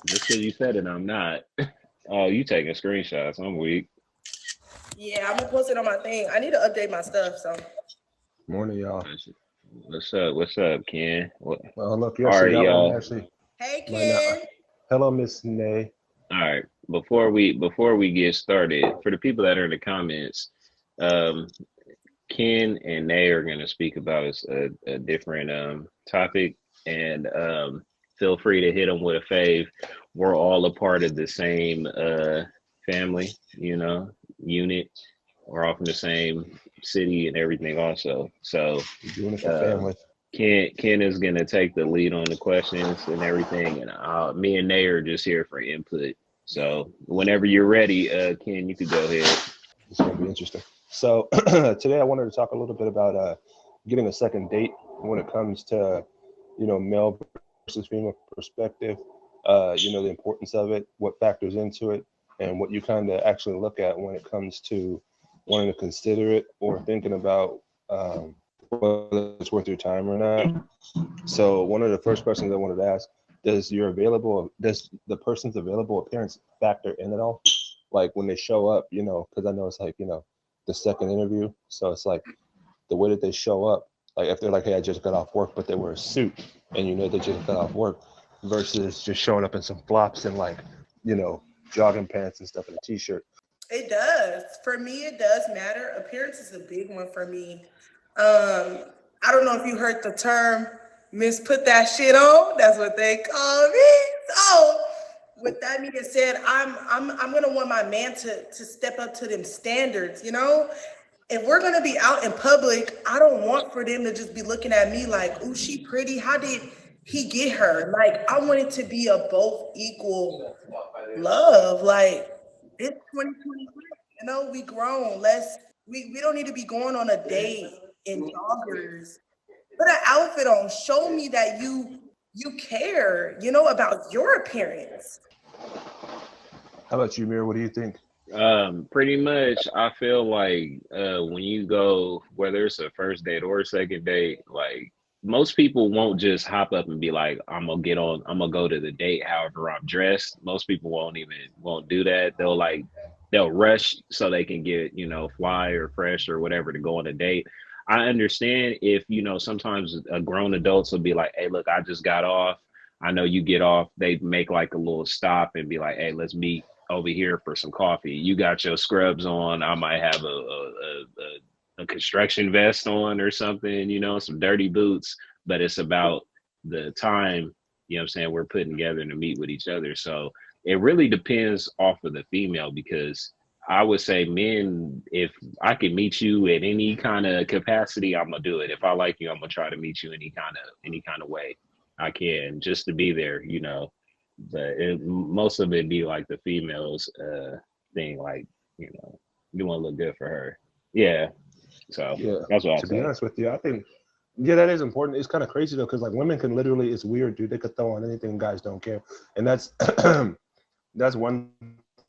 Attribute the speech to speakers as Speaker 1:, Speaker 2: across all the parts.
Speaker 1: Just because you said it, I'm not. Oh, you taking screenshots. I'm weak.
Speaker 2: Yeah, I'm gonna post it on my thing. I need to update my stuff. So,
Speaker 3: Morning, y'all.
Speaker 1: What's up? What's up, Ken? What?
Speaker 3: Well, look,
Speaker 1: All right,
Speaker 3: yesterday I was
Speaker 1: y'all.
Speaker 3: actually
Speaker 2: hey
Speaker 3: might not.
Speaker 2: Ken.
Speaker 3: Hello, Miss Nae.
Speaker 1: All right. Before we get started, for the people that are in the comments, um, Ken and Nay are going to speak about a different topic, and feel free to hit them with a fave. We're all a part of the same family, unit. We're all from the same city and everything, also. So
Speaker 3: We're doing it for
Speaker 1: um,
Speaker 3: family.
Speaker 1: Ken is going to take the lead on the questions and everything, and me and Nay are just here for input. So whenever you're ready, Ken, you could go ahead.
Speaker 3: It's gonna be interesting. So today I wanted to talk a little bit about getting a second date when it comes to male versus female perspective. The importance of it, what factors into it, and what you kind of actually look at when it comes to wanting to consider it or thinking about whether it's worth your time or not. So one of the first questions I wanted to ask: does the person's available appearance factor in at all? Like when they show up, because I know it's like the second interview, so it's like the way that they show up. Like if they're like, "Hey, I just got off work," but they wear a suit, and they just got off work, versus just showing up in some flops and like you know jogging pants and stuff and a t-shirt.
Speaker 2: It does. For me, it does matter. Appearance is a big one for me. Um, I don't know if you heard the term "Miss Put That Shit On." That's what they call me. So, with that being said, I'm gonna want my man to step up to them standards. If we're gonna be out in public, I don't want for them to just be looking at me like, "Ooh, she pretty. How did he get her?" Like, I want it to be a both equal love. Like, it's 2023. We grown. We don't need to be going on a date in joggers. Put an outfit on. Show me that you care, about your appearance.
Speaker 3: How about you, Mir? What do you think?
Speaker 1: Pretty much, I feel like when you go, whether it's a first date or a second date, like most people won't just hop up and be like, I'm gonna go to the date however I'm dressed. Most people won't do that. They'll rush so they can get, fly or fresh or whatever to go on a date. I understand if, sometimes grown adults will be like, hey, look, I just got off. I know you get off. They make like a little stop and be like, hey, let's meet over here for some coffee. You got your scrubs on. I might have a construction vest on or something, some dirty boots, but it's about the time, I'm saying, we're putting together to meet with each other. So it really depends off of the female because I would say men, if I can meet you at any kind of capacity, I'm gonna do it. If I like you, I'm gonna try to meet you any kind of way I can just to be there, but most of it be like the females thing, like you want to look good for her. Yeah, so
Speaker 3: Yeah,
Speaker 1: that's what I
Speaker 3: to be
Speaker 1: say.
Speaker 3: honest with you, I think yeah, that is important. It's kind of crazy though, because like women can literally, it's weird, dude. They could throw on anything, guys don't care, and that's one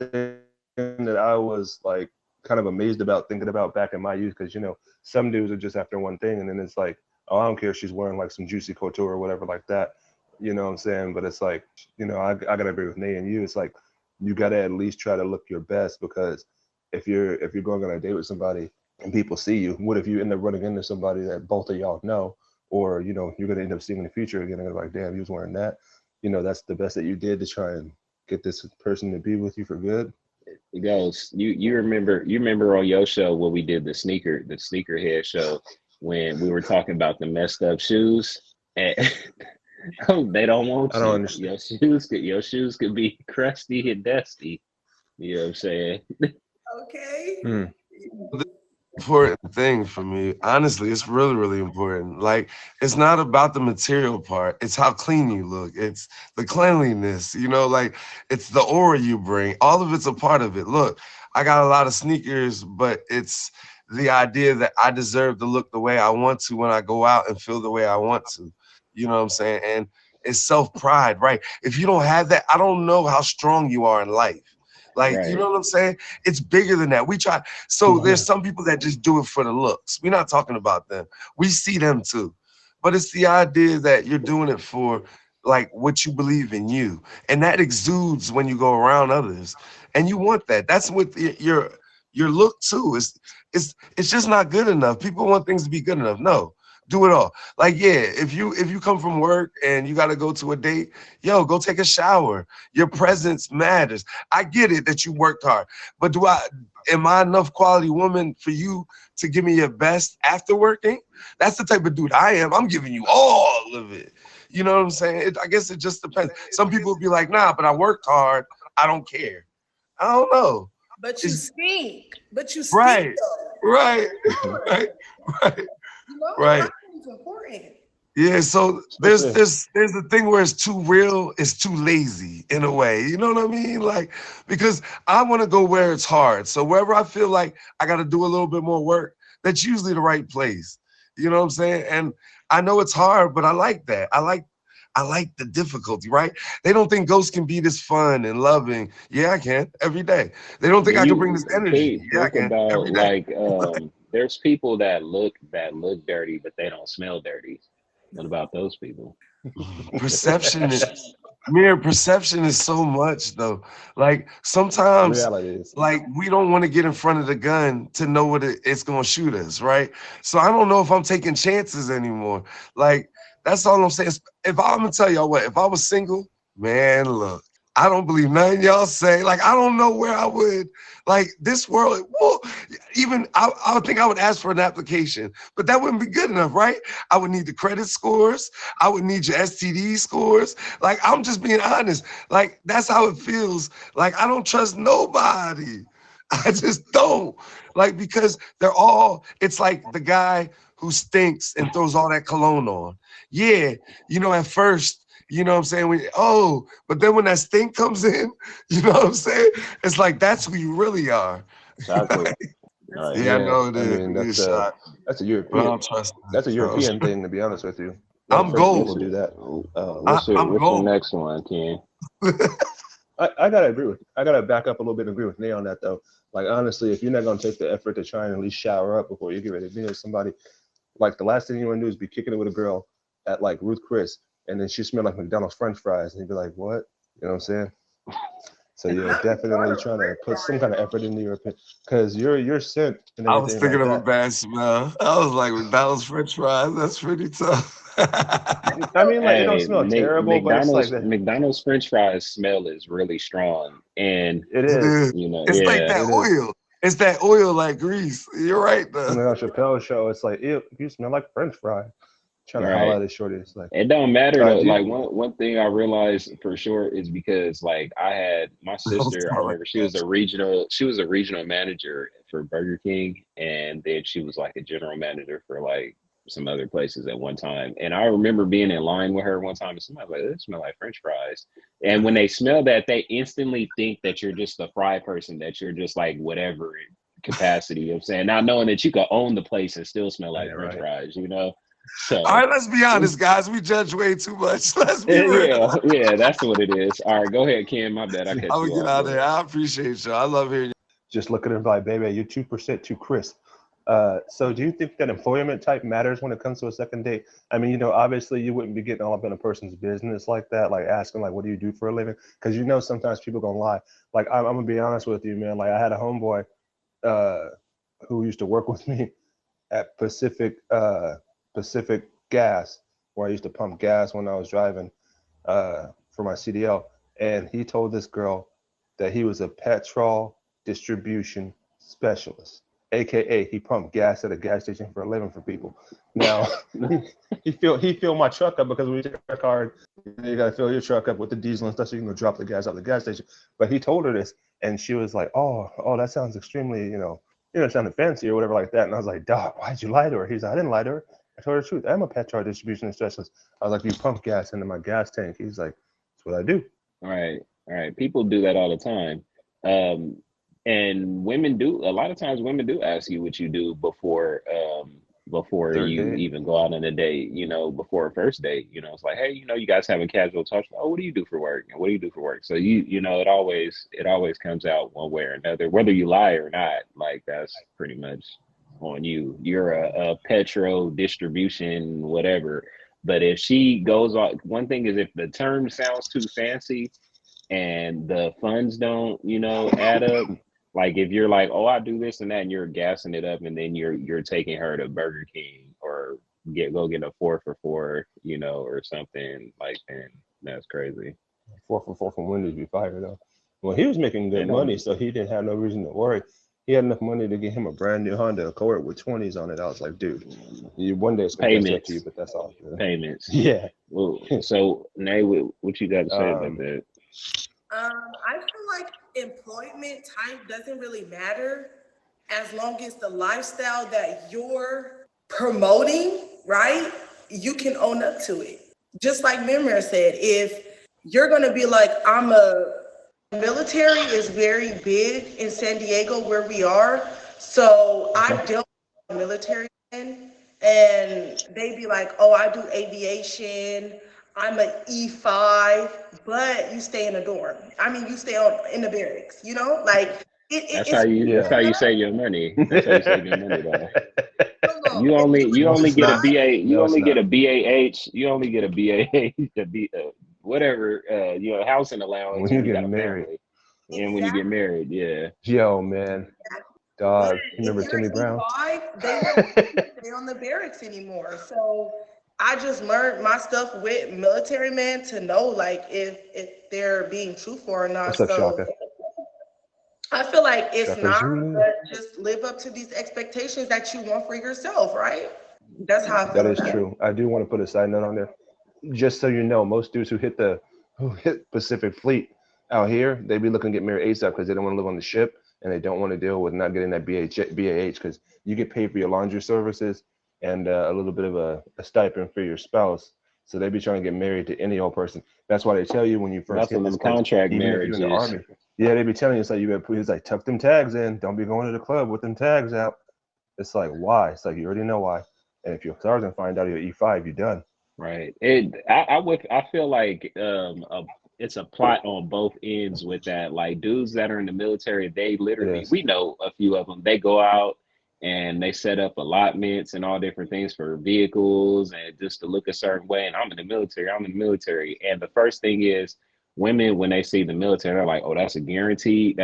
Speaker 3: thing that I was like kind of amazed about thinking about back in my youth, because some dudes are just after one thing, and then it's like, oh, I don't care if she's wearing like some juicy couture or whatever like that. You know what I'm saying? But it's like, I gotta agree with Nate and you. It's like you gotta at least try to look your best, because if you're going on a date with somebody and people see you, what if you end up running into somebody that both of y'all know, or you're gonna end up seeing in the future again, and they're like, damn, he was wearing that. That's the best that you did to try and get this person to be with you for good.
Speaker 1: It goes. You remember on your show when we did the sneakerhead show when we were talking about the messed up shoes and they don't
Speaker 3: I
Speaker 1: want
Speaker 3: don't
Speaker 1: you.
Speaker 3: understand.
Speaker 1: Your shoes could be crusty and dusty. You know what I'm saying?
Speaker 2: Okay.
Speaker 3: Hmm.
Speaker 4: Important thing for me. Honestly, it's really, really important. Like, it's not about the material part. It's how clean you look. It's the cleanliness, like it's the aura you bring. All of it's a part of it. Look, I got a lot of sneakers, but it's the idea that I deserve to look the way I want to when I go out and feel the way I want to. You know what I'm saying? And it's self-pride, right? If you don't have that, I don't know how strong you are in life. Like, you
Speaker 1: Right.
Speaker 4: know what I'm saying? It's bigger than that. We try. So there's some people that just do it for the looks. We're not talking about them. We see them too. But it's the idea that you're doing it for like what you believe in you, and that exudes when you go around others, and you want that. That's what your look too. It's just not good enough. People want things to be good enough. No, do it all. Like, yeah, if you come from work and you got to go to a date, yo, go take a shower. Your presence matters. I get it that you worked hard, but am I enough quality woman for you to give me your best after working? That's the type of dude I am. I'm giving you all of it. You know what I'm saying? I guess it just depends. Some people would be like, nah, but I worked hard. I don't care. I don't know.
Speaker 2: But you
Speaker 4: It's
Speaker 2: stink. But you stink
Speaker 4: right,
Speaker 2: though.
Speaker 4: right, right, right,
Speaker 2: You know,
Speaker 4: right.
Speaker 2: confidence is important.
Speaker 4: Yeah, so there's
Speaker 3: Especially,
Speaker 4: this there's the thing where it's too real, it's too lazy in a way. You know what I mean? Like, because I want to go where it's hard. So wherever I feel like I got to do a little bit more work, that's usually the right place. You know what I'm saying? And I know it's hard, but I like that. I like the difficulty, right? They don't think ghosts can be this fun and loving. Yeah, I can every day. They don't think
Speaker 1: Do
Speaker 4: I can bring
Speaker 1: you
Speaker 4: this energy. Yeah, I
Speaker 1: think
Speaker 4: can
Speaker 1: about
Speaker 4: every day.
Speaker 1: like there's people that look dirty but they don't smell dirty. What about those people?
Speaker 4: Perception Mere perception is so much though. Like sometimes,
Speaker 3: reality is.
Speaker 4: like we don't want to get in front of the gun to know what it's gonna shoot us, right? So I don't know if I'm taking chances anymore. Like that's all I'm saying. If I'm gonna tell y'all what, if I was single, man, look. I don't believe nothing y'all say. Like, I don't know where I would, like, this world, well, even I would think I would ask for an application, but that wouldn't be good enough, right? I would need the credit scores. I would need your STD scores. Like, I'm just being honest. Like, that's how it feels. Like, I don't trust nobody. I just don't. Like, because it's like the guy who stinks and throws all that cologne on. Yeah, at first, you know what I'm saying? But then when that stink comes in, you know what I'm saying? It's like that's who you really are.
Speaker 1: Chocolate. All right.
Speaker 4: Yeah, I
Speaker 3: Yeah,
Speaker 4: know it
Speaker 3: I
Speaker 4: is.
Speaker 3: mean
Speaker 4: It is shot,
Speaker 3: that's a
Speaker 4: but I
Speaker 3: European
Speaker 4: don't trust
Speaker 3: that's a
Speaker 4: it. So
Speaker 3: European thing, to be honest with you. A lot of
Speaker 4: I'm
Speaker 3: French
Speaker 1: What's
Speaker 3: people
Speaker 4: gold.
Speaker 3: do that.
Speaker 4: I'm
Speaker 1: what's your
Speaker 4: gold.
Speaker 1: next one, Ken?
Speaker 3: I gotta agree with I gotta back up a little bit and agree with Nae on that though. Like honestly, if you're not gonna take the effort to try and at least shower up before you get ready to be with somebody, like the last thing you want to do is be kicking it with a girl at like Ruth Chris, and then she smell like McDonald's French fries, and you'd be like, what? You know what I'm saying? So yeah,
Speaker 2: Not
Speaker 3: definitely
Speaker 2: McDonald's
Speaker 3: trying to
Speaker 2: French
Speaker 3: put some kind
Speaker 2: fries.
Speaker 3: of effort into your because your scent and
Speaker 4: I was
Speaker 3: everything
Speaker 4: thinking
Speaker 3: like
Speaker 4: of a
Speaker 3: that.
Speaker 4: bad smell. I was like McDonald's French fries. That's pretty tough.
Speaker 3: I mean, like it don't
Speaker 1: Hey,
Speaker 3: smell terrible, but it's like that.
Speaker 1: McDonald's French fries smell is really strong, and
Speaker 3: It
Speaker 4: It
Speaker 3: is.
Speaker 4: is. It's like
Speaker 1: yeah,
Speaker 4: that
Speaker 3: It is.
Speaker 4: oil. It's that oil like grease. You're right though.
Speaker 3: Coming on Chappelle's show, it's like, ew, you smell like French fry. Trying to holler
Speaker 1: right.
Speaker 3: at his shorty. It's like,
Speaker 1: It don't matter though.
Speaker 3: do you,
Speaker 1: Like one thing I realized for sure is because like I had my
Speaker 4: Those
Speaker 1: sister. I
Speaker 4: smell like
Speaker 1: remember
Speaker 4: French.
Speaker 1: she was a regional manager for Burger King, and then she was like a general manager for like some other places at one time. And I remember being in line with her one time, and somebody was like, "This smell like French fries." And when they smell that, they instantly think that you're just a fry person, that you're just like whatever capacity. You know what I'm saying, not knowing that you could own the place and still smell
Speaker 3: yeah,
Speaker 1: like French
Speaker 3: right.
Speaker 1: fries. You know,
Speaker 4: All
Speaker 1: so.
Speaker 4: right, let's be honest, guys. We judge way too much. Let's be real.
Speaker 1: Yeah, yeah, that's what it is. All right, go ahead, Ken. My bad. I cut
Speaker 4: I'm gonna
Speaker 1: you
Speaker 4: get
Speaker 1: off.
Speaker 4: out of
Speaker 1: Go
Speaker 4: there.
Speaker 1: ahead.
Speaker 4: I appreciate you. I love hearing you.
Speaker 3: Just look at him like, baby, you're 2% too crisp. So do you think that employment type matters when it comes to a second date? I mean, obviously you wouldn't be getting all up in a person's business like that, like asking like, what do you do for a living? Because sometimes people gonna lie. Like I'm gonna be honest with you, man. Like I had a homeboy uh, who used to work with me at Pacific Gas, where I used to pump gas when I was driving for my CDL, and he told this girl that he was a petrol distribution specialist, aka he pumped gas at a gas station for a living for people. Now he filled my truck up because we take our car, you gotta fill your truck up with the diesel and stuff so you can drop the gas out the gas station. But he told her this, and she was like, "Oh, that sounds extremely, sounded fancy or whatever like that." And I was like, "Doc, why'd you lie to her?" He's like, "I didn't lie to her. I told her the truth. I'm a petrol distribution specialist." I was like, "You pump gas into my gas tank?" He's like, "That's what I do."
Speaker 1: All right, all right. People do that all the time, um, and women do. A lot of times, women do ask you what you do before
Speaker 3: Third
Speaker 1: you
Speaker 3: date.
Speaker 1: even go out on a date. Before a first date. It's like, hey, you guys have a casual talk. Oh, what do you do for work? And what do you do for work? So it always comes out one way or another, whether you lie or not. Like that's pretty much on you. You're a petro distribution, whatever. But if she goes on, one thing is if the term sounds too fancy and the funds don't, add up. Like if you're like, oh, I do this and that, and you're gassing it up, and then you're taking her to Burger King or get a 4 for $4, or something like that. That's crazy.
Speaker 3: 4 for 4 from Wendy's be fired though. Well, he was making good
Speaker 1: And
Speaker 3: money, so he didn't have no reason to worry. He had enough money to get him a brand new Honda Accord with 20s on it. I was like, dude, one day it's gonna catch up to you, but that's all.
Speaker 1: payments.
Speaker 3: Yeah.
Speaker 1: Well, so Nae, what you got to say about that?
Speaker 2: I feel like employment type doesn't really matter as long as the lifestyle that you're promoting, right? You can own up to it. Just like Mimir said, if you're gonna be like, military is very big in San Diego where we are. So I dealt with military men and they be like, oh, I do aviation. I'm an E5, but you stay in a dorm. I mean, you stay in the barracks, like
Speaker 1: That's
Speaker 2: it's
Speaker 1: how you. That's how you save your money. That's how you save your money, though. You only
Speaker 4: it's
Speaker 1: get a
Speaker 4: not.
Speaker 1: BA. You
Speaker 3: No, it's
Speaker 1: only get
Speaker 3: not.
Speaker 1: a BAH. You only get a BAH. To be whatever. Housing allowance
Speaker 3: When you
Speaker 1: when you
Speaker 3: get
Speaker 1: got a
Speaker 3: married.
Speaker 1: family, and when you get married, yeah.
Speaker 3: Yo, man.
Speaker 2: But
Speaker 3: Dog. You
Speaker 2: if
Speaker 3: remember
Speaker 2: you're
Speaker 3: Timmy
Speaker 2: an
Speaker 3: Brown?
Speaker 2: E5, they won't want you to stay on the barracks anymore. So I just learned my stuff with military men to know like if they're being truthful or not.
Speaker 3: What's up,
Speaker 2: So
Speaker 3: Shaka?
Speaker 2: I feel like it's
Speaker 3: Shaka
Speaker 2: not,
Speaker 3: Zulu.
Speaker 2: but just live up to these expectations that you want for yourself, right? That's how I
Speaker 3: That
Speaker 2: feel
Speaker 3: is
Speaker 2: about it.
Speaker 3: true. I do want to put a side note on there. Just so you know, most dudes who hit Pacific Fleet out here, they be looking to get married ASAP because they don't want to live on the ship and they don't want to deal with not getting that BAH because you get paid for your laundry services and a little bit of a stipend for your spouse. So they be trying to get married to any old person. That's why they tell you when you first
Speaker 1: That's
Speaker 3: get
Speaker 1: when
Speaker 3: this
Speaker 1: them
Speaker 3: place,
Speaker 1: contract
Speaker 3: even if you're in the
Speaker 1: marriages.
Speaker 3: army. Yeah, they be telling you, it's like you better put, it's like tuck them tags in. Don't be going to the club with them tags out. It's like why? It's like you already know why. And if your sergeant find out you're E5, you're done.
Speaker 1: Right. I feel like it's a plot on both ends with that. Like dudes that are in the military, they
Speaker 3: It
Speaker 1: literally,
Speaker 3: is.
Speaker 1: we know a few of them. They go out and they set up allotments and all different things for vehicles and just to look a certain way. And I'm in the military. I'm in the military. And the first thing is women when they see the military, they're like, oh, that's guaranteed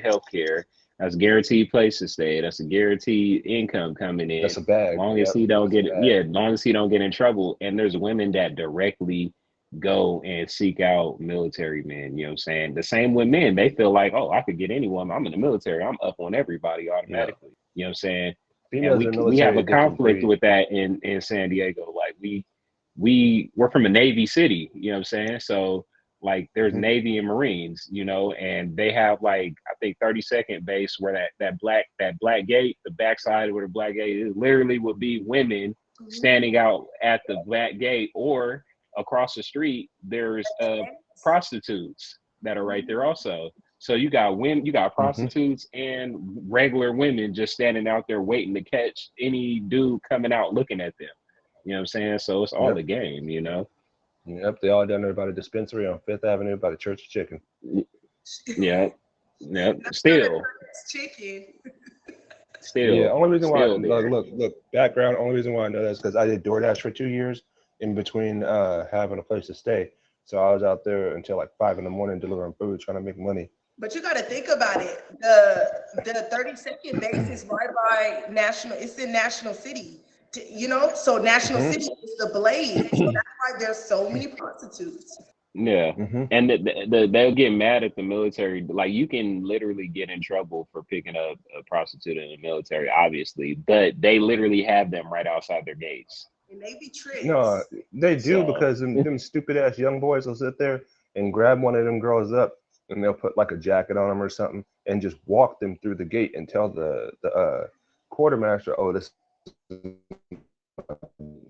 Speaker 1: health care. That's guaranteed place to stay. That's a guaranteed income coming in
Speaker 3: That's a bag.
Speaker 1: long as
Speaker 3: Yep.
Speaker 1: he don't
Speaker 3: That's a
Speaker 1: get it,
Speaker 3: bag.
Speaker 1: yeah, long as he don't get in trouble. And there's women that directly go and seek out military men. You know what I'm saying? The same with men. They feel like, oh, I could get anyone. I'm in the military. I'm up on everybody
Speaker 3: No.
Speaker 1: automatically. You know what I'm saying? And
Speaker 3: Females in the
Speaker 1: we have
Speaker 3: military a
Speaker 1: a
Speaker 3: different
Speaker 1: conflict
Speaker 3: breed.
Speaker 1: with that in San Diego. Like we're from a Navy city. You know what I'm saying? So like there's
Speaker 3: Mhm.
Speaker 1: Navy and Marines, and they have like I think 32nd base where that black gate, the backside where the black gate is, literally would be women standing out at the black gate, or across the street there's prostitutes that are right there also. So you got women, you got
Speaker 3: Mhm.
Speaker 1: prostitutes and regular women just standing out there waiting to catch any dude coming out looking at them. You know what I'm saying? So it's all
Speaker 3: Yep.
Speaker 1: a game.
Speaker 3: Yep. They all down there by the dispensary on Fifth Avenue by the Church of Chicken.
Speaker 1: Yeah, yeah.
Speaker 2: That's not a
Speaker 1: Still,
Speaker 2: Curtis chicken.
Speaker 3: Yeah.
Speaker 1: still,
Speaker 3: Only reason why,
Speaker 1: still there.
Speaker 3: look, background. Only reason why I know that is because I did DoorDash for 2 years in between having a place to stay. So I was out there until like 5 in the morning delivering food, trying to make money.
Speaker 2: But you got to think about it. The 32nd base is right by National. It's in National City. So National
Speaker 3: Hmm.
Speaker 2: City is the Blade. So that's why there's so many prostitutes.
Speaker 1: Yeah,
Speaker 3: Hmm.
Speaker 1: and they'll get mad at the military. Like you can literally get in trouble for picking up a prostitute in the military, obviously, but they literally have them right outside their gates.
Speaker 2: And they be
Speaker 3: No,
Speaker 2: tricks.
Speaker 3: they do
Speaker 1: So
Speaker 3: because them stupid ass young boys will sit there and grab one of them girls up and they'll put like a jacket on them or something and just walk them through the gate and tell the quartermaster, oh, this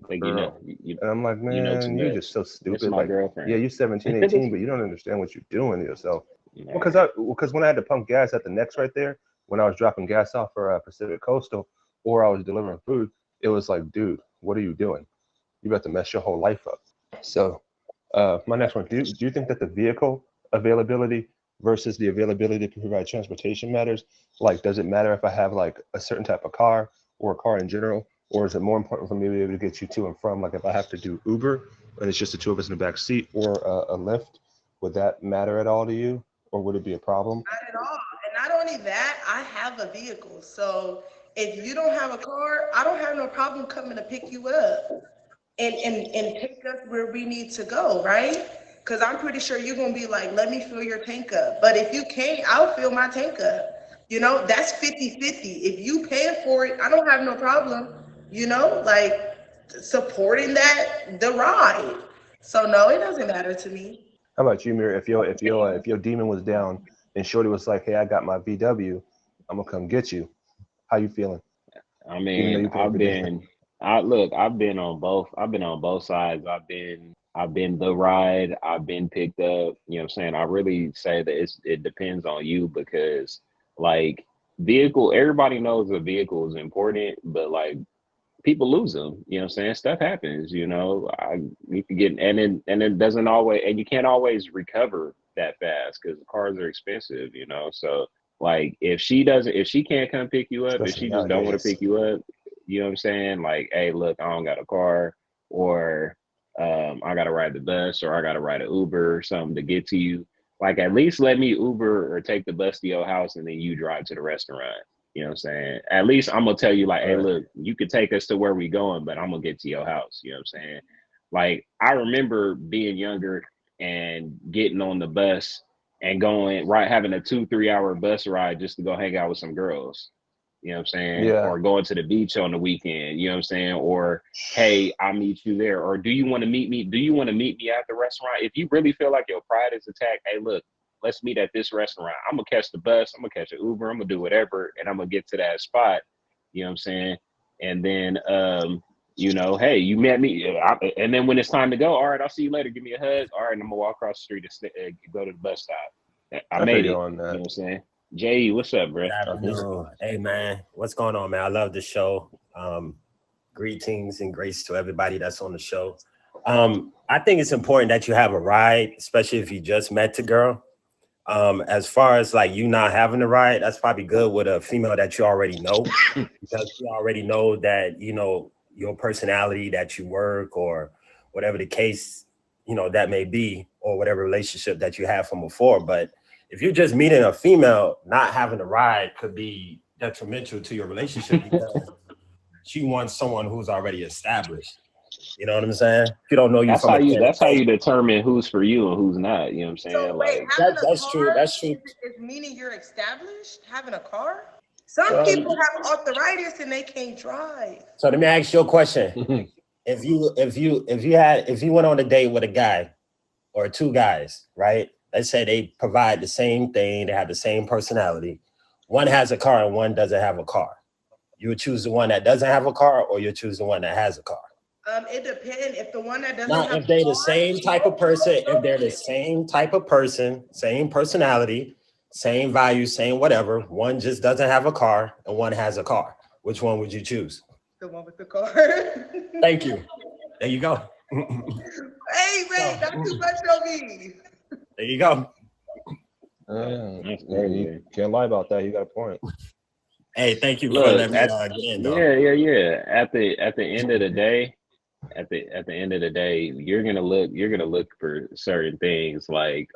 Speaker 1: like
Speaker 3: girl. And I'm like,
Speaker 1: you know too
Speaker 3: man, you're just
Speaker 1: much.
Speaker 3: so
Speaker 1: This is
Speaker 3: stupid.
Speaker 1: my
Speaker 3: Like, yeah,
Speaker 1: girlfriend.
Speaker 3: you're 17, 18, but you don't understand what you're doing to yourself.
Speaker 1: Nah.
Speaker 3: Because when I had to pump gas at the next right there, when I was dropping gas off for Pacific Coastal or I was delivering food, it was like, dude, what are you doing? You about to mess your whole life up. So, my next one, do you think that the vehicle availability versus the availability to provide transportation matters? Like, does it matter if I have like a certain type of car or a car in general, or is it more important for me to be able to get you to and from? Like if I have to do Uber and it's just the two of us in the back seat, or a Lyft, would that matter at all to you, or would it be a problem?
Speaker 2: Not at all. And not only that, I have a vehicle. So if you don't have a car, I don't have no problem coming to pick you up and take us where we need to go, right? Because I'm pretty sure you're gonna be like, let me fill your tank up. But if you can't, I'll fill my tank up. You know, that's 50-50. If you paying for it, I don't have no problem, like supporting the ride. So no, it doesn't matter to me.
Speaker 3: How about you, Mir? If your demon was down and Shorty was like, "Hey, I got my VW, I'm gonna come get you," how you feeling?
Speaker 1: I
Speaker 3: Even though
Speaker 1: mean,
Speaker 3: you paying for gas?
Speaker 1: I've been on both. I've been on both sides. I've been the ride. I've been picked up. You know what I'm saying? I really say that it depends on you because like vehicle, everybody knows a vehicle is important, but like people lose them. You know what I'm saying? Stuff happens, you can get and it doesn't always and you can't always recover that fast because cars are expensive, So like if she can't come pick you up, if
Speaker 3: Especially
Speaker 1: she just don't want to
Speaker 3: nowadays.
Speaker 1: pick you up, you know what I'm saying? Like, hey, look, I don't got a car, or I gotta ride the bus, or I gotta ride an Uber or something to get to you. Like at least let me Uber or take the bus to your house and then you drive to the restaurant. You know what I'm saying? At least I'm gonna tell you, like, hey,
Speaker 3: Right.
Speaker 1: look, you could take us to where we going, but I'm gonna get to your house. You know what I'm saying? Like, I remember being younger and getting on the bus and going right, having a 2-3 hour bus ride just to go hang out with some girls. You know what I'm saying?
Speaker 3: Yeah.
Speaker 1: Or going to the beach on the weekend. You know what I'm saying? Or hey, I'll meet you there. Or do you want to meet me? Do you want to meet me at the restaurant? If you really feel like your pride is attacked, hey, look, let's meet at this restaurant. I'm gonna catch the bus. I'm gonna catch an Uber. I'm gonna do whatever, and I'm gonna get to that spot. You know what I'm saying? And then, hey, you met me, and then when it's time to go, all right, I'll see you later. Give me a hug. All right, and I'm gonna walk across the street and go to the bus stop. I
Speaker 3: I feel
Speaker 1: made
Speaker 3: you
Speaker 1: it.
Speaker 3: on
Speaker 1: You
Speaker 3: that.
Speaker 1: know what I'm saying? Jay, what's up, bro?
Speaker 5: Good afternoon. Hey man, what's going on, man? I love the show. Greetings and grace to everybody that's on the show. I think it's important that you have a ride, especially if you just met the girl. As far as like you not having a ride, that's probably good with a female that you already know, because you already know that your personality, that you work, or whatever the case that may be, or whatever relationship that you have from before. But if you're just meeting a female, not having a ride could be detrimental to your relationship because she wants someone who's already established. You know what I'm saying? If you don't know you
Speaker 1: That's
Speaker 5: from
Speaker 1: how
Speaker 5: a
Speaker 1: you.
Speaker 5: can of
Speaker 1: That's how
Speaker 5: paint,
Speaker 1: you determine who's for you and who's not. You know what I'm saying?
Speaker 2: So wait,
Speaker 1: Like,
Speaker 2: having a
Speaker 5: that's true.
Speaker 2: car
Speaker 5: That's true.
Speaker 2: is meaning you're established? Having a car? Some
Speaker 5: Well,
Speaker 2: people have arthritis and they can't drive.
Speaker 5: so let me ask you a question. If you went on a date with a guy or two guys, right? Let's say they provide the same thing, they have the same personality. One has a car and one doesn't have a car. You would choose the one that doesn't have a car, or you choose the one that has a car.
Speaker 2: It depends. If the one that doesn't
Speaker 5: Now,
Speaker 2: have
Speaker 5: if
Speaker 2: a
Speaker 5: they're the
Speaker 2: car,
Speaker 5: same type of person, if they're the same type of person, same personality, same values, same whatever, one just doesn't have a car and one has a car, which one would you choose?
Speaker 2: the one with the car.
Speaker 5: Thank you. There you go.
Speaker 2: Hey, wait, not too much on me.
Speaker 5: There you go.
Speaker 1: that's
Speaker 3: Yeah, you
Speaker 1: crazy.
Speaker 3: can't lie about that. You got a point.
Speaker 5: Hey, thank you for
Speaker 1: Look,
Speaker 5: letting me get in, though.
Speaker 1: yeah. At the end of the day, at the end of the day, you're gonna look for certain things like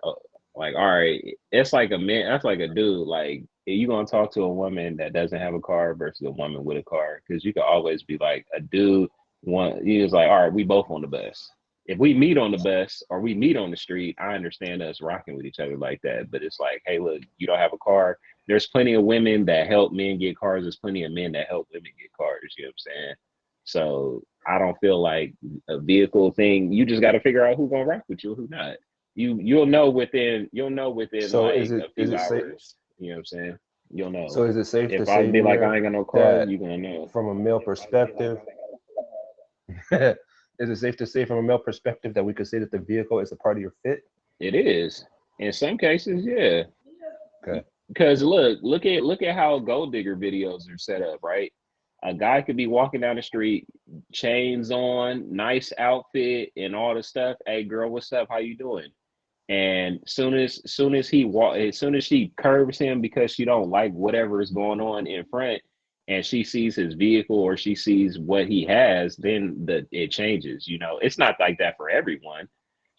Speaker 1: all right, it's like a man, that's like a dude. Like you gonna talk to a woman that doesn't have a car versus a woman with a car, because you can always be like a dude. One, he was like, all right, we both on the bus. If we meet on the bus or we meet on the street, I understand us rocking with each other like that. But it's like, hey, look, you don't have a car. There's plenty of women that help men get cars. There's plenty of men that help women get cars. You know what I'm saying? So I don't feel like a vehicle thing. You just got to figure out who's gonna rock with you, who not. You'll know within
Speaker 3: So
Speaker 1: like a
Speaker 3: is
Speaker 1: few
Speaker 3: it safe?
Speaker 1: hours. You know what I'm saying? You'll know.
Speaker 3: So is it safe to
Speaker 1: If I
Speaker 3: say,
Speaker 1: be like, I
Speaker 3: Mir,
Speaker 1: ain't got no car,
Speaker 3: that
Speaker 1: you're gonna know.
Speaker 3: from a male perspective, is it safe to say from a male perspective that we could say that the vehicle is a part of your fit?
Speaker 1: It is. In some cases, yeah.
Speaker 3: Okay.
Speaker 1: Because look at how gold digger videos are set up, right? A guy could be walking down the street, chains on, nice outfit, and all the stuff. Hey, girl, what's up? How you doing? And soon as she curves him because she don't like whatever is going on in front, and she sees his vehicle or she sees what he has, then it changes. You know, it's not like that for everyone.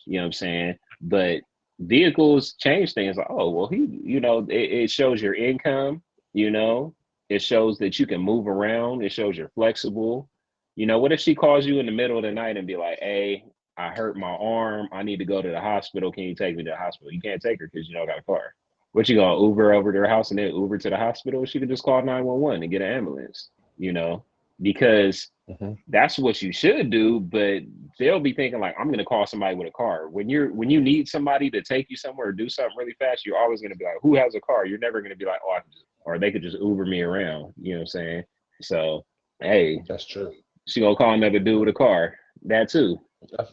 Speaker 1: You know what I'm saying? But vehicles change things. Like, oh, well, it shows your income. You know, it shows that you can move around. It shows you're flexible. You know, what if she calls you in the middle of the night and be like, "Hey, I hurt my arm. I need to go to the hospital. Can you take me to the hospital?" You can't take her because you don't got a car. What, you gonna Uber over to her house and then Uber to the hospital? She could just call 911 and get an ambulance, you know, because
Speaker 3: Hmm.
Speaker 1: that's what you should do. But they'll be thinking like, I'm gonna call somebody with a car. When you need somebody to take you somewhere or do something really fast, you're always gonna be like, who has a car? You're never gonna be like, oh, I can just, or they could just Uber me around. You know what I'm saying? So, hey,
Speaker 3: That's true.
Speaker 1: she gonna call another dude with a car. That too.
Speaker 3: I,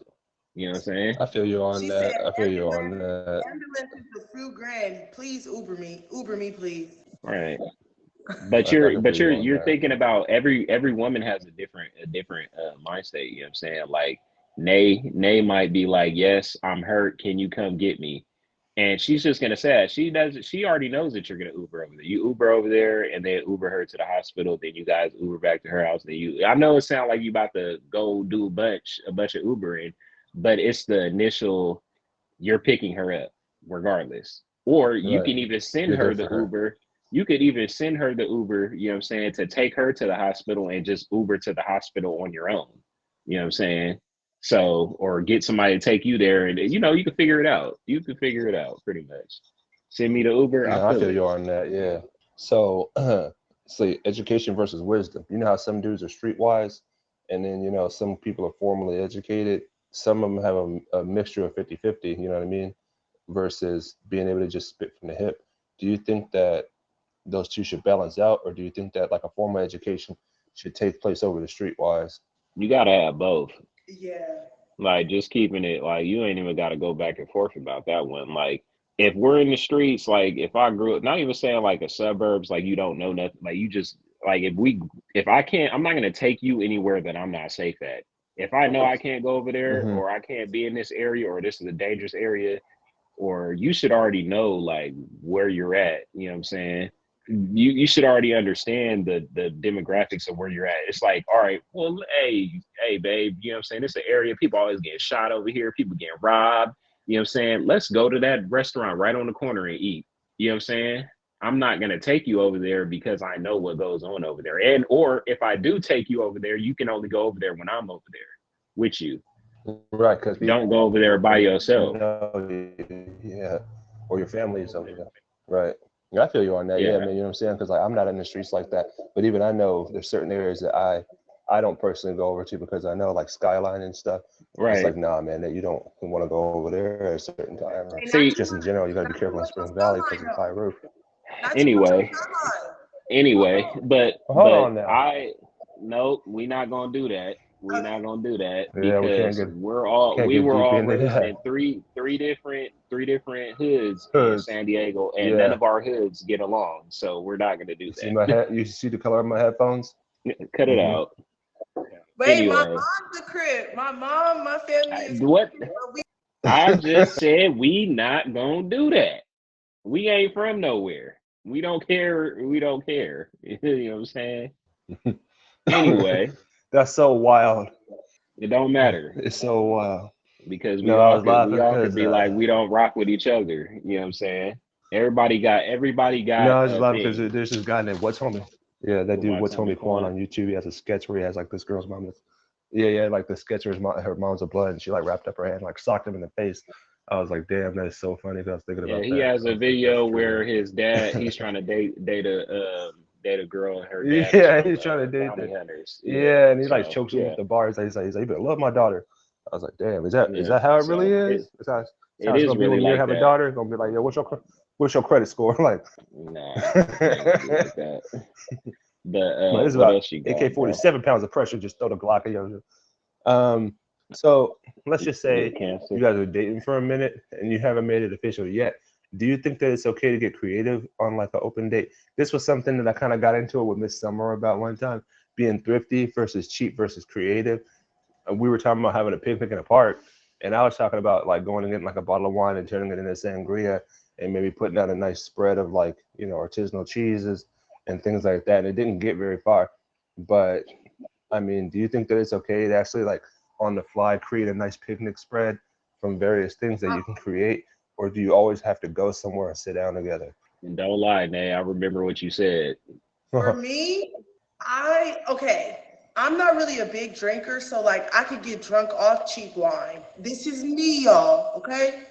Speaker 1: You know what I'm saying?
Speaker 3: I feel you on
Speaker 2: She said,
Speaker 3: that. I feel you on that.
Speaker 2: ambulance is a few grand. Please Uber me, please.
Speaker 1: Right. But
Speaker 3: I can feel you on
Speaker 1: you're
Speaker 3: that.
Speaker 1: thinking about every woman has a different mind state. You know what I'm saying? Like Nay might be like, yes, I'm hurt. Can you come get me? And she's just gonna say it. She already knows that you're gonna Uber over there. You Uber over there and then Uber her to the hospital. Then you guys Uber back to her house. I know it sounds like you about to go do a bunch of Ubering, but it's the initial, you're picking her up regardless. Or you
Speaker 3: Right.
Speaker 1: can even send
Speaker 3: You're there
Speaker 1: her
Speaker 3: for
Speaker 1: the
Speaker 3: her.
Speaker 1: Uber. You could even send her the Uber, you know what I'm saying, to take her to the hospital and just Uber to the hospital on your own. You know what I'm saying? So, or get somebody to take you there and, you can figure it out. You can figure it out pretty much. Send me the Uber, I
Speaker 3: No, I
Speaker 1: feel
Speaker 3: feel
Speaker 1: it.
Speaker 3: you on that. Yeah. So, say education versus wisdom. You know how some dudes are streetwise, and then some people are formally educated. Some of them have a mixture of 50-50. You know what I mean? Versus being able to just spit from the hip. Do you think that those two should balance out, or do you think that like a formal education should take place over the streetwise?
Speaker 1: You gotta have both.
Speaker 2: Yeah.
Speaker 1: Like, just keeping it, like, you ain't even got to go back and forth about that one. Like, if we're in the streets, like if I grew up, not even saying like a suburbs, like you don't know nothing, like you just, like, if I can't, I'm not gonna take you anywhere that I'm not safe at. If I know I can't go over there,
Speaker 3: Hmm.
Speaker 1: or I can't be in this area, or this is a dangerous area, or you should already know like where you're at. You know what I'm saying? You should already understand the demographics of where you're at. It's like, all right, well, hey, babe, you know what I'm saying? It's an area people always getting shot over here, people getting robbed. You know what I'm saying? Let's go to that restaurant right on the corner and eat. You know what I'm saying? I'm not gonna take you over there because I know what goes on over there. And or if I do take you over there, you can only go over there when I'm over there with you.
Speaker 3: Right, because
Speaker 1: Don't go over there by yourself.
Speaker 3: yeah, or your family is over there. Right. Yeah, I feel you on that. Yeah,
Speaker 1: Yeah,
Speaker 3: man. You know what I'm saying? Because like I'm not in the streets like that, but even I know there's certain areas that I don't personally go over to because I know like Skyline and stuff. It's
Speaker 1: right.
Speaker 3: like nah, man, that you don't want to go over there at a certain time, or
Speaker 2: Hey,
Speaker 1: See,
Speaker 3: just in general, you got to be
Speaker 2: not too
Speaker 3: careful in
Speaker 2: much on
Speaker 3: Spring Valley because
Speaker 2: Skyline
Speaker 3: of the high
Speaker 2: though.
Speaker 3: roof.
Speaker 2: Not too much on
Speaker 1: anyway,
Speaker 2: Skyline.
Speaker 1: anyway,
Speaker 2: Oh,
Speaker 1: but
Speaker 3: Well, hold
Speaker 1: but
Speaker 3: on now.
Speaker 1: I no, we not gonna do that. We not
Speaker 2: okay.
Speaker 1: gonna do that
Speaker 3: Yeah,
Speaker 1: because
Speaker 3: can't
Speaker 1: we
Speaker 3: get
Speaker 1: were
Speaker 3: deep
Speaker 1: all
Speaker 3: into
Speaker 1: raised in
Speaker 3: that.
Speaker 1: three different hoods in
Speaker 3: Cause
Speaker 1: San Diego, and none
Speaker 3: yeah,
Speaker 1: of our hoods get along. So we're not gonna do
Speaker 3: you see my head. You see the color of my headphones.
Speaker 1: that. Cut it
Speaker 3: Hmm.
Speaker 1: out.
Speaker 2: Wait, my
Speaker 1: Anyway,
Speaker 2: mom's a crib. My family is
Speaker 1: what
Speaker 2: Crips, but we
Speaker 1: I just said, we not gonna do that. We ain't from nowhere. We don't care. We don't care. You know what I'm saying? Anyway,
Speaker 3: That's so wild.
Speaker 1: it don't matter
Speaker 3: It's so wild.
Speaker 1: because
Speaker 3: No, I was
Speaker 1: we
Speaker 3: laughing
Speaker 1: all could
Speaker 3: because
Speaker 1: be like, we don't rock with each other. You know what I'm saying? Everybody
Speaker 3: no,
Speaker 1: got
Speaker 3: I was just
Speaker 1: a
Speaker 3: laughing because
Speaker 1: thing.
Speaker 3: there's this guy named What's Homie. Yeah, that dude
Speaker 1: What's
Speaker 3: What's
Speaker 1: on me,
Speaker 3: Homie Quan
Speaker 1: Quan?
Speaker 3: on YouTube. He has a sketch where he has like this girl's mom. Yeah, like the sketch where her mom's a blood and she like wrapped up her hand, like socked him in the face. I was like, damn, that's so funny. 'Cause I was thinking
Speaker 1: Yeah,
Speaker 3: about
Speaker 1: he
Speaker 3: that.
Speaker 1: has
Speaker 3: I
Speaker 1: a
Speaker 3: was like, that's
Speaker 1: video
Speaker 3: true.
Speaker 1: where his dad, he's trying to date a girl, and her dad is
Speaker 3: Yeah,
Speaker 1: from
Speaker 3: he's trying to date
Speaker 1: Bounty
Speaker 3: the.
Speaker 1: Hunters. Yeah,
Speaker 3: Yeah, and he like
Speaker 1: so
Speaker 3: chokes him with
Speaker 1: yeah,
Speaker 3: the bars. He's like, you better love my daughter. I was like, damn, is
Speaker 1: yeah.
Speaker 3: that how it really
Speaker 1: So
Speaker 3: is? Is
Speaker 1: it
Speaker 3: how it's
Speaker 1: is
Speaker 3: gonna be
Speaker 1: really
Speaker 3: when you
Speaker 1: like
Speaker 3: have a
Speaker 1: that.
Speaker 3: daughter? It's gonna be like, yo, what's your credit score? Like,
Speaker 1: Nah, it ain't gonna be like that. But
Speaker 3: man, it's
Speaker 1: what
Speaker 3: about
Speaker 1: else you got, bro?
Speaker 3: AK-47 pounds of pressure. Just throw the Glock at you. So let's just
Speaker 1: You
Speaker 3: say
Speaker 1: get cancer.
Speaker 3: you guys are dating for a minute and you haven't made it official yet. Do you think that it's okay to get creative on like an open date? This was something that I kind of got into it with Miss Summer about one time, being thrifty versus cheap versus creative. We were talking about having a picnic in a park, and I was talking about like going and getting like a bottle of wine and turning it into sangria, and maybe putting out a nice spread of like artisanal cheeses and things like that. And it didn't get very far. But I mean, do you think that it's okay to actually like on the fly create a nice picnic spread from various things that you can create, or do you always have to go somewhere and sit down together?
Speaker 1: And don't lie, Nay. I remember what you said.
Speaker 2: For me, okay. I'm not really a big drinker, so like I could get drunk off cheap wine. This is me, y'all. Okay.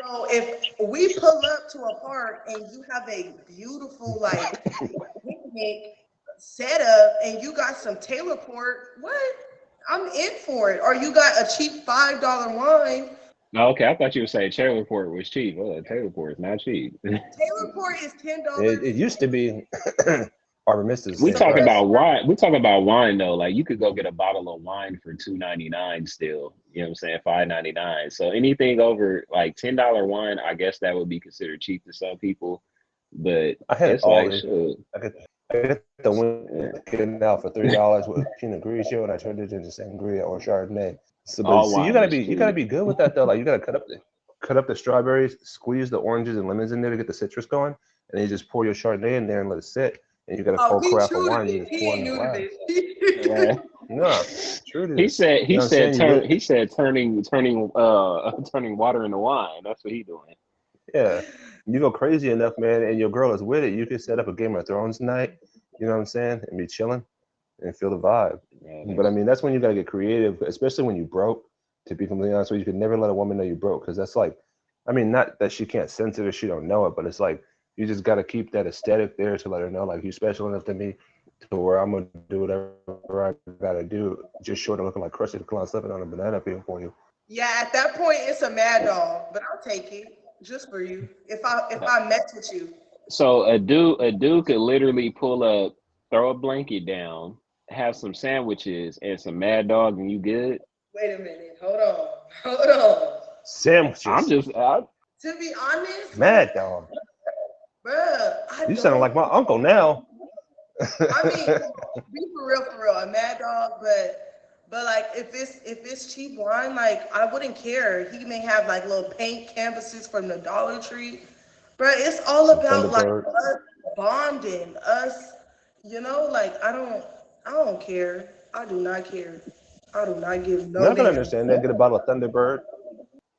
Speaker 2: So if we pull up to a park and you have a beautiful like picnic setup and you got some Taylor port, what? I'm in for it. Or you got a cheap $5 wine.
Speaker 1: Oh, okay, I thought you were saying Taylor Port was cheap. Oh, Taylor Port is not cheap.
Speaker 2: Taylor port is $10.
Speaker 3: It used to be. Arbor Mist is the
Speaker 1: We
Speaker 3: same
Speaker 1: talking
Speaker 3: price.
Speaker 1: about wine. We talking about wine though. Like you could go get a bottle of wine for $2.99 still. You know what I'm saying? $5.99. So anything over like $10 wine, I guess that would be considered cheap to some people. But
Speaker 3: I had
Speaker 1: it's
Speaker 3: all
Speaker 1: like
Speaker 3: this.
Speaker 1: sure.
Speaker 3: I get the
Speaker 1: Yeah.
Speaker 3: Winkin out for $3 with Pinot Grigio, and I turned it into Sangria or Chardonnay. So, but
Speaker 1: All
Speaker 3: see,
Speaker 1: wine is
Speaker 3: you gotta
Speaker 1: cheap.
Speaker 3: be good with that though. Like you gotta cut up the strawberries, squeeze the oranges and lemons in there to get the citrus going, and then you just pour your Chardonnay in there and let it sit. And you got a
Speaker 2: Oh,
Speaker 3: cold
Speaker 2: he
Speaker 3: carafe of
Speaker 2: true to
Speaker 3: wine, you
Speaker 2: this.
Speaker 3: just
Speaker 2: He
Speaker 3: pour in
Speaker 2: ain't
Speaker 3: the
Speaker 2: new to
Speaker 3: glass.
Speaker 2: this.
Speaker 1: Right.
Speaker 3: No, true to
Speaker 1: He
Speaker 3: this.
Speaker 1: said
Speaker 3: You know what I'm saying? You get
Speaker 1: he said turning water into wine. That's what he doing.
Speaker 3: Yeah, you go crazy enough, man, and your girl is with it. You could set up a Game of Thrones night. You know what I'm saying, and be chilling and feel the vibe.
Speaker 1: Yeah,
Speaker 3: But I mean, that's when you gotta get creative, especially when you broke. To be completely honest with you, you could never let a woman know you broke because that's like, I mean, not that she can't sense it or she don't know it, but it's like you just gotta keep that aesthetic there to let her know like you special enough to me to where I'm gonna do whatever I gotta do, just short of looking like Krusty the Clown slipping on a banana peel for you.
Speaker 2: Yeah, at that point it's a mad dog, but I'll take it just for you. If I mess with you.
Speaker 1: so a dude could literally pull up, throw a blanket down, have some sandwiches and some Mad Dog, and you good.
Speaker 2: Wait a minute. Hold on. Hold on.
Speaker 1: I'm
Speaker 3: Sandwiches,
Speaker 1: just
Speaker 2: To be honest,
Speaker 3: mad dog.
Speaker 2: bruh, I
Speaker 3: You sound
Speaker 2: don't.
Speaker 3: like my uncle now.
Speaker 2: I mean, be for real, a mad dog, but like if it's cheap wine, like I wouldn't care. He may have like little paint canvases from the Dollar Tree, but it's all
Speaker 3: Some
Speaker 2: about like
Speaker 3: Thunderbird.
Speaker 2: us bonding, us, like I don't care. I do not care. I do not give
Speaker 3: Now
Speaker 2: no
Speaker 3: I can
Speaker 2: damn.
Speaker 3: understand that. Get a bottle of Thunderbird,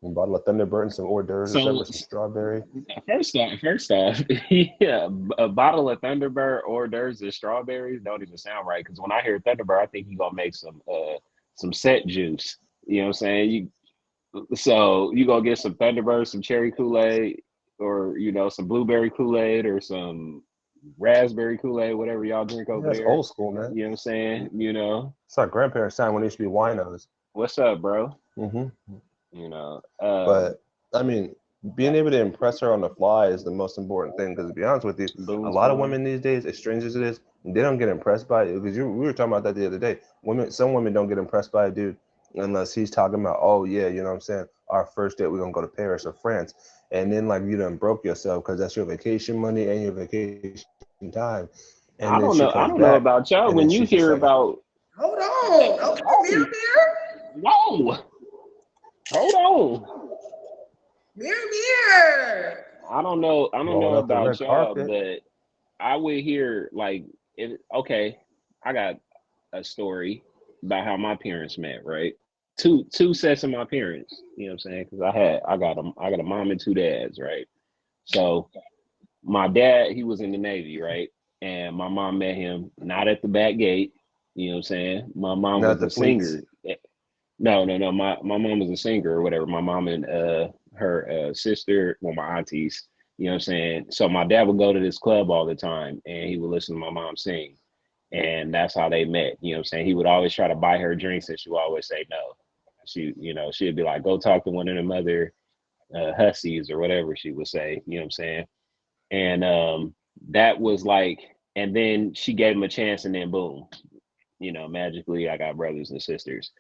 Speaker 3: a bottle of Thunderbird and some hors d'oeuvres or something
Speaker 1: so
Speaker 3: with some strawberry.
Speaker 1: first off, yeah, a bottle of Thunderbird hors d'oeuvres and strawberries don't even sound right. Because when I hear Thunderbird, I think you gonna make some set juice. You know what I'm saying? So you gonna get some Thunderbird, some cherry Kool-Aid, or some blueberry Kool-Aid or some raspberry Kool-Aid, whatever y'all drink
Speaker 3: Yeah,
Speaker 1: over
Speaker 3: that's
Speaker 1: there.
Speaker 3: old school, man.
Speaker 1: You know what I'm saying?
Speaker 3: It's our grandparents' time when they used to be winos.
Speaker 1: What's up, bro?
Speaker 3: Hmm
Speaker 1: You know,
Speaker 3: But I mean, being able to impress her on the fly is the most important thing. Because to be honest with you, a
Speaker 1: booze
Speaker 3: lot of
Speaker 1: boy.
Speaker 3: women these days, as strange as it is, they don't get impressed by it. Because we were talking about that the other day. Some women don't get impressed by a dude unless he's talking about, oh yeah, you know what I'm saying. Our first date, we're gonna go to Paris or France, and then like you done broke yourself because that's your vacation money and your vacation time, and
Speaker 1: I
Speaker 3: then
Speaker 1: don't
Speaker 3: she
Speaker 1: know. I
Speaker 3: comes
Speaker 1: don't know
Speaker 3: back,
Speaker 1: about y'all.
Speaker 3: and then
Speaker 1: When you
Speaker 3: she's just
Speaker 1: hear
Speaker 3: like,
Speaker 1: about,
Speaker 2: Hold on. Okay, mirror,
Speaker 1: oh,
Speaker 2: mirror,
Speaker 1: whoa, hold on.
Speaker 2: mirror, mirror.
Speaker 1: I don't know. I don't
Speaker 3: rolling
Speaker 1: know
Speaker 3: out the
Speaker 1: about
Speaker 3: red
Speaker 1: y'all,
Speaker 3: carpet.
Speaker 1: but I would hear like, okay, I got a story about how my parents met. Right, two sets of my parents. You know what I'm saying? Because I got a mom and two dads. Right, so my dad, he was in the Navy, right? And my mom met him not at the back gate. You know what I'm saying? My mom
Speaker 3: Not
Speaker 1: was
Speaker 3: the
Speaker 1: a
Speaker 3: fleets.
Speaker 1: singer. No, no, no. My mom was a singer or whatever. My mom and her sister, well, my aunties. You know what I'm saying? So my dad would go to this club all the time, and he would listen to my mom sing, and that's how they met. You know what I'm saying? He would always try to buy her drinks, and she would always say no. She'd be like, "Go talk to one of them other hussies or whatever," she would say. You know what I'm saying? And that was like, and then she gave him a chance, and then boom, magically I got brothers and sisters.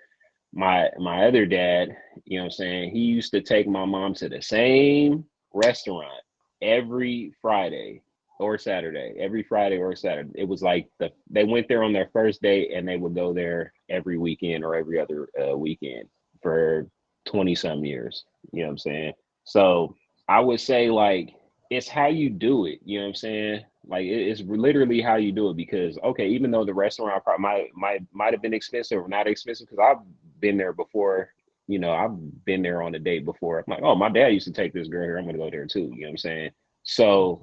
Speaker 1: My other dad, you know what I'm saying, he used to take my mom to the same restaurant every Friday or Saturday, every Friday or Saturday. It was like they went there on their first date, and they would go there every weekend or every other weekend for 20 some years. You know what I'm saying? So I would say like it's how you do it. You know what I'm saying? Like it's literally how you do it. Because okay, even though the restaurant might have been expensive or not expensive, because I've been there before. You know, I've been there on a date before. I'm like, oh, my dad used to take this girl here. I'm gonna go there too. You know what I'm saying? So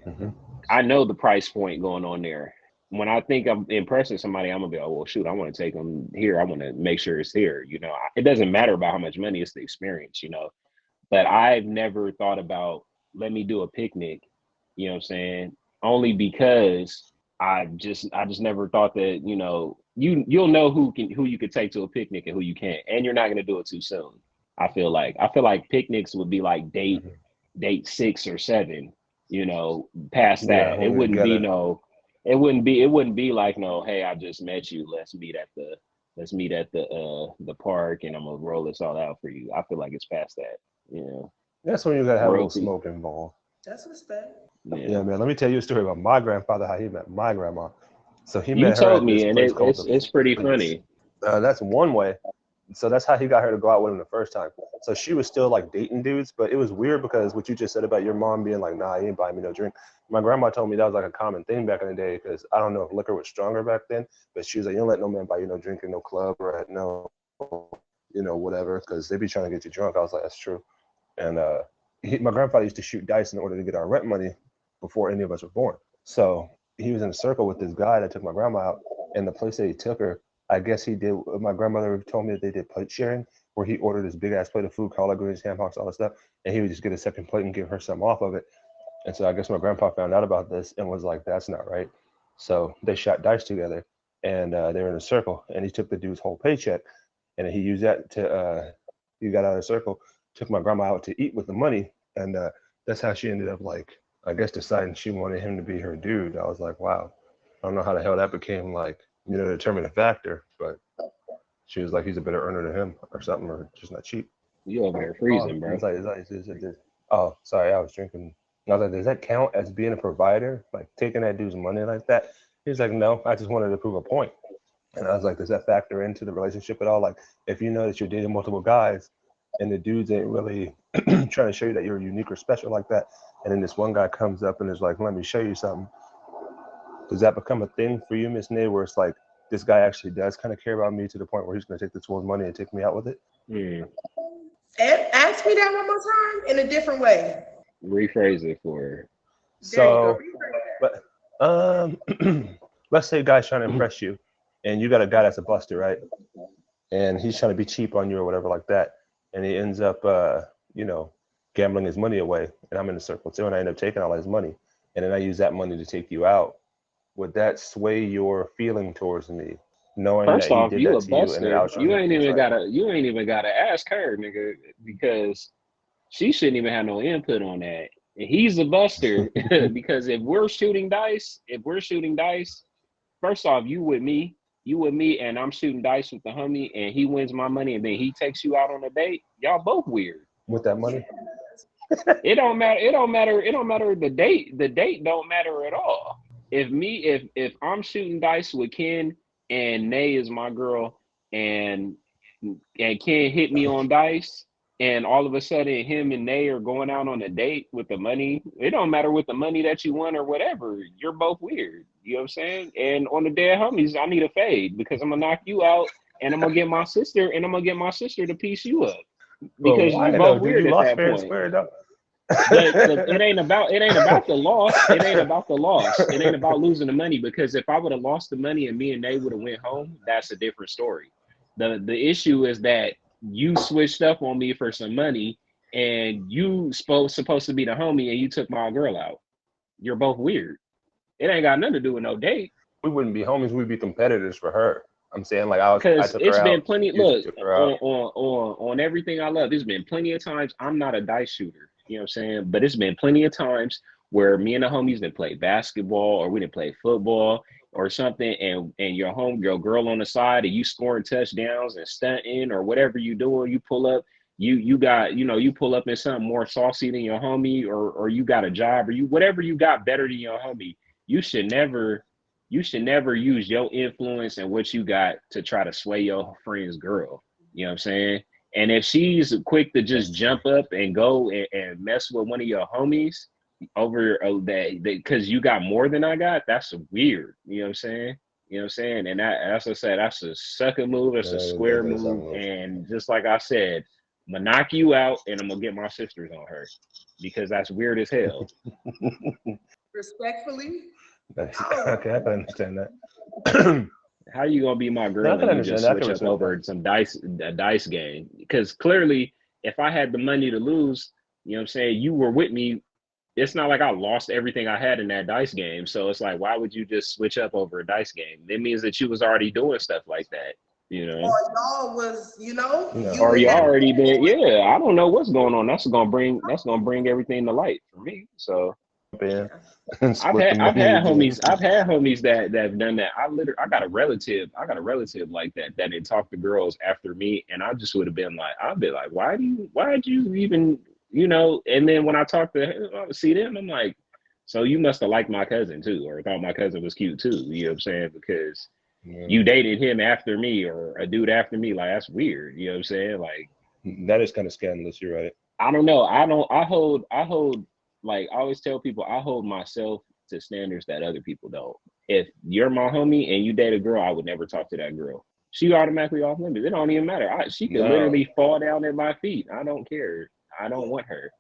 Speaker 3: Hmm.
Speaker 1: I know the price point going on there. When I think I'm impressing somebody, I'm gonna be, oh well, shoot, I want to take them here. I want to make sure it's here. You know, it doesn't matter about how much money; it's the experience. You know, but I've never thought about let me do a picnic. You know what I'm saying? Only because I just never thought that you'll know who you could take to a picnic and who you can't, and you're not gonna do it too soon. I feel like picnics would be like
Speaker 3: Hmm.
Speaker 1: date 6 or 7. Past
Speaker 3: Yeah,
Speaker 1: that
Speaker 3: when we're together.
Speaker 1: it wouldn't be like, no, hey, I just met you, let's meet at the park and I'm gonna roll this all out for you. I feel like it's past that.
Speaker 3: That's when you gotta have a little
Speaker 1: Royalty.
Speaker 3: smoke involved.
Speaker 2: That's respect.
Speaker 1: Yeah.
Speaker 3: Yeah, man. Let me tell you a story about my grandfather, how he met my grandma. So he
Speaker 1: You
Speaker 3: met her
Speaker 1: told
Speaker 3: at this
Speaker 1: me, and
Speaker 3: place called the
Speaker 1: it's pretty
Speaker 3: Please.
Speaker 1: funny.
Speaker 3: That's one way. So that's how he got her to go out with him the first time. So she was still like dating dudes, but it was weird because what you just said about your mom being like, nah, you ain't buying me no drink. My grandma told me that was like a common thing back in the day because I don't know if liquor was stronger back then, but she was like, you don't let no man buy you no drink in no club or at no, whatever, because they be trying to get you drunk. I was like, that's true. And my grandfather used to shoot dice in order to get our rent money before any of us were born. So he was in a circle with this guy that took my grandma out, and the place that he took her, I guess he did. My grandmother told me that they did plate sharing, where he ordered this big ass plate of food, collard greens, ham hocks, all that stuff, and he would just get a second plate and give her some off of it. And so I guess my grandpa found out about this and was like, "That's not right." So they shot dice together, and they were in a circle, and he took the dude's whole paycheck, and he used that to. He got out of the circle, took my grandma out to eat with the money, and that's how she ended up like, I guess, deciding she wanted him to be her dude. I was like, wow, I don't know how the hell that became like, a determining factor, but she was like, he's a better earner than him or something, or just not cheap.
Speaker 1: You over there
Speaker 3: Oh,
Speaker 1: freezing, bro.
Speaker 3: oh, sorry, I was drinking. I was like, does that count as being a provider? Like taking that dude's money like that? He's like, no, I just wanted to prove a point. And I was like, does that factor into the relationship at all? Like, if you know that you're dating multiple guys and the dudes ain't really trying to show you that you're unique or special like that, and then this one guy comes up and is like, let me show you something. Does that become a thing for you, Miss Nay, where it's like, this guy actually does kind of care about me to the point where he's going to take this woman's money and take me out with it?
Speaker 1: Hmm.
Speaker 2: And ask me that one more time in a different way.
Speaker 1: Rephrase it for her.
Speaker 2: There you go.
Speaker 3: So, but let's say a guy's trying to impress you, and you got a guy that's a buster, right? And he's trying to be cheap on you or whatever like that, and he ends up, gambling his money away, and I'm in the circle too, and I end up taking all his money, and then I use that money to take you out. Would that sway your feeling towards me, knowing
Speaker 1: First
Speaker 3: that he
Speaker 1: off,
Speaker 3: did
Speaker 1: you
Speaker 3: that
Speaker 1: a
Speaker 3: to you, and then I
Speaker 1: buster.
Speaker 3: was trying to make things right?
Speaker 1: You ain't even gotta ask her, nigga, because she shouldn't even have no input on that. And he's a buster because if we're shooting dice, first off, you with me, and I'm shooting dice with the homie, and he wins my money, and then he takes you out on a date. Y'all both weird.
Speaker 3: With that money.
Speaker 1: It don't matter. It don't matter. It don't matter. The date. The date don't matter at all. If I'm shooting dice with Ken and Nae is my girl, and Ken hit me on dice, and all of a sudden him and Nae are going out on a date with the money. It don't matter with the money that you won or whatever. You're both weird. You know what I'm saying? And on the dead homies, I need a fade because I'm gonna knock you out, and I'm gonna get my sister to piece you up
Speaker 3: But
Speaker 1: because you
Speaker 3: why
Speaker 1: both
Speaker 3: though, dude?
Speaker 1: weird
Speaker 3: You
Speaker 1: at
Speaker 3: lost
Speaker 1: that
Speaker 3: fair and
Speaker 1: point.
Speaker 3: square though.
Speaker 1: But it ain't about the loss. It ain't about the loss. It ain't about losing the money, because if I would have lost the money and me and Nate would have went home, that's a different story. The issue is that you switched up on me for some money, and you supposed to be the homie, and you took my girl out. You're both weird. It ain't got nothing to do with no date.
Speaker 3: We wouldn't be homies. We'd be competitors for her. I'm saying like I
Speaker 1: Because
Speaker 3: took her
Speaker 1: it's been
Speaker 3: out.
Speaker 1: plenty.
Speaker 3: You
Speaker 1: Look,
Speaker 3: took her out.
Speaker 1: on everything I love. There's been plenty of times. I'm not a dice shooter. You know what I'm saying? But it's been plenty of times where me and the homies didn't play basketball, or we didn't play football or something, and your girl on the side, and you scoring touchdowns and stunting or whatever you doing. You pull up. You got, you pull up in something more saucy than your homie, or you got a job, or you whatever you got better than your homie. You should never you should never use your influence and what you got to try to sway your friend's girl. You know what I'm saying? And if she's quick to just
Speaker 3: That's true.
Speaker 1: jump up and go and mess with one of your homies, over that because you got more than I got. That's weird. You know what I'm saying? You know what I'm saying? And that, as I said, that's a sucker move. It's a square
Speaker 3: That is a
Speaker 1: move.
Speaker 3: move.
Speaker 1: And just like I said, I'm gonna knock you out, and I'm gonna get my sisters on her because that's weird as hell.
Speaker 2: Respectfully,
Speaker 3: Okay, I can understand that.
Speaker 1: How you gonna be my
Speaker 3: No, I
Speaker 1: girl
Speaker 3: can
Speaker 1: and you
Speaker 3: understand
Speaker 1: just
Speaker 3: that. I can
Speaker 1: switch up
Speaker 3: respect that.
Speaker 1: over some a dice game? Because clearly, if I had the money to lose, you know what I'm saying, you were with me. It's not like I lost everything I had in that dice game. So it's like, why would you just switch up over a dice game? It means that you was already doing stuff like that, you
Speaker 2: or
Speaker 1: know?
Speaker 2: y'all was,
Speaker 3: No,
Speaker 2: you
Speaker 1: Or
Speaker 2: was
Speaker 1: you
Speaker 2: that.
Speaker 1: already been, yeah, I don't know what's going on. That's gonna bring everything to light for me. So
Speaker 3: man,
Speaker 2: Yeah.
Speaker 3: and
Speaker 1: I've
Speaker 3: split the
Speaker 1: had I've
Speaker 3: money
Speaker 1: had
Speaker 3: again.
Speaker 1: homies I've had homies that have done that. I got a relative like that had talked to girls after me, and I just would have been like, I'd be like, why'd you even, and then when I talk to him, I would see them, I'm like, so you must have liked my cousin too, or thought my cousin was cute too, you know what I'm saying? Because
Speaker 3: Yeah.
Speaker 1: you dated him after me or a dude after me, like that's weird, you know what I'm saying? Like
Speaker 3: That is kind of scandalous. You're right.
Speaker 1: I don't know. I hold like I always tell people I hold myself to standards that other people don't. If you're my homie and you date a girl, I would never talk to that girl. She automatically off limits. It don't even matter. She could
Speaker 3: No,
Speaker 1: literally fall down at my feet. I don't care. I don't want her.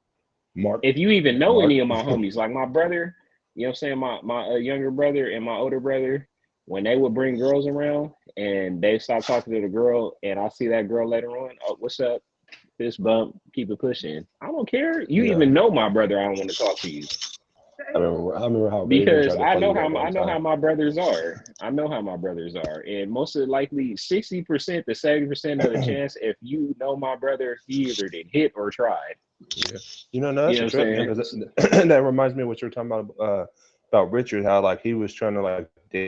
Speaker 3: Mark,
Speaker 1: If you even know
Speaker 3: Mark.
Speaker 1: any of my homies, like my brother, you know what I'm saying, my younger brother and my older brother, when they would bring girls around and they stop talking to the girl and I see that girl later on, oh, what's up? Fist bump, keep it pushing. I don't care. You
Speaker 3: Yeah,
Speaker 1: even know my brother. I don't want to talk to you
Speaker 3: I remember how Raven
Speaker 1: because
Speaker 3: tried to
Speaker 1: I
Speaker 3: play
Speaker 1: know
Speaker 3: you
Speaker 1: how
Speaker 3: that one
Speaker 1: I know
Speaker 3: time.
Speaker 1: how my brothers are. I know how my brothers are, and most of likely 60% to 70% of the chance, if you know my brother, he either did hit or tried.
Speaker 3: Yeah. No,
Speaker 1: You
Speaker 3: that's
Speaker 1: know
Speaker 3: a
Speaker 1: what I'm
Speaker 3: trip, man,
Speaker 1: saying?
Speaker 3: because that reminds me of what you were talking about Richard, how like he was trying to like date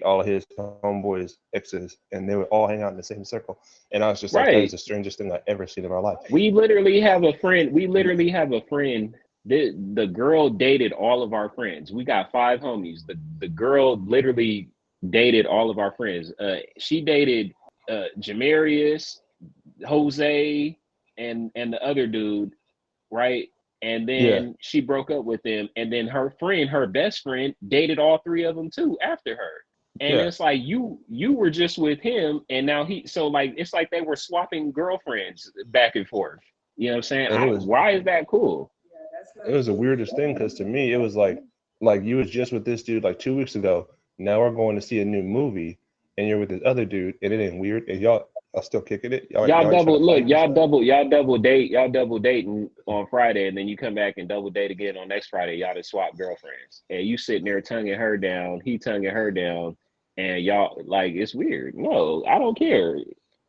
Speaker 3: all his homeboys' exes, and they would all hang out in the same circle. And I was just like, that is
Speaker 1: Right.
Speaker 3: the strangest thing I've ever seen in my life.
Speaker 1: We literally have a friend. We literally have a friend. The girl dated all of our friends. We got five homies. The girl literally dated all of our friends. She dated Jamarius, Jose, and the other dude, right? And
Speaker 3: Yeah,
Speaker 1: then she broke up with them. And then her friend, her best friend, dated all three of them too after her. And
Speaker 3: yeah.
Speaker 1: it's like you were just with him, and now so like it's like they were swapping girlfriends back and forth. You know what I'm saying?
Speaker 3: And
Speaker 1: Why is that cool?
Speaker 2: Yeah, that's
Speaker 3: it
Speaker 2: not
Speaker 3: was the
Speaker 2: cool.
Speaker 3: weirdest thing because to me it was like you was just with this dude like 2 weeks ago. Now we're going to see a new movie, and you're with this other dude, and it ain't weird. And y'all are still kicking it. Y'all ain't trying to fight and stuff.
Speaker 1: Y'all double dating on Friday, and then you come back and double date again on next Friday. Y'all just swap girlfriends, and you sitting there tonguing her down, he tonguing her down, and y'all like it's weird. No, I don't care.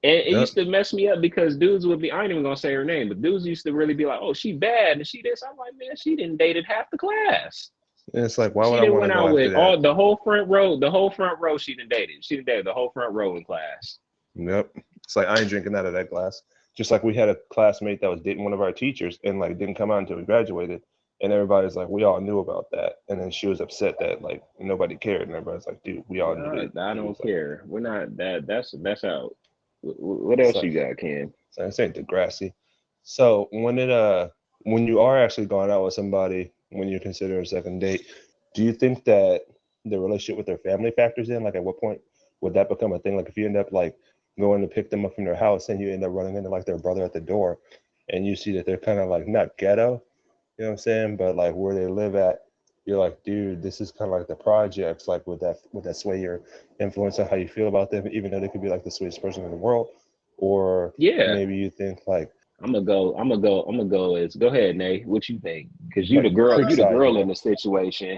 Speaker 1: It
Speaker 3: Yep.
Speaker 1: used to mess me up because dudes would be, I ain't even gonna say her name, but dudes used to really be like, oh, she bad and she this. I'm like, man, she didn't dated half the class.
Speaker 3: And it's like, why would
Speaker 1: She
Speaker 3: I
Speaker 1: didn't
Speaker 3: want to
Speaker 1: went
Speaker 3: go
Speaker 1: out
Speaker 3: after
Speaker 1: with
Speaker 3: that?
Speaker 1: the whole front row she didn't dated. She didn't date the whole front row in class.
Speaker 3: Yep. It's like I ain't drinking out of that glass. Just like we had a classmate that was dating one of our teachers and like didn't come out until we graduated. And everybody's like, we all knew about that. And then she was upset that like nobody cared. And everybody's like, dude, we all knew
Speaker 1: No,
Speaker 3: that
Speaker 1: I
Speaker 3: you
Speaker 1: don't
Speaker 3: was like,
Speaker 1: care. We're not that. That's out. What
Speaker 3: it's
Speaker 1: else
Speaker 3: like,
Speaker 1: you got, Ken?
Speaker 3: it's like, this ain't Degrassi. So when you are actually going out with somebody, when you consider a second date, do you think that the relationship with their family factors in? Like at what point would that become a thing? Like if you end up like going to pick them up from their house and you end up running into like their brother at the door and you see that they're kind of like not ghetto, you know what I'm saying? But like where they live at, you're like, dude, this is kind of like the projects. Like would that sway your influence on how you feel about them, even though they could be like the sweetest person in the world? Or
Speaker 1: Yeah,
Speaker 3: maybe you think like
Speaker 1: I'm gonna go. I'm gonna go. I'm gonna go. Go ahead, Nate. What you think? Because you the
Speaker 3: like
Speaker 1: girl. You the
Speaker 3: Creekside, you
Speaker 1: girl in
Speaker 3: know?
Speaker 1: the situation.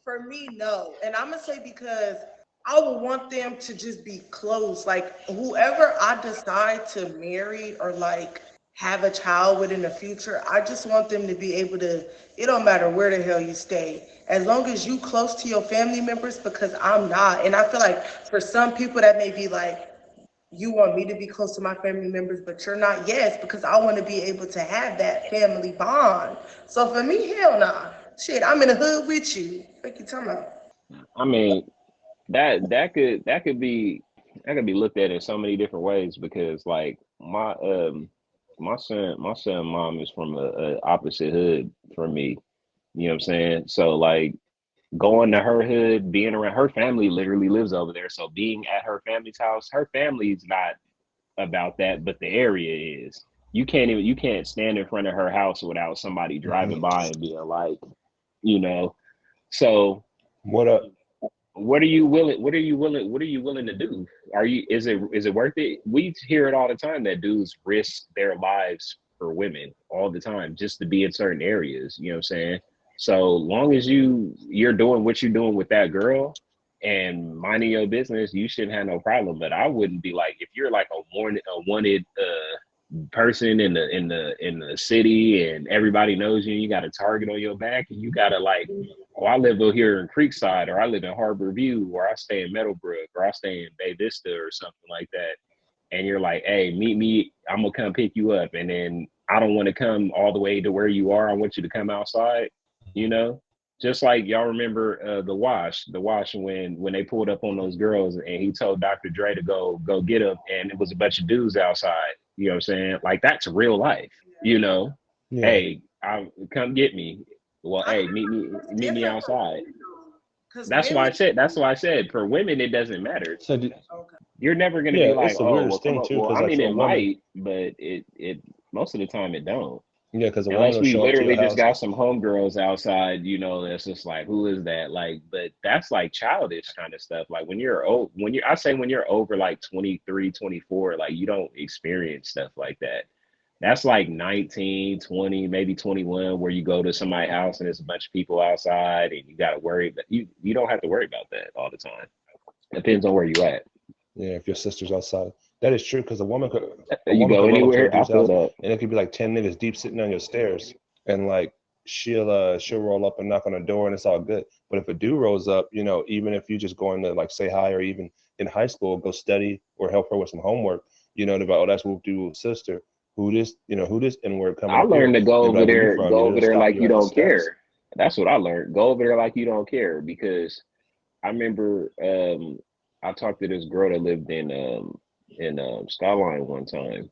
Speaker 2: For me, no. And I'm gonna say because I would want them to just be close. Like whoever I decide to marry or like have a child with in the future, I just want them to be able to. It don't matter where the hell you stay, as long as you close to your family members. Because I'm not, and I feel like for some people that may be like, you want me to be close to my family members, but you're not. Yes, because I want to be able to have that family bond. So for me, hell nah. Shit, I'm in the hood with you. What you talking about?
Speaker 1: I mean, that could be looked at in so many different ways because like my son mom is from a opposite hood from me, You know what I'm saying? So like going to her hood, being around her family literally lives over there. So being at her family's house, her family's not about that, but the area is. You can't stand in front of her house without somebody
Speaker 3: Mhm.
Speaker 1: driving by and being like, you know. So
Speaker 3: What up?
Speaker 1: what are you willing to do? Is it worth it? We hear it all the time that dudes risk their lives for women all the time just to be in certain areas, you know what I'm saying? So long as you're doing what you're doing with that girl and minding your business, you shouldn't have no problem. But I wouldn't be like, if you're like a wanted person in the city and everybody knows you, you got a target on your back and you gotta like, oh, I live over here in Creekside, or I live in Harbor View, or I stay in Meadowbrook, or I stay in Bay Vista, or something like that. And you're like, hey, meet me. I'm gonna come pick you up, and then I don't want to come all the way to where you are. I want you to come outside. You know, just like y'all remember the wash when they pulled up on those girls, and he told Dr. Dre to go get them, and it was a bunch of dudes outside. You know what I'm saying? Like that's real life. You know,
Speaker 3: Yeah.
Speaker 1: hey, I come get me. Well,
Speaker 2: I
Speaker 1: hey,
Speaker 2: think
Speaker 1: meet
Speaker 2: it's
Speaker 1: me
Speaker 2: different for
Speaker 1: outside.
Speaker 2: women though, because
Speaker 1: That's why I
Speaker 2: women.
Speaker 1: said. That's why I said for women it doesn't matter.
Speaker 3: So
Speaker 2: Okay.
Speaker 1: You're never gonna
Speaker 3: yeah,
Speaker 1: be
Speaker 3: it's
Speaker 1: like,
Speaker 3: the
Speaker 1: oh, well,
Speaker 3: weirdest
Speaker 1: come
Speaker 3: thing
Speaker 1: up.
Speaker 3: too,
Speaker 1: Well,
Speaker 3: because
Speaker 1: I
Speaker 3: like
Speaker 1: mean,
Speaker 3: so a
Speaker 1: it
Speaker 3: woman,
Speaker 1: might, but it most of the time it don't.
Speaker 3: yeah, because a woman
Speaker 1: Unless
Speaker 3: will
Speaker 1: we
Speaker 3: show up to your
Speaker 1: literally just
Speaker 3: house.
Speaker 1: got some homegirls outside, that's just like, who is that? Like, but that's like childish kind of stuff. Like I say when you're over like 23, 24, like you don't experience stuff like that. That's like 19, 20, maybe 21, where you go to somebody's house and there's a bunch of people outside and you got to worry, but you don't have to worry about that all the time. Depends on where you at.
Speaker 3: Yeah, if your sister's outside, that is true. Because a
Speaker 1: You
Speaker 3: woman
Speaker 1: go
Speaker 3: could roll up to a
Speaker 1: anywhere, I
Speaker 3: dude's
Speaker 1: feel
Speaker 3: house,
Speaker 1: that.
Speaker 3: and it could be like 10 niggas deep sitting on your stairs, and like she'll roll up and knock on the door, and it's all good. But if a dude rolls up, even if you just going to like say hi, or even in high school go study or help her with some homework, they're like, oh, that's whoop de sister. Who this N word coming
Speaker 1: I
Speaker 3: up here?
Speaker 1: learned to go
Speaker 3: They'd be
Speaker 1: over
Speaker 3: like, where you
Speaker 1: there,
Speaker 3: from?
Speaker 1: go over
Speaker 3: They'll
Speaker 1: there
Speaker 3: stop
Speaker 1: like
Speaker 3: you
Speaker 1: you
Speaker 3: at the
Speaker 1: don't
Speaker 3: steps.
Speaker 1: care. That's what I learned. Go over there like you don't care because I remember I talked to this girl that lived in Skyline one time,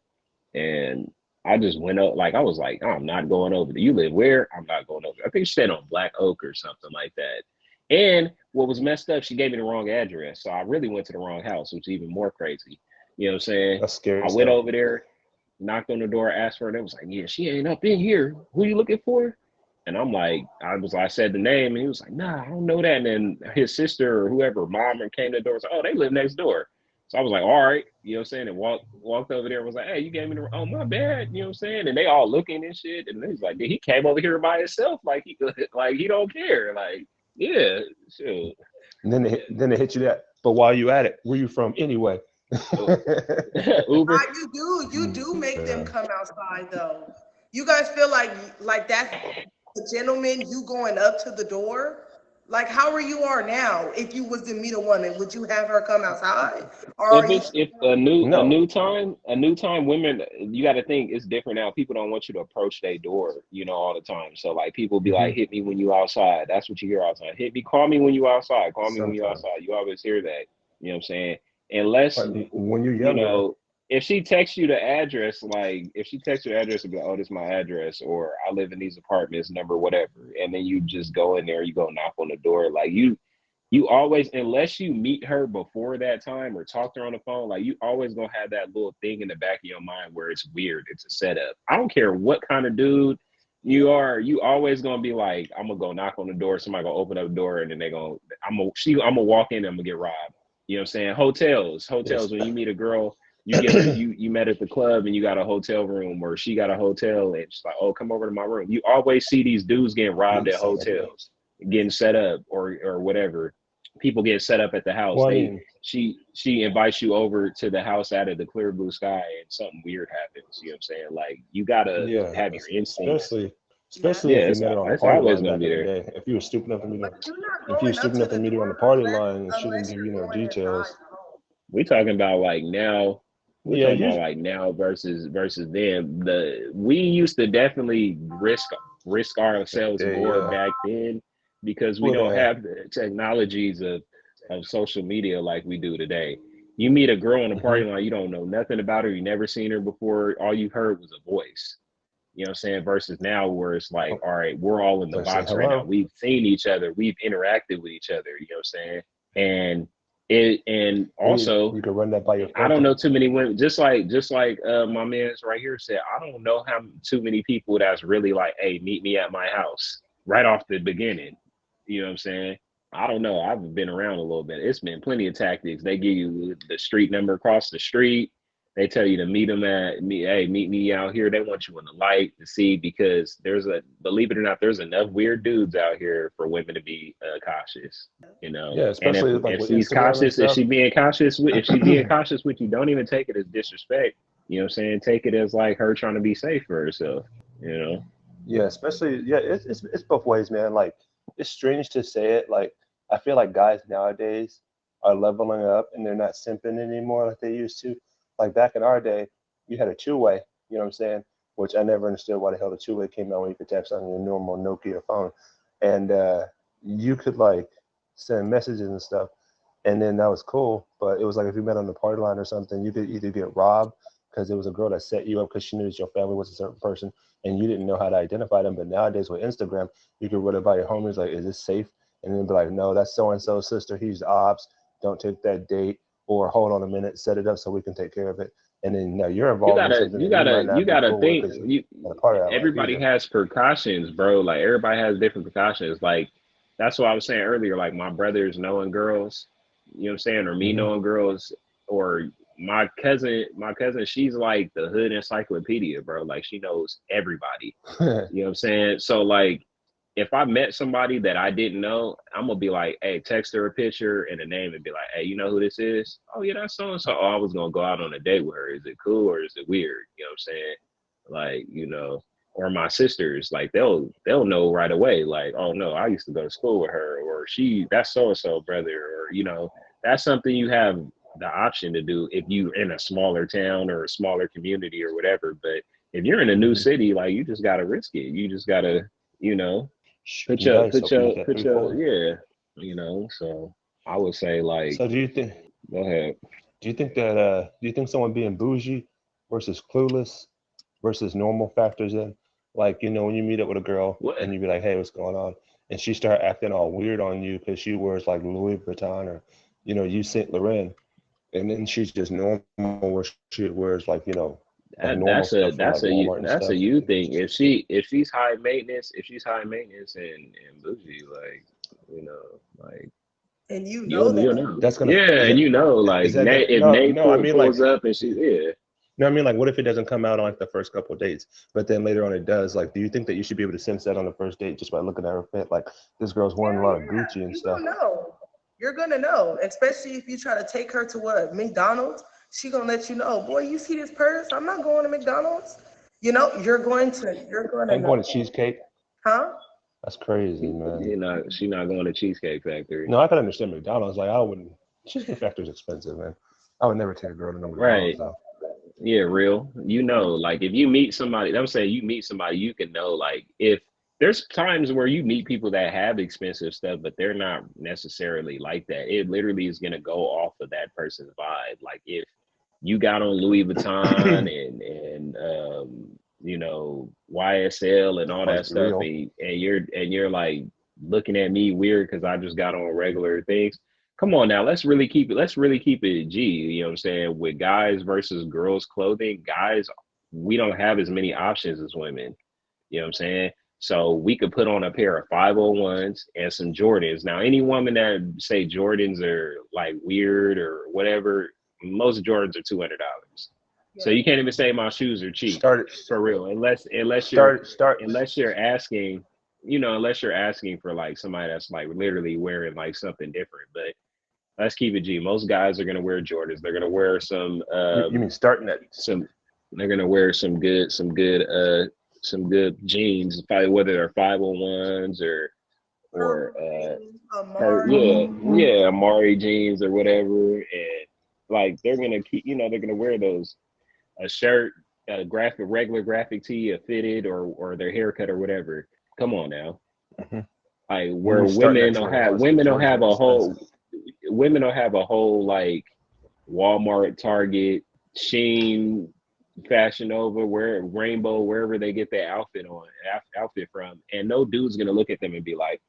Speaker 1: and I just went up like I was like, I'm not going over there. You live where? I'm not going over there. I think she said on Black Oak or something like that. And what was messed up, she gave me the wrong address. So I really went to the wrong house, which is even more crazy. You know what I'm saying?
Speaker 3: That's scary
Speaker 1: I
Speaker 3: as
Speaker 1: went
Speaker 3: hell.
Speaker 1: over there, knocked on the door, asked for her, and it was like, yeah, she ain't up in here. Who you looking for? And I'm like, I said the name, and he was like, nah, I don't know that. And then his sister or whoever, mom, and came to the door, was like, oh, they live next door. So I was like, all right, you know what I'm saying? And walked over there and was like, hey, you gave me oh my bad, you know what I'm saying? And they all looking and shit. And he's like, he came over here by himself, like he like he don't care. Like, yeah, sure.
Speaker 3: And then they hit you that. But while you at it, where you from anyway?
Speaker 1: Uber.
Speaker 2: You do make them
Speaker 3: Yeah.
Speaker 2: come outside though. You guys feel like that's the gentleman you going up to the door? Like how are you are now? If you was to meet a woman, would you have her come outside? Or are you
Speaker 1: If a new a
Speaker 3: No.
Speaker 1: new time a new time women, you got to think it's different now. People don't want you to approach their door, all the time. So like people be
Speaker 3: Hmm.
Speaker 1: like, hit me when you outside. That's what you hear all the time. Hit me, call me when you outside. Call me when you
Speaker 3: Sometimes.
Speaker 1: outside. You always hear that. You know what I'm saying? Unless
Speaker 3: Like when you're
Speaker 1: you
Speaker 3: younger,
Speaker 1: know if she texts you the address, like if she texts you the address and be like, oh, this is my address, or I live in these apartments, number whatever, and then you just go in there, you go knock on the door, like you always, unless you meet her before that time or talk to her on the phone, like you always gonna have that little thing in the back of your mind where it's weird. It's a setup. I don't care what kind of dude you are. You always gonna be like, I'm gonna go knock on the door. Somebody gonna open up the door, and then I'm gonna walk in. And I'm gonna get robbed. You know what I'm saying? Hotels.
Speaker 3: yes.
Speaker 1: When you meet a girl, you get her. You met at the club, and you got a hotel room, or she got a hotel, and she's like, oh, come over to my room. You always see these dudes getting robbed
Speaker 3: You
Speaker 1: at
Speaker 3: say every day.
Speaker 1: hotels, getting set up, or whatever. People get set up at the house.
Speaker 3: Well, I mean,
Speaker 1: She invites you over to the house out of the clear blue sky, and something weird happens. You know what I'm saying? Like you gotta
Speaker 3: yeah,
Speaker 1: have your instincts.
Speaker 2: yeah.
Speaker 3: especially
Speaker 1: Yeah,
Speaker 3: if you met her on the
Speaker 1: it's
Speaker 3: party
Speaker 1: always
Speaker 3: line
Speaker 1: gonna
Speaker 3: back
Speaker 1: be
Speaker 3: in the
Speaker 1: there.
Speaker 3: day. If you were stupid enough to meet
Speaker 2: But
Speaker 3: her,
Speaker 2: you're not
Speaker 3: if you were
Speaker 2: going up
Speaker 3: stupid
Speaker 2: to
Speaker 3: enough to
Speaker 2: the
Speaker 3: meet her on the
Speaker 2: door
Speaker 3: party line and she didn't
Speaker 2: unless
Speaker 3: give
Speaker 2: you're
Speaker 3: you no
Speaker 2: going inside
Speaker 3: details,
Speaker 2: the home.
Speaker 1: We talking about like now. We're
Speaker 3: yeah,
Speaker 1: talking
Speaker 3: you
Speaker 1: about like now versus then. We used to definitely risk ourselves more
Speaker 3: yeah,
Speaker 1: back then because we
Speaker 3: but
Speaker 1: don't have the technologies of social media like we do today. You meet a girl on the party
Speaker 3: mhm.
Speaker 1: line, you don't know nothing about her, you never seen her before. All you heard was a voice. You know what I'm saying? Versus now where it's like, all right, we're all in the
Speaker 3: Let's say
Speaker 1: box right now.
Speaker 3: hello.
Speaker 1: We've seen each other, we've interacted with each other, you know what I'm saying? And also
Speaker 3: You can run that by your
Speaker 1: I don't
Speaker 3: filter.
Speaker 1: know too many women. Just like my man's right here said, I don't know how too many people that's really like, hey, meet me at my house right off the beginning. You know what I'm saying? I don't know. I've been around a little bit. It's been plenty of tactics. They give you the street number across the street. They tell you to meet them at me. Hey, meet me out here. They want you in the light to see because believe it or not, there's enough weird dudes out here for women to be cautious. You know,
Speaker 3: Yeah,
Speaker 1: and if
Speaker 3: especially like
Speaker 1: if
Speaker 3: with
Speaker 1: she's
Speaker 3: Instagram and
Speaker 1: cautious,
Speaker 3: stuff.
Speaker 1: if she's being cautious with you, don't even take it as disrespect. You know what I'm saying? Take it as like her trying to be safe for herself. You know?
Speaker 3: Yeah, especially it's both ways, man. Like it's strange to say it. Like I feel like guys nowadays are leveling up and they're not simping anymore like they used to. Like back in our day, you had a two-way, you know what I'm saying? Which I never understood why the hell the two-way came out when you could text on your normal Nokia phone. And you could like send messages and stuff. And then that was cool. But it was like if you met on the party line or something, you could either get robbed because it was a girl that set you up because she knew that your family was a certain person and you didn't know how to identify them. But nowadays with Instagram, you can run it by your homies like, is this safe? And then be like, no, that's so and so's sister. He's ops. Don't take that date. Or hold on a minute, set it up so we can take care of it. And then now you're
Speaker 1: You
Speaker 3: involved in
Speaker 1: gotta,
Speaker 3: something
Speaker 1: you
Speaker 3: that you might
Speaker 1: gotta, you
Speaker 3: not be
Speaker 1: gotta
Speaker 3: cool with
Speaker 1: think.
Speaker 3: because you not a part of that life
Speaker 1: Everybody
Speaker 3: either.
Speaker 1: has precautions, bro. Like everybody has different precautions. Like that's what I was saying earlier. Like my brothers knowing girls, you know what I'm saying, or me
Speaker 3: Hmm.
Speaker 1: knowing girls, or my cousin, she's like the hood encyclopedia, bro. Like she knows everybody. You know what I'm saying? So like if I met somebody that I didn't know, I'm gonna be like, hey, text her a picture and a name and be like, hey, you know who this is? Oh yeah, that's so and so. Oh, I was gonna go out on a date with her. Is it cool or is it weird? You know what I'm saying? Like, or my sisters, like they'll know right away, like, oh no, I used to go to school with her, or that's so and so brother, or that's something you have the option to do if you're in a smaller town or a smaller community or whatever. But if you're in a new
Speaker 3: Hmm.
Speaker 1: city, like you just gotta risk it. You just gotta, you know,
Speaker 3: Shooting dice, hoping you get three, four.
Speaker 1: yeah, so I would say like,
Speaker 3: So
Speaker 1: go ahead.
Speaker 3: do you think someone being bougie versus clueless versus normal factors in? Like, when you meet up with a girl
Speaker 1: What?
Speaker 3: and you be like, hey, what's going on? And she start acting all weird on you because she wears like Louis Vuitton or, you Saint Laurent. And then she's just normal where she wears like
Speaker 1: That,
Speaker 3: normal
Speaker 1: that's a
Speaker 3: stuff from like
Speaker 1: that's a you
Speaker 3: Walmart and
Speaker 1: that's a
Speaker 3: stuff.
Speaker 1: you thing.
Speaker 3: It's
Speaker 1: If she's high maintenance, and bougie, like, like
Speaker 2: And you know
Speaker 1: you'll
Speaker 2: that.
Speaker 1: know.
Speaker 3: that's gonna
Speaker 1: Yeah,
Speaker 3: is
Speaker 1: and
Speaker 3: that
Speaker 1: like
Speaker 3: is that gonna
Speaker 1: If
Speaker 3: no
Speaker 1: Nate
Speaker 3: no I mean like
Speaker 1: pulls up and she, yeah.
Speaker 3: no I mean like what if it doesn't come out on like the first couple of dates, but then later on it does? Like, do you think that you should be able to sense that on the first date just by looking at her fit? Like this girl's wearing a
Speaker 2: Hell
Speaker 3: lot of
Speaker 2: yeah,
Speaker 3: Gucci and
Speaker 2: you
Speaker 3: stuff.
Speaker 2: gonna know. You're gonna know, especially if you try to take her to what, McDonald's. She gonna let you know, boy. You see this purse? I'm not going to McDonald's. You're gonna
Speaker 3: Ain't going to
Speaker 2: know,
Speaker 3: cheesecake.
Speaker 2: huh?
Speaker 3: That's crazy, man.
Speaker 1: She not going to Cheesecake Factory.
Speaker 3: No, I could understand McDonald's. Like I wouldn't. Cheesecake Factory's expensive, man. I would never take a girl to no McDonald's
Speaker 1: Right.
Speaker 3: though.
Speaker 1: Yeah, real. Like if you meet somebody, I'm saying you meet somebody, you can know, like, if there's times where you meet people that have expensive stuff, but they're not necessarily like that. It literally is gonna go off of that person's vibe. Like if you got on Louis Vuitton and YSL and all that
Speaker 3: Must be
Speaker 1: stuff,
Speaker 3: real.
Speaker 1: and you're like looking at me weird because I just got on regular things. Come on now, let's really keep it G. You know what I'm saying? With guys versus girls clothing, guys, we don't have as many options as women. You know what I'm saying? So we could put on a pair of 501s and some Jordans. Now, any woman that say Jordans are like weird or whatever, most Jordans are $200. So
Speaker 2: Yeah.
Speaker 1: you can't even say my shoes are cheap
Speaker 3: Start
Speaker 1: for real,
Speaker 3: start start.
Speaker 1: unless you're asking, unless you're asking for like somebody that's like literally wearing like something different. But let's keep it G. Most guys are gonna wear Jordans. They're gonna wear
Speaker 3: You mean starting at
Speaker 1: some. They're gonna wear some good jeans, probably whether they're 501s or
Speaker 2: Purple jeans, Amari.
Speaker 1: yeah, Amari jeans or whatever, and like they're gonna wear those a shirt, regular graphic tee, a fitted or their haircut or whatever. Come on now,
Speaker 3: Mhm.
Speaker 1: like
Speaker 3: When
Speaker 1: where
Speaker 3: we starting at $200 because Jordans are expensive.
Speaker 1: women don't have a whole like Walmart, Target, Sheen. Fashion Nova, where Rainbow, wherever they get their outfit from, and no dude's gonna look at them and be like,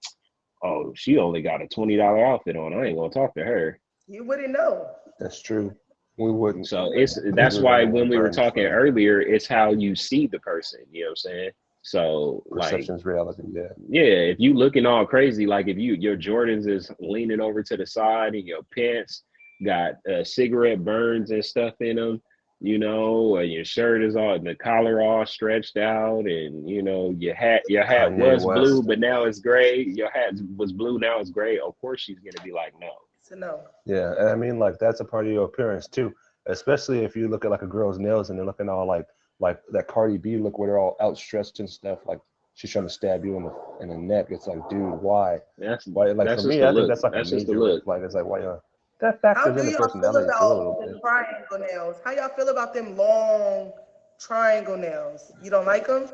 Speaker 1: "Oh, she only got a $20 outfit on. I ain't gonna talk to her."
Speaker 2: You wouldn't know.
Speaker 3: That's true. We wouldn't.
Speaker 1: So
Speaker 2: You
Speaker 1: it's
Speaker 2: wouldn't.
Speaker 1: that's
Speaker 3: We don't
Speaker 1: why
Speaker 3: know
Speaker 1: when
Speaker 3: what
Speaker 1: we were
Speaker 3: burns
Speaker 1: talking
Speaker 3: for
Speaker 1: earlier, it's how you see the person. You know what I'm saying? So like,
Speaker 3: perception's reality. Yeah.
Speaker 1: yeah, if you looking all crazy, like if your Jordans is leaning over to the side and your pants got cigarette burns and stuff in them, and your shirt is all the collar all stretched out, and your hat
Speaker 3: Kanye
Speaker 1: was blue
Speaker 3: West.
Speaker 1: but now it's gray. Your hat was blue, now it's gray. Of course, she's gonna be like, no.
Speaker 2: It's a no.
Speaker 3: Yeah, and I mean like that's a part of your appearance too. Especially if you look at like a girl's nails and they're looking all like that Cardi B look where they're all outstretched and stuff, like she's trying to stab you in the neck. It's like, dude, why?
Speaker 1: That's
Speaker 3: Why? Like for
Speaker 1: that's just
Speaker 3: me,
Speaker 1: the
Speaker 3: I think
Speaker 1: look.
Speaker 3: that's like a
Speaker 1: That's just the
Speaker 3: major red
Speaker 1: look.
Speaker 3: flag. It's like why that
Speaker 2: How
Speaker 3: factors
Speaker 2: do
Speaker 3: into
Speaker 2: y'all feel
Speaker 3: personality too a little
Speaker 2: about the
Speaker 3: bit.
Speaker 2: triangle nails? How y'all feel about them long triangle nails? You don't like them?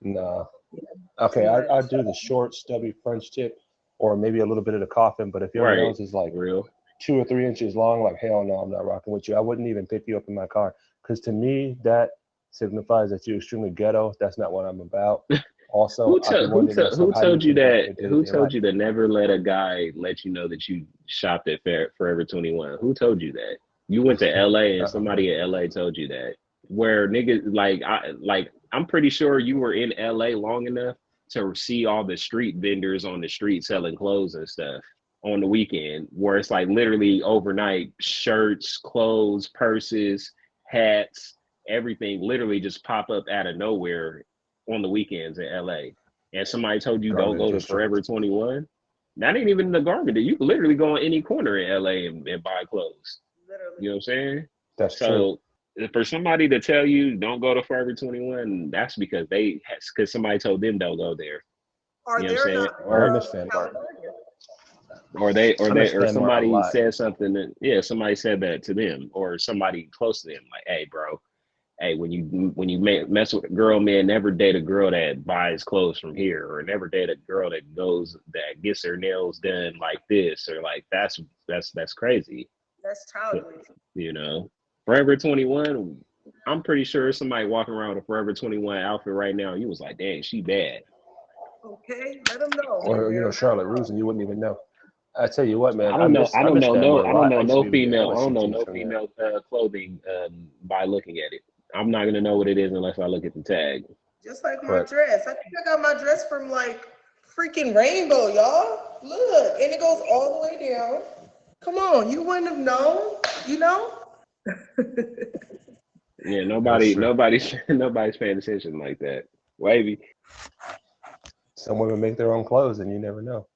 Speaker 3: Nah.
Speaker 2: Too
Speaker 3: Okay,
Speaker 2: much.
Speaker 3: I do the short, stubby French tip, or maybe a little bit of the coffin. But if your
Speaker 1: Right.
Speaker 3: nails is like
Speaker 1: Real.
Speaker 3: 2 or 3 inches long, like hell no, I'm not rocking with you. I wouldn't even pick you up in my car because to me that signifies that you're extremely ghetto. That's not what I'm about. Also,
Speaker 1: Who
Speaker 3: I'd be
Speaker 1: tell who
Speaker 3: wondering
Speaker 1: tell
Speaker 3: myself,
Speaker 1: who
Speaker 3: how do you
Speaker 1: told you
Speaker 3: conduct
Speaker 1: that?
Speaker 3: your
Speaker 1: Who
Speaker 3: day-to-day
Speaker 1: told
Speaker 3: life?
Speaker 1: you to never let a guy let you know that you shopped at Forever 21? Who told you that? You went to LA and
Speaker 3: Uh-uh.
Speaker 1: somebody at LA told you that. Where niggas I'm pretty sure you were in LA long enough to see all the street vendors on the street selling clothes and stuff on the weekend, where it's like literally overnight shirts, clothes, purses, hats, everything literally just pop up out of nowhere on the weekends in LA. And somebody told you don't
Speaker 3: Garbage
Speaker 1: go to
Speaker 3: district.
Speaker 1: Forever 21. That ain't even the garbage. You can literally go in any corner in LA and buy clothes. You
Speaker 2: Literally.
Speaker 1: know what I'm saying?
Speaker 3: That's true.
Speaker 1: So for somebody to tell you don't go to Forever 21, that's because somebody told them don't go there.
Speaker 2: Or
Speaker 1: You know what I'm
Speaker 2: they're
Speaker 1: saying?
Speaker 2: not
Speaker 3: And I
Speaker 2: from
Speaker 3: miss Fan Mart.
Speaker 2: California.
Speaker 3: I miss
Speaker 1: Or
Speaker 3: Fan Mart a
Speaker 1: somebody
Speaker 3: lot.
Speaker 1: said something that, yeah, somebody said that to them, or somebody close to them, like, hey bro, hey, when you mess with a girl, man, never date a girl that buys clothes from here, or never date a girl that gets her nails done like this, or like that's crazy.
Speaker 2: That's childish.
Speaker 1: You know, Forever 21. I'm pretty sure somebody walking around with a Forever 21 outfit right now. You was like, dang, she bad.
Speaker 2: Okay, let them know,
Speaker 3: Or
Speaker 2: man. Let
Speaker 3: Charlotte
Speaker 2: them
Speaker 3: Russe,
Speaker 2: know.
Speaker 3: and you wouldn't even know. I tell you what, man,
Speaker 1: I don't know. I
Speaker 3: I
Speaker 1: don't
Speaker 3: miss
Speaker 1: know
Speaker 3: Fan
Speaker 1: no.
Speaker 3: Mart a
Speaker 1: I don't
Speaker 3: lot.
Speaker 1: know
Speaker 3: I used to
Speaker 1: no
Speaker 3: be able to get
Speaker 1: female. I don't
Speaker 3: LSU
Speaker 1: know
Speaker 3: tees
Speaker 1: no
Speaker 3: from there.
Speaker 1: female clothing by looking at it. I'm not gonna know what it is unless I look at the tag.
Speaker 2: Just like my
Speaker 3: But
Speaker 2: dress. I think I got my dress from like freaking Rainbow, y'all. Look, and it goes all the way down. Come on, you wouldn't have known, you know?
Speaker 1: Yeah,
Speaker 3: that's
Speaker 1: nobody,
Speaker 3: true.
Speaker 1: nobody's nobody's paying attention like that. Wavy,
Speaker 3: Some women make their own clothes, and you never know.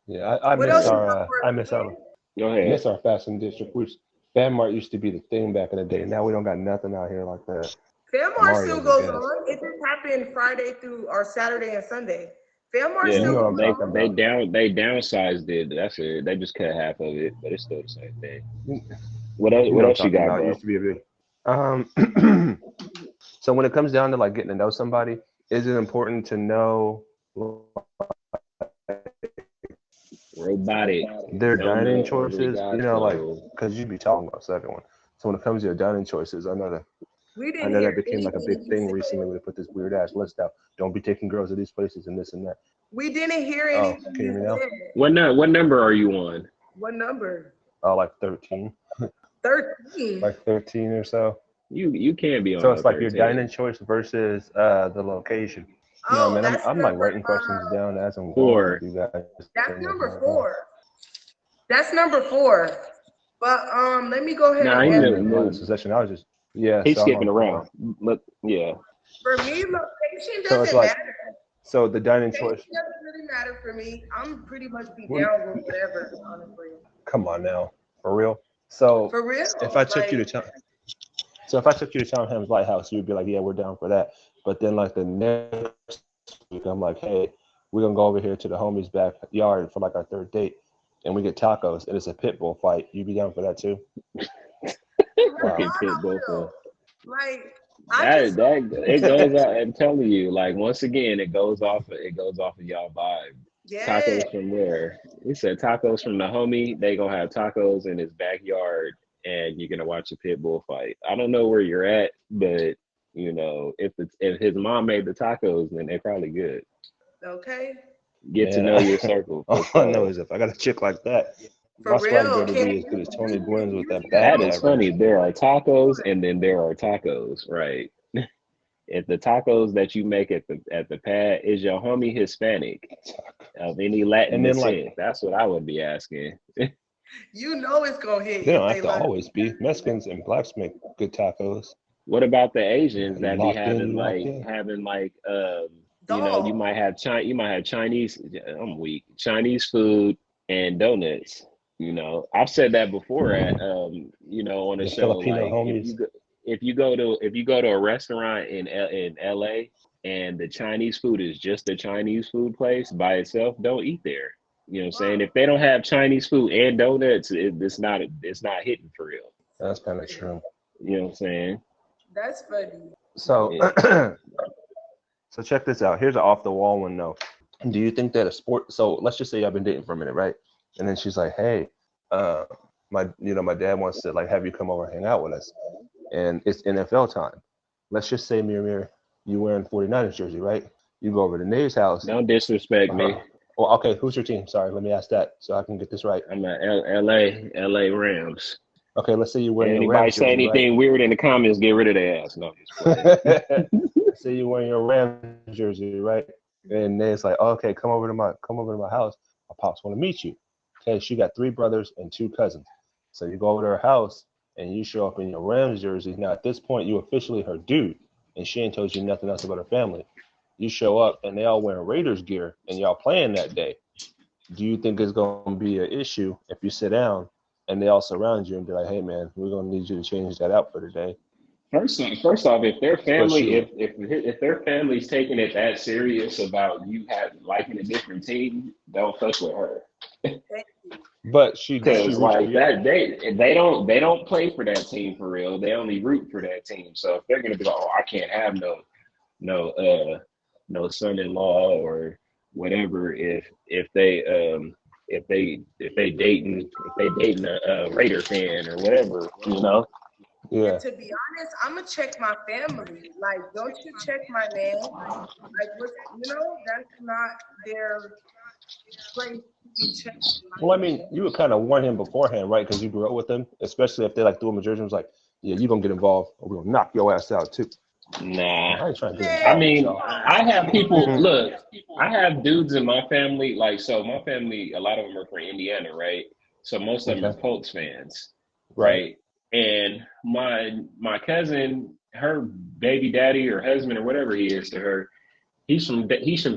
Speaker 3: Yeah, I
Speaker 2: What
Speaker 3: miss
Speaker 2: else you
Speaker 1: right?
Speaker 2: got
Speaker 3: our
Speaker 2: for
Speaker 3: I
Speaker 2: us,
Speaker 3: miss our
Speaker 2: man?
Speaker 1: Go ahead.
Speaker 3: miss our fashion district. Which Fan Mart used to be the thing back in the day. Now we don't got nothing out here like that.
Speaker 2: Fanmar still
Speaker 3: Mario's, I
Speaker 2: goes
Speaker 3: guess.
Speaker 2: on. It just happened Friday through or Saturday and Sunday. Fanmar
Speaker 3: Yeah, you
Speaker 2: still
Speaker 1: Yeah,
Speaker 3: know what
Speaker 2: goes
Speaker 3: I'm
Speaker 1: they
Speaker 3: talking
Speaker 2: on.
Speaker 1: they
Speaker 3: about.
Speaker 1: down they downsized it. That's it. They just cut half of it, but it's still the same thing. What else?
Speaker 3: You
Speaker 1: What
Speaker 3: know what I'm
Speaker 1: else you
Speaker 3: talking
Speaker 1: got,
Speaker 3: about. It
Speaker 1: bro?
Speaker 3: used to be a big. So when it comes down to like getting to know somebody, is it important to know
Speaker 1: Robotic.
Speaker 3: their
Speaker 1: Don't
Speaker 3: dining
Speaker 1: know every
Speaker 3: choices?
Speaker 1: god
Speaker 3: Like
Speaker 1: soul.
Speaker 3: because you be talking about second one. So when it comes to your dining choices,
Speaker 2: We
Speaker 3: I
Speaker 2: didn't
Speaker 3: know that
Speaker 2: hear
Speaker 3: became like a
Speaker 2: anything
Speaker 3: big
Speaker 2: you
Speaker 3: thing
Speaker 2: said.
Speaker 3: recently when they put this weird ass list out. Don't be taking girls to these places and this and that.
Speaker 2: We didn't hear
Speaker 3: Oh,
Speaker 2: anything
Speaker 3: can you
Speaker 2: you
Speaker 3: hear me now?
Speaker 2: said.
Speaker 1: What number are you on?
Speaker 2: What number?
Speaker 3: Oh, like 13,
Speaker 2: 13.
Speaker 3: like 13 or so.
Speaker 1: You can't be on
Speaker 3: So
Speaker 1: no
Speaker 3: it's like your
Speaker 1: 13.
Speaker 3: dining choice versus the location. Yeah,
Speaker 2: Oh,
Speaker 3: man,
Speaker 2: that's
Speaker 3: I'm like
Speaker 2: number
Speaker 3: writing questions down as I'm going with
Speaker 1: Four.
Speaker 3: you guys.
Speaker 2: that's
Speaker 3: And
Speaker 2: number 4. That's number 4. But let me go ahead
Speaker 1: Nah,
Speaker 2: and
Speaker 3: oh,
Speaker 1: he
Speaker 3: I
Speaker 2: answer.
Speaker 3: didn't know my succession. I was just yeah.
Speaker 1: he's
Speaker 3: So I'm
Speaker 1: skipping
Speaker 3: on 4.
Speaker 1: around. Look, yeah.
Speaker 2: For me, location
Speaker 3: So it's
Speaker 2: doesn't
Speaker 3: like
Speaker 2: matter.
Speaker 3: so the dining
Speaker 2: Location
Speaker 3: choice.
Speaker 2: doesn't really matter for me. I'm pretty much be
Speaker 3: What?
Speaker 2: down with whatever, honestly.
Speaker 3: Come on now, for real. So
Speaker 2: For real.
Speaker 3: if I took you to
Speaker 2: Like,
Speaker 3: town, so if I took you to Tom Ham's Lighthouse, you'd be like, yeah, we're down for that. But then like the next week, I'm like, hey, we're gonna go over here to the homie's backyard for like our third date, and we get tacos, and it's a pit bull fight. You be down for that too?
Speaker 2: hell
Speaker 3: Wow.
Speaker 1: Fucking
Speaker 2: yeah,
Speaker 1: pit
Speaker 2: I
Speaker 1: bull.
Speaker 2: will. Like, I
Speaker 1: That
Speaker 2: just
Speaker 1: that it goes out. I'm telling you, like once again, it goes off of y'all vibe.
Speaker 2: yeah.
Speaker 1: Tacos from where? He said tacos from the homie. They gonna have tacos in his backyard and you're gonna watch a pit bull fight. I don't know where you're at, but if his mom made the tacos, then they're probably good.
Speaker 2: Okay.
Speaker 1: Get to
Speaker 3: Man,
Speaker 1: know your circle.
Speaker 3: all I know is if I got a chick like that,
Speaker 2: For
Speaker 3: my spot
Speaker 2: real,
Speaker 3: better
Speaker 2: Ken,
Speaker 3: be as good as Tony Gwynn's with
Speaker 2: you
Speaker 3: that
Speaker 2: said
Speaker 3: bag
Speaker 1: That
Speaker 2: don't
Speaker 1: is
Speaker 3: tag
Speaker 1: funny.
Speaker 3: version.
Speaker 1: There are tacos, and then there are tacos, right? If the tacos that you make at the pad, is your homie Hispanic of any Latin
Speaker 3: And then
Speaker 1: descent?
Speaker 3: like
Speaker 1: That's what I would be asking.
Speaker 2: you know it's gonna hit
Speaker 3: they
Speaker 2: if
Speaker 3: don't have
Speaker 2: they
Speaker 3: to
Speaker 2: lie.
Speaker 3: always be. Mexicans and blacks make good tacos.
Speaker 1: What about the Asians that be
Speaker 3: Locked in,
Speaker 1: having
Speaker 3: you locked in.
Speaker 1: you
Speaker 2: Dog.
Speaker 1: might have Chinese. I'm weak. Chinese food and donuts. I've said that before on a
Speaker 3: The
Speaker 1: show.
Speaker 3: Filipino
Speaker 1: Like
Speaker 3: homies.
Speaker 1: if you go to a restaurant in LA and the Chinese food is just a Chinese food place by itself, don't eat there. You know what I'm saying? If they don't have Chinese food and donuts, it's not hitting for real.
Speaker 3: That's kind of true.
Speaker 1: You know what I'm saying?
Speaker 2: That's funny.
Speaker 3: So,
Speaker 1: Yeah.
Speaker 3: so check this out. Here's an off the wall one though. Do you think that a sport? So let's just say I've been dating for a minute, right? And then she's like, "Hey, my dad wants to like have you come over and hang out with us, and it's NFL time. Let's just say, Mir, you wearing 49ers jersey, right? You go over to Nae's house.
Speaker 1: Don't disrespect me.
Speaker 3: Well, okay, who's your team? Sorry, let me ask that so I can get this right.
Speaker 1: I'm a LA Rams.
Speaker 3: Okay, let's say you're wearing your
Speaker 1: Anybody
Speaker 3: Rams
Speaker 1: say
Speaker 3: jersey,
Speaker 1: anything weird in the comments, get rid of their ass. No, just playing.
Speaker 3: right? Say you're wearing your Rams jersey, right? And Nae's like, oh, okay, come over to my house. My pops want to meet you. Okay, she got 3 brothers and 2 cousins. So you go over to her house and you show up in your Rams jersey. Now at this point, you officially her dude, and she ain't told you nothing else about her family. You show up and they all wearing Raiders gear and y'all playing that day. Do you think it's gonna be an issue if you sit down and they all surround you and be like, hey man, we're gonna need you to change that out for today?
Speaker 1: First off, if their family,
Speaker 3: Especially-
Speaker 1: if their family's taking it that serious about you liking a different team, don't fuck with her.
Speaker 3: But she
Speaker 1: Because like
Speaker 3: reached
Speaker 1: that, they don't play for that team for real. They only root for that team. So if they're gonna be like, oh, I can't have no son-in-law or whatever, if they dating a Raider fan or whatever,
Speaker 3: yeah.
Speaker 2: To be honest, I'm gonna check my family. Like, don't you check my name? Like, that's not their place to be checking.
Speaker 3: Well, I mean, you would kind of warn him beforehand, right? Because you grew up with him, especially if they like threw him a jersey and was like, yeah, you gonna get involved or we're gonna knock your ass out too.
Speaker 1: nah.
Speaker 3: I ain't trying to get
Speaker 1: I
Speaker 3: involved.
Speaker 1: mean,
Speaker 3: y'all.
Speaker 1: I have people look. I have dudes in my family, like so. My family, a lot of them are from Indiana, right? So most of them are
Speaker 3: Okay.
Speaker 1: Colts fans,
Speaker 3: Right.
Speaker 1: right? And my cousin, her baby daddy or husband or whatever he is to her, he's from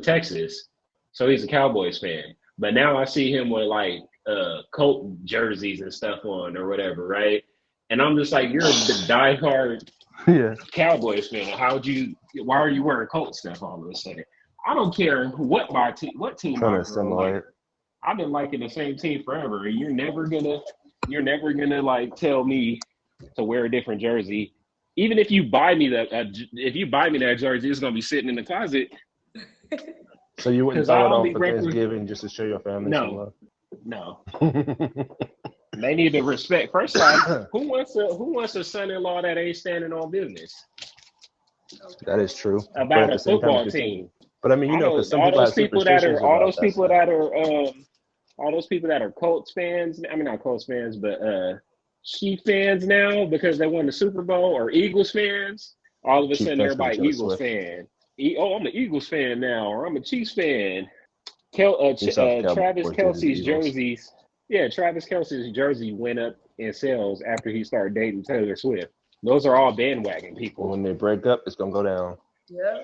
Speaker 1: Texas, so he's a Cowboys fan. But now I see him with like Colt jerseys and stuff on or whatever, right? And I'm just like, you're a diehard
Speaker 3: Yeah.
Speaker 1: Cowboys fan. Why are you wearing Colts stuff all of a sudden? I don't care what team
Speaker 3: Trying
Speaker 1: I
Speaker 3: to
Speaker 1: grow
Speaker 3: assimilate.
Speaker 1: like. I've been liking the same team forever, and you're never gonna like tell me to wear a different jersey. Even if you buy me that jersey, it's gonna be sitting in the closet.
Speaker 3: So you wouldn't
Speaker 1: 'Cause I
Speaker 3: throw it on
Speaker 1: only
Speaker 3: for Thanksgiving just to show your family some
Speaker 1: No,
Speaker 3: love?
Speaker 1: they need to respect. First off, who wants a son-in-law that ain't standing on business
Speaker 3: That is true. But at
Speaker 1: about
Speaker 3: the
Speaker 1: a
Speaker 3: same time,
Speaker 1: football team?
Speaker 3: but I mean, you know, because some people have superstitions about that stuff.
Speaker 1: All those people that are Colts fans. I mean, not Colts fans, but Chiefs fans now because they won the Super Bowl, or Eagles fans. All of a
Speaker 3: Chief
Speaker 1: sudden,
Speaker 3: fans for
Speaker 1: everybody
Speaker 3: Taylor
Speaker 1: Eagles
Speaker 3: Swift.
Speaker 1: fan. I'm an Eagles fan now, or I'm a Chiefs fan.
Speaker 3: You saw the
Speaker 1: Travis
Speaker 3: Cowboys
Speaker 1: Kelce's
Speaker 3: Eagles.
Speaker 1: jerseys. Yeah, Travis Kelce's jersey went up in sales after he started dating Taylor Swift. Those are all bandwagon people.
Speaker 3: When they break up, it's gonna go down.
Speaker 2: Yeah.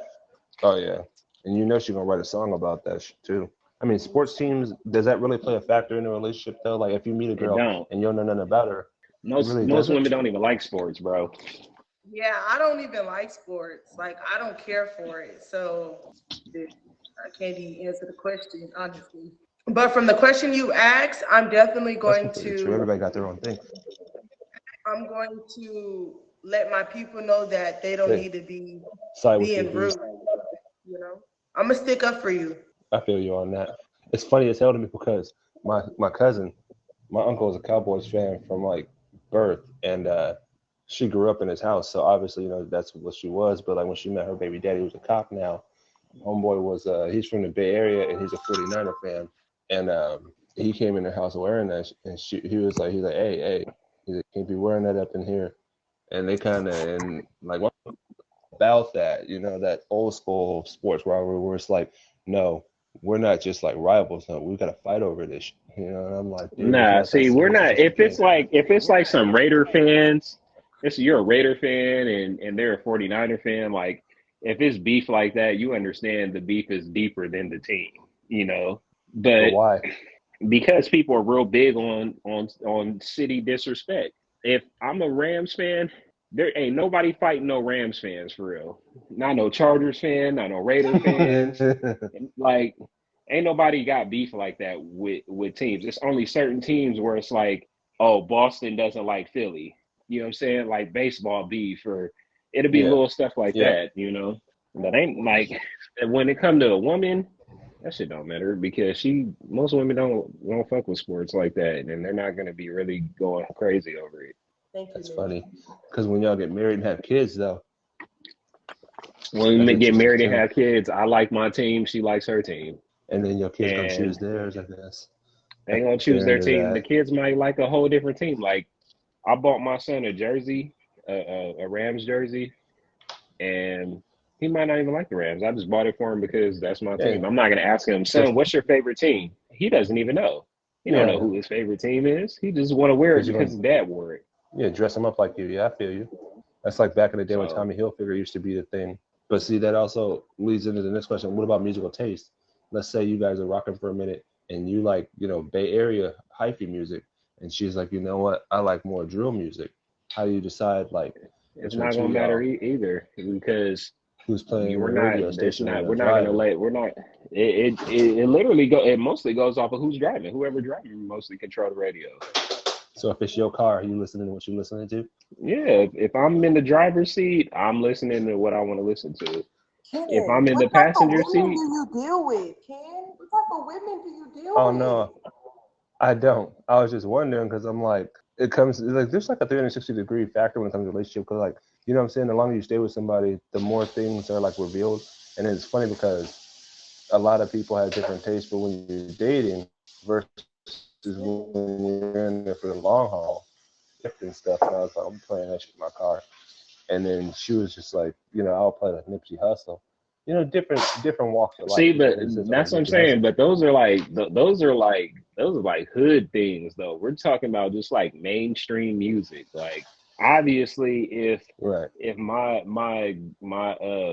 Speaker 3: Oh yeah, and you know she's gonna write a song about that too. I mean, sports teams, does that really play a factor in a relationship though? Like if you meet a
Speaker 1: It
Speaker 3: girl
Speaker 1: don't.
Speaker 3: and you don't know nothing about her,
Speaker 1: Most
Speaker 3: really
Speaker 1: most
Speaker 3: doesn't?
Speaker 1: women don't even like sports, bro.
Speaker 2: Yeah, I don't even like sports. Like, I don't care for it. So I can't even answer the question, honestly. But from the question you asked, I'm definitely
Speaker 3: that's
Speaker 2: going
Speaker 3: completely true.
Speaker 2: to
Speaker 3: Everybody got their own thing.
Speaker 2: let my people know that they don't
Speaker 3: Hey,
Speaker 2: need to be
Speaker 3: side with you,
Speaker 2: being rude. I'm gonna stick up for you.
Speaker 3: I feel you on that. It's funny as hell to me because my cousin, my uncle is a Cowboys fan from like birth, and she grew up in his house, so obviously, you know, that's what she was. But like when she met her baby daddy, who's a cop now, homeboy was he's from the Bay Area and he's a 49er fan, and he came in the house wearing that, and he was like, hey, he's like, can't be wearing that up in here, and they kind of and like what about that, you know, that old school sports rivalry where it's like, no, we're not just like rivals, no, we got to fight over this, you know, and I'm like, dude, it's
Speaker 1: Nah,
Speaker 3: not that
Speaker 1: see, we're
Speaker 3: serious, it's
Speaker 1: not.
Speaker 3: just a game.
Speaker 1: If it's like some Raider fans, it's you're a Raider fan and they're a 49er fan. Like if it's beef like that, you understand the beef is deeper than the team, you know.
Speaker 3: But
Speaker 1: But
Speaker 3: why?
Speaker 1: because people are real big on city disrespect. If I'm a Rams fan, there ain't nobody fighting no Rams fans for real. Not no Chargers fan, not no Raider fans. Like ain't nobody got beef like that with teams. It's only certain teams where it's like, oh, Boston doesn't like Philly. You know what I'm saying? Like baseball beef or it'll be
Speaker 3: Yeah,
Speaker 1: little stuff like
Speaker 3: yeah,
Speaker 1: that, you know. But ain't like when it come to a woman, that shit don't matter because most women don't fuck with sports like that, and they're not gonna be really going crazy over it.
Speaker 2: Thank you,
Speaker 3: that's
Speaker 2: Nick.
Speaker 3: funny, because when y'all get married and have kids though,
Speaker 1: When
Speaker 3: that's
Speaker 1: we get
Speaker 3: interesting
Speaker 1: married and
Speaker 3: too.
Speaker 1: have kids, I like my team, she likes her team,
Speaker 3: And then your kids gonna choose
Speaker 1: and
Speaker 3: theirs, I guess.
Speaker 1: they gonna
Speaker 3: If they're
Speaker 1: choose their
Speaker 3: into
Speaker 1: team. The
Speaker 3: that.
Speaker 1: kids might like a whole different team. Like I bought my son a jersey, a Rams jersey, and he might not even like the Rams. I just bought it for him because that's my
Speaker 3: Yeah,
Speaker 1: team. I'm not gonna ask him, son,
Speaker 3: dress,
Speaker 1: what's your favorite team? He doesn't even know. He don't know
Speaker 3: yeah,
Speaker 1: who his favorite team is. He just want to wear it
Speaker 3: because you're
Speaker 1: because
Speaker 3: gonna
Speaker 1: his dad wore it.
Speaker 3: yeah dress them up like you. Yeah, I feel you. That's like back in the day when
Speaker 1: So
Speaker 3: Tommy Hilfiger used to be the thing. But see, that also leads into the next question. What about musical taste? Let's say you guys are rocking for a minute and you like, you know, Bay Area hyphy music, and she's like, you know what, I like more drill music. How do you decide like
Speaker 1: it's
Speaker 3: between
Speaker 1: not
Speaker 3: two
Speaker 1: gonna
Speaker 3: of
Speaker 1: matter
Speaker 3: y'all
Speaker 1: either because
Speaker 3: who's playing
Speaker 1: we're
Speaker 3: the
Speaker 1: not.
Speaker 3: radio
Speaker 1: It's
Speaker 3: station
Speaker 1: not.
Speaker 3: when
Speaker 1: We're
Speaker 3: a
Speaker 1: not gonna
Speaker 3: driving?
Speaker 1: let. We're not. It literally go. It mostly goes off of who's driving. Whoever driving mostly control the radio.
Speaker 3: So if it's your car, you listening to what you listening to?
Speaker 1: Yeah. If I'm in the driver's seat, I'm listening to what I want to listen to.
Speaker 2: Ken,
Speaker 1: If I'm in
Speaker 2: what
Speaker 1: the
Speaker 2: type of
Speaker 1: passenger
Speaker 2: women do
Speaker 1: seat,
Speaker 2: you deal with, Ken? What type of women do you deal
Speaker 3: Oh
Speaker 2: with?
Speaker 3: no, I don't. I was just wondering because I'm like, it comes like there's like a 360-degree factor when it comes to relationship. Because like, you know what I'm saying? The longer you stay with somebody, the more things are like revealed. And it's funny because a lot of people have different tastes, but when you're dating versus when you're in there for the long haul, different stuff. And I was like, I'm playing that shit in my car. And then she was just like, you know, I'll play like Nipsey Hussle. You know, different walks of life.
Speaker 1: see,
Speaker 3: You know,
Speaker 1: but
Speaker 3: they said like
Speaker 1: that's what I'm
Speaker 3: Nipsey
Speaker 1: saying.
Speaker 3: Hussle.
Speaker 1: But those are like hood things, though. We're talking about just like mainstream music. Like obviously,
Speaker 3: Right.
Speaker 1: if my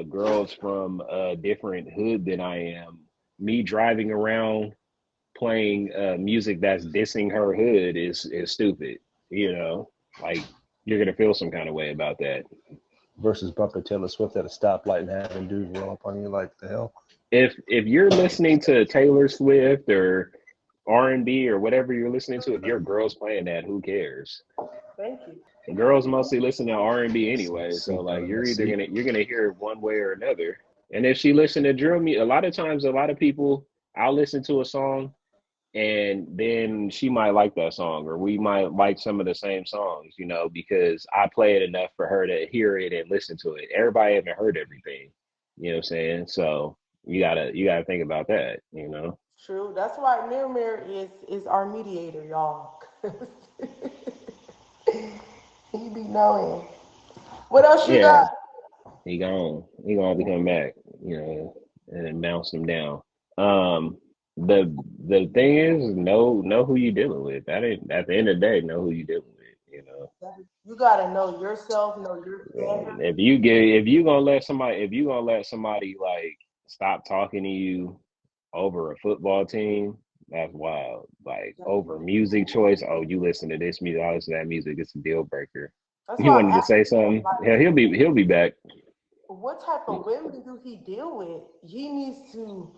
Speaker 1: girl's from a different hood than I am, me driving around playing music that's dissing her hood is stupid. You know, like you're gonna feel some kind of way about that.
Speaker 3: Versus bumping Taylor Swift at a stoplight and having dudes roll up on you like the hell.
Speaker 1: If you're listening to Taylor Swift or R&B or whatever you're listening to, if your girl's playing that, who cares?
Speaker 2: Thank you.
Speaker 1: Girls mostly listen to R&B anyway, so
Speaker 3: Sitting
Speaker 1: like
Speaker 3: on that seat.
Speaker 1: you're gonna hear it one way or another. And if she listen to drill music, a lot of times, a lot of people, I'll listen to a song and then she might like that song, or we might like some of the same songs, you know, because I play it enough for her to hear it and listen to it. Everybody haven't heard everything, you know what I'm saying? So you gotta think about that, you know.
Speaker 2: True. That's why Mirror is our mediator, y'all. He be knowing. What else you
Speaker 1: Yeah,
Speaker 2: got?
Speaker 1: he gonna have to come back, you know, and then bounce him down. Um, the the thing is, know who you dealing with. That ain't at the end of the day, know who you dealing with. You know,
Speaker 2: You gotta know yourself, know your standards.
Speaker 1: and if you gonna let somebody like stop talking to you over a football team, that's wild. Like over music choice, oh, you listen to this music, I listen to that music. It's a deal breaker.
Speaker 2: That's
Speaker 1: You
Speaker 2: why I'm
Speaker 1: wanted to
Speaker 2: asking
Speaker 1: say
Speaker 2: him,
Speaker 1: something?
Speaker 2: like,
Speaker 1: Yeah, he'll be back.
Speaker 2: what type of women do he deal with? He needs to,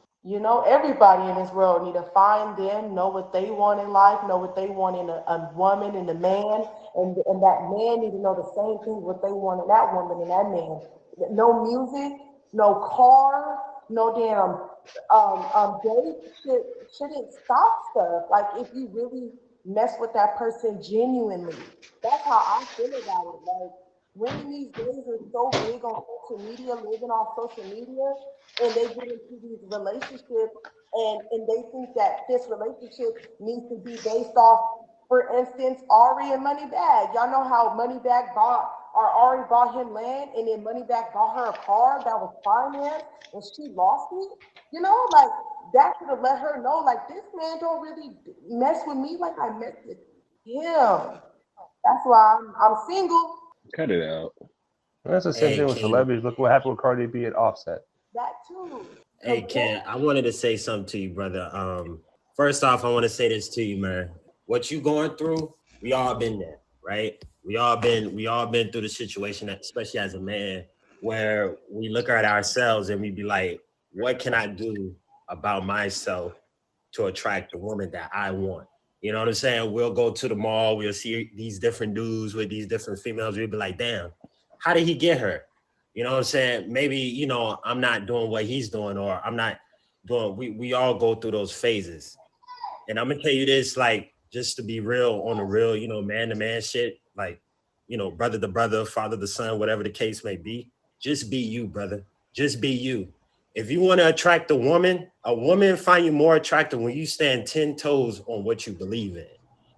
Speaker 2: everybody in this world need to find them, know what they want in life, know what they want in a woman and a man, and that man need to know the same thing what they want in that woman and that man. No music, no car, no damn date shouldn't stop stuff. Like if you really mess with that person genuinely. That's how I feel about it. Like, women these days are so big on social media, living off social media, and they get into these relationships and they think that this relationship needs to be based off, for instance, Ari and Moneybag. Y'all know how Moneybag bought or Ari bought him land and then Moneybag bought her a car that was financed and she lost it? You know, like that could have let her know, like, this man don't really mess with me like I mess with him. That's why I'm single.
Speaker 1: Cut it out.
Speaker 3: And that's the same
Speaker 5: Hey
Speaker 3: thing with
Speaker 5: Ken,
Speaker 3: celebrities. Look what happened with Cardi B at Offset.
Speaker 2: That too.
Speaker 5: hey Ken, I wanted to say something to you, brother. First off, I want to say this to you, man. What you going through, we all been there, right? We all been through the situation, especially as a man, where we look at ourselves and we be like, what can I do about myself to attract the woman that I want? You know what I'm saying? We'll go to the mall, we'll see these different dudes with these different females. We'll be like, damn, how did he get her? You know what I'm saying? Maybe, you know, I'm not doing what he's doing, or I'm not doing, we all go through those phases. And I'm gonna tell you this, like, just to be real, on the real, you know, man to man shit, like, you know, brother to brother, father to son, whatever the case may be, just be you, brother. Just be you. If you want to attract a woman find you more attractive when you stand 10 toes on what you believe in.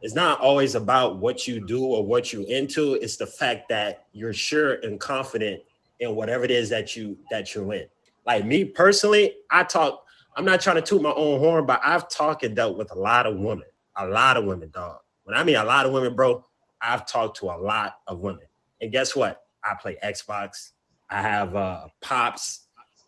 Speaker 5: It's not always about what you do or what you're into. It's the fact that you're sure and confident in whatever it is that you're in. Like me personally, I'm not trying to toot my own horn, but I've talked and dealt with a lot of women, dog. When I mean a lot of women, bro, I've talked to a lot of women. And guess what? I play Xbox. I have pops.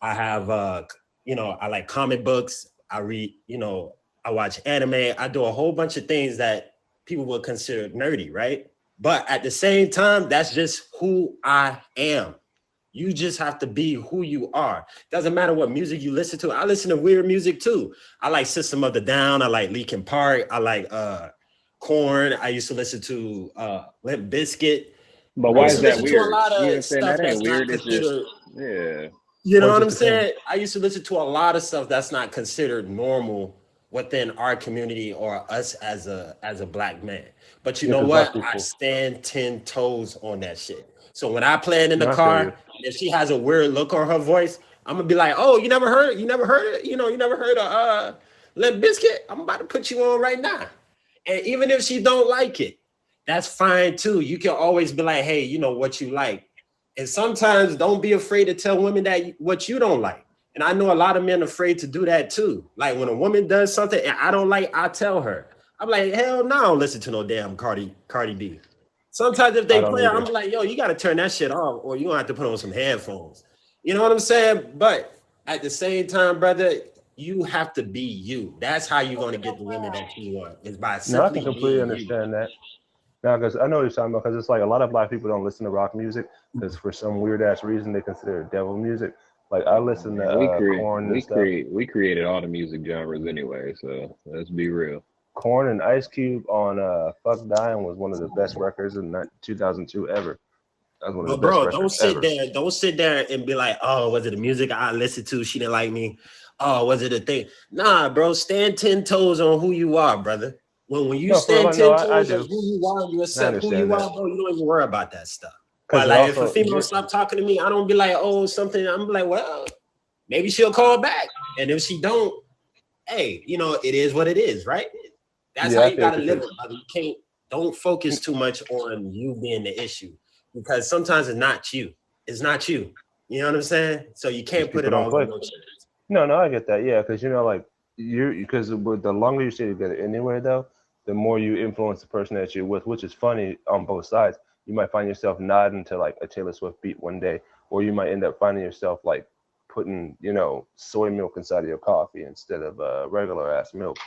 Speaker 5: I have, you know, I like comic books. I read, you know, I watch anime. I do a whole bunch of things that people would consider nerdy, right? But at the same time, that's just who I am. You just have to be who you are. Doesn't matter what music you listen to. I listen to weird music too. I like System of the Down. I like Linkin Park. I like Korn. I used to listen to Limp Bizkit.
Speaker 1: But
Speaker 5: I
Speaker 1: why
Speaker 5: used
Speaker 1: is
Speaker 5: to
Speaker 1: that
Speaker 5: listen to a
Speaker 1: weird?
Speaker 5: lot
Speaker 1: You know what
Speaker 5: of
Speaker 1: I'm saying?
Speaker 5: stuff
Speaker 1: That ain't
Speaker 5: that's not
Speaker 1: weird. It's just,
Speaker 5: considered,
Speaker 1: yeah.
Speaker 5: you know
Speaker 3: Or
Speaker 5: what I'm
Speaker 3: just depends.
Speaker 5: saying? I used to listen to a lot of stuff that's not considered normal within our community or us as a black man. But you
Speaker 3: Yeah,
Speaker 5: know
Speaker 3: because black
Speaker 5: what? I
Speaker 3: people.
Speaker 5: stand 10 toes on that shit. So when I play it in the
Speaker 3: No, I feel you.
Speaker 5: car, if she has a weird look on her voice, I'm gonna be like, oh, you never heard it? You know, you never heard of Limp Bizkit? I'm about to put you on right now. And even if she don't like it, that's fine too. You can always be like, hey, you know what you like. And sometimes don't be afraid to tell women that what you don't like. And I know a lot of men are afraid to do that too. Like when a woman does something and I don't like, I tell her. I'm like, hell no, I don't listen to no damn Cardi B. Sometimes if
Speaker 3: I
Speaker 5: they
Speaker 3: don't
Speaker 5: play, I'm
Speaker 3: either.
Speaker 5: like, yo, you got to turn that shit off, or you're gonna have to put on some headphones. You know what I'm saying? But at the same time, brother, you have to be you. That's how you're gonna get the women that you want, is by
Speaker 3: No, I
Speaker 5: simply
Speaker 3: can completely
Speaker 5: being you.
Speaker 3: understand that. Now, because I know what you're talking about, because it's like a lot of black people don't listen to rock music because for some weird ass reason they consider it devil music. Like I listen to
Speaker 1: Man,
Speaker 3: Corn and stuff.
Speaker 1: we created all the music genres anyway. So let's be real.
Speaker 3: Corn and Ice Cube on "Fuck Dying" was one of the best records in 2002 ever. That was one of
Speaker 5: But
Speaker 3: the best
Speaker 5: bro,
Speaker 3: records ever.
Speaker 5: don't sit there and be like, oh, was it the music I listened to? She didn't like me. Oh, was it a thing? Nah, bro, stand 10 toes on who you are, brother. When you
Speaker 3: No, for
Speaker 5: stand
Speaker 3: real, no,
Speaker 5: 10
Speaker 3: I
Speaker 5: toes on
Speaker 3: do.
Speaker 5: who you are, you
Speaker 3: I
Speaker 5: accept who
Speaker 3: understand
Speaker 5: you
Speaker 3: that
Speaker 5: are, bro, you don't even worry about that stuff.
Speaker 3: because
Speaker 5: But
Speaker 3: it
Speaker 5: like if a
Speaker 3: also
Speaker 5: female stop talking to me, I don't be like, oh, something. I'm like, well, maybe she'll call back. And if she don't, hey, you know, it is what it is, right? That's how
Speaker 3: yeah, I
Speaker 5: you
Speaker 3: feel
Speaker 5: gotta
Speaker 3: it
Speaker 5: live
Speaker 3: because
Speaker 5: it, brother. You can't don't focus too much on you being the issue because sometimes it's not you. It's not you. You know what I'm saying? So you can't put
Speaker 3: people
Speaker 5: it
Speaker 3: don't
Speaker 5: all on
Speaker 3: click.
Speaker 5: your shoulders.
Speaker 3: No, I get that. Yeah, because you know, like because the longer you stay together anyway, though, the more you influence the person that you're with, which is funny on both sides. You might find yourself nodding to like a Taylor Swift beat one day, or you might end up finding yourself like putting, soy milk inside of your coffee instead of regular ass milk,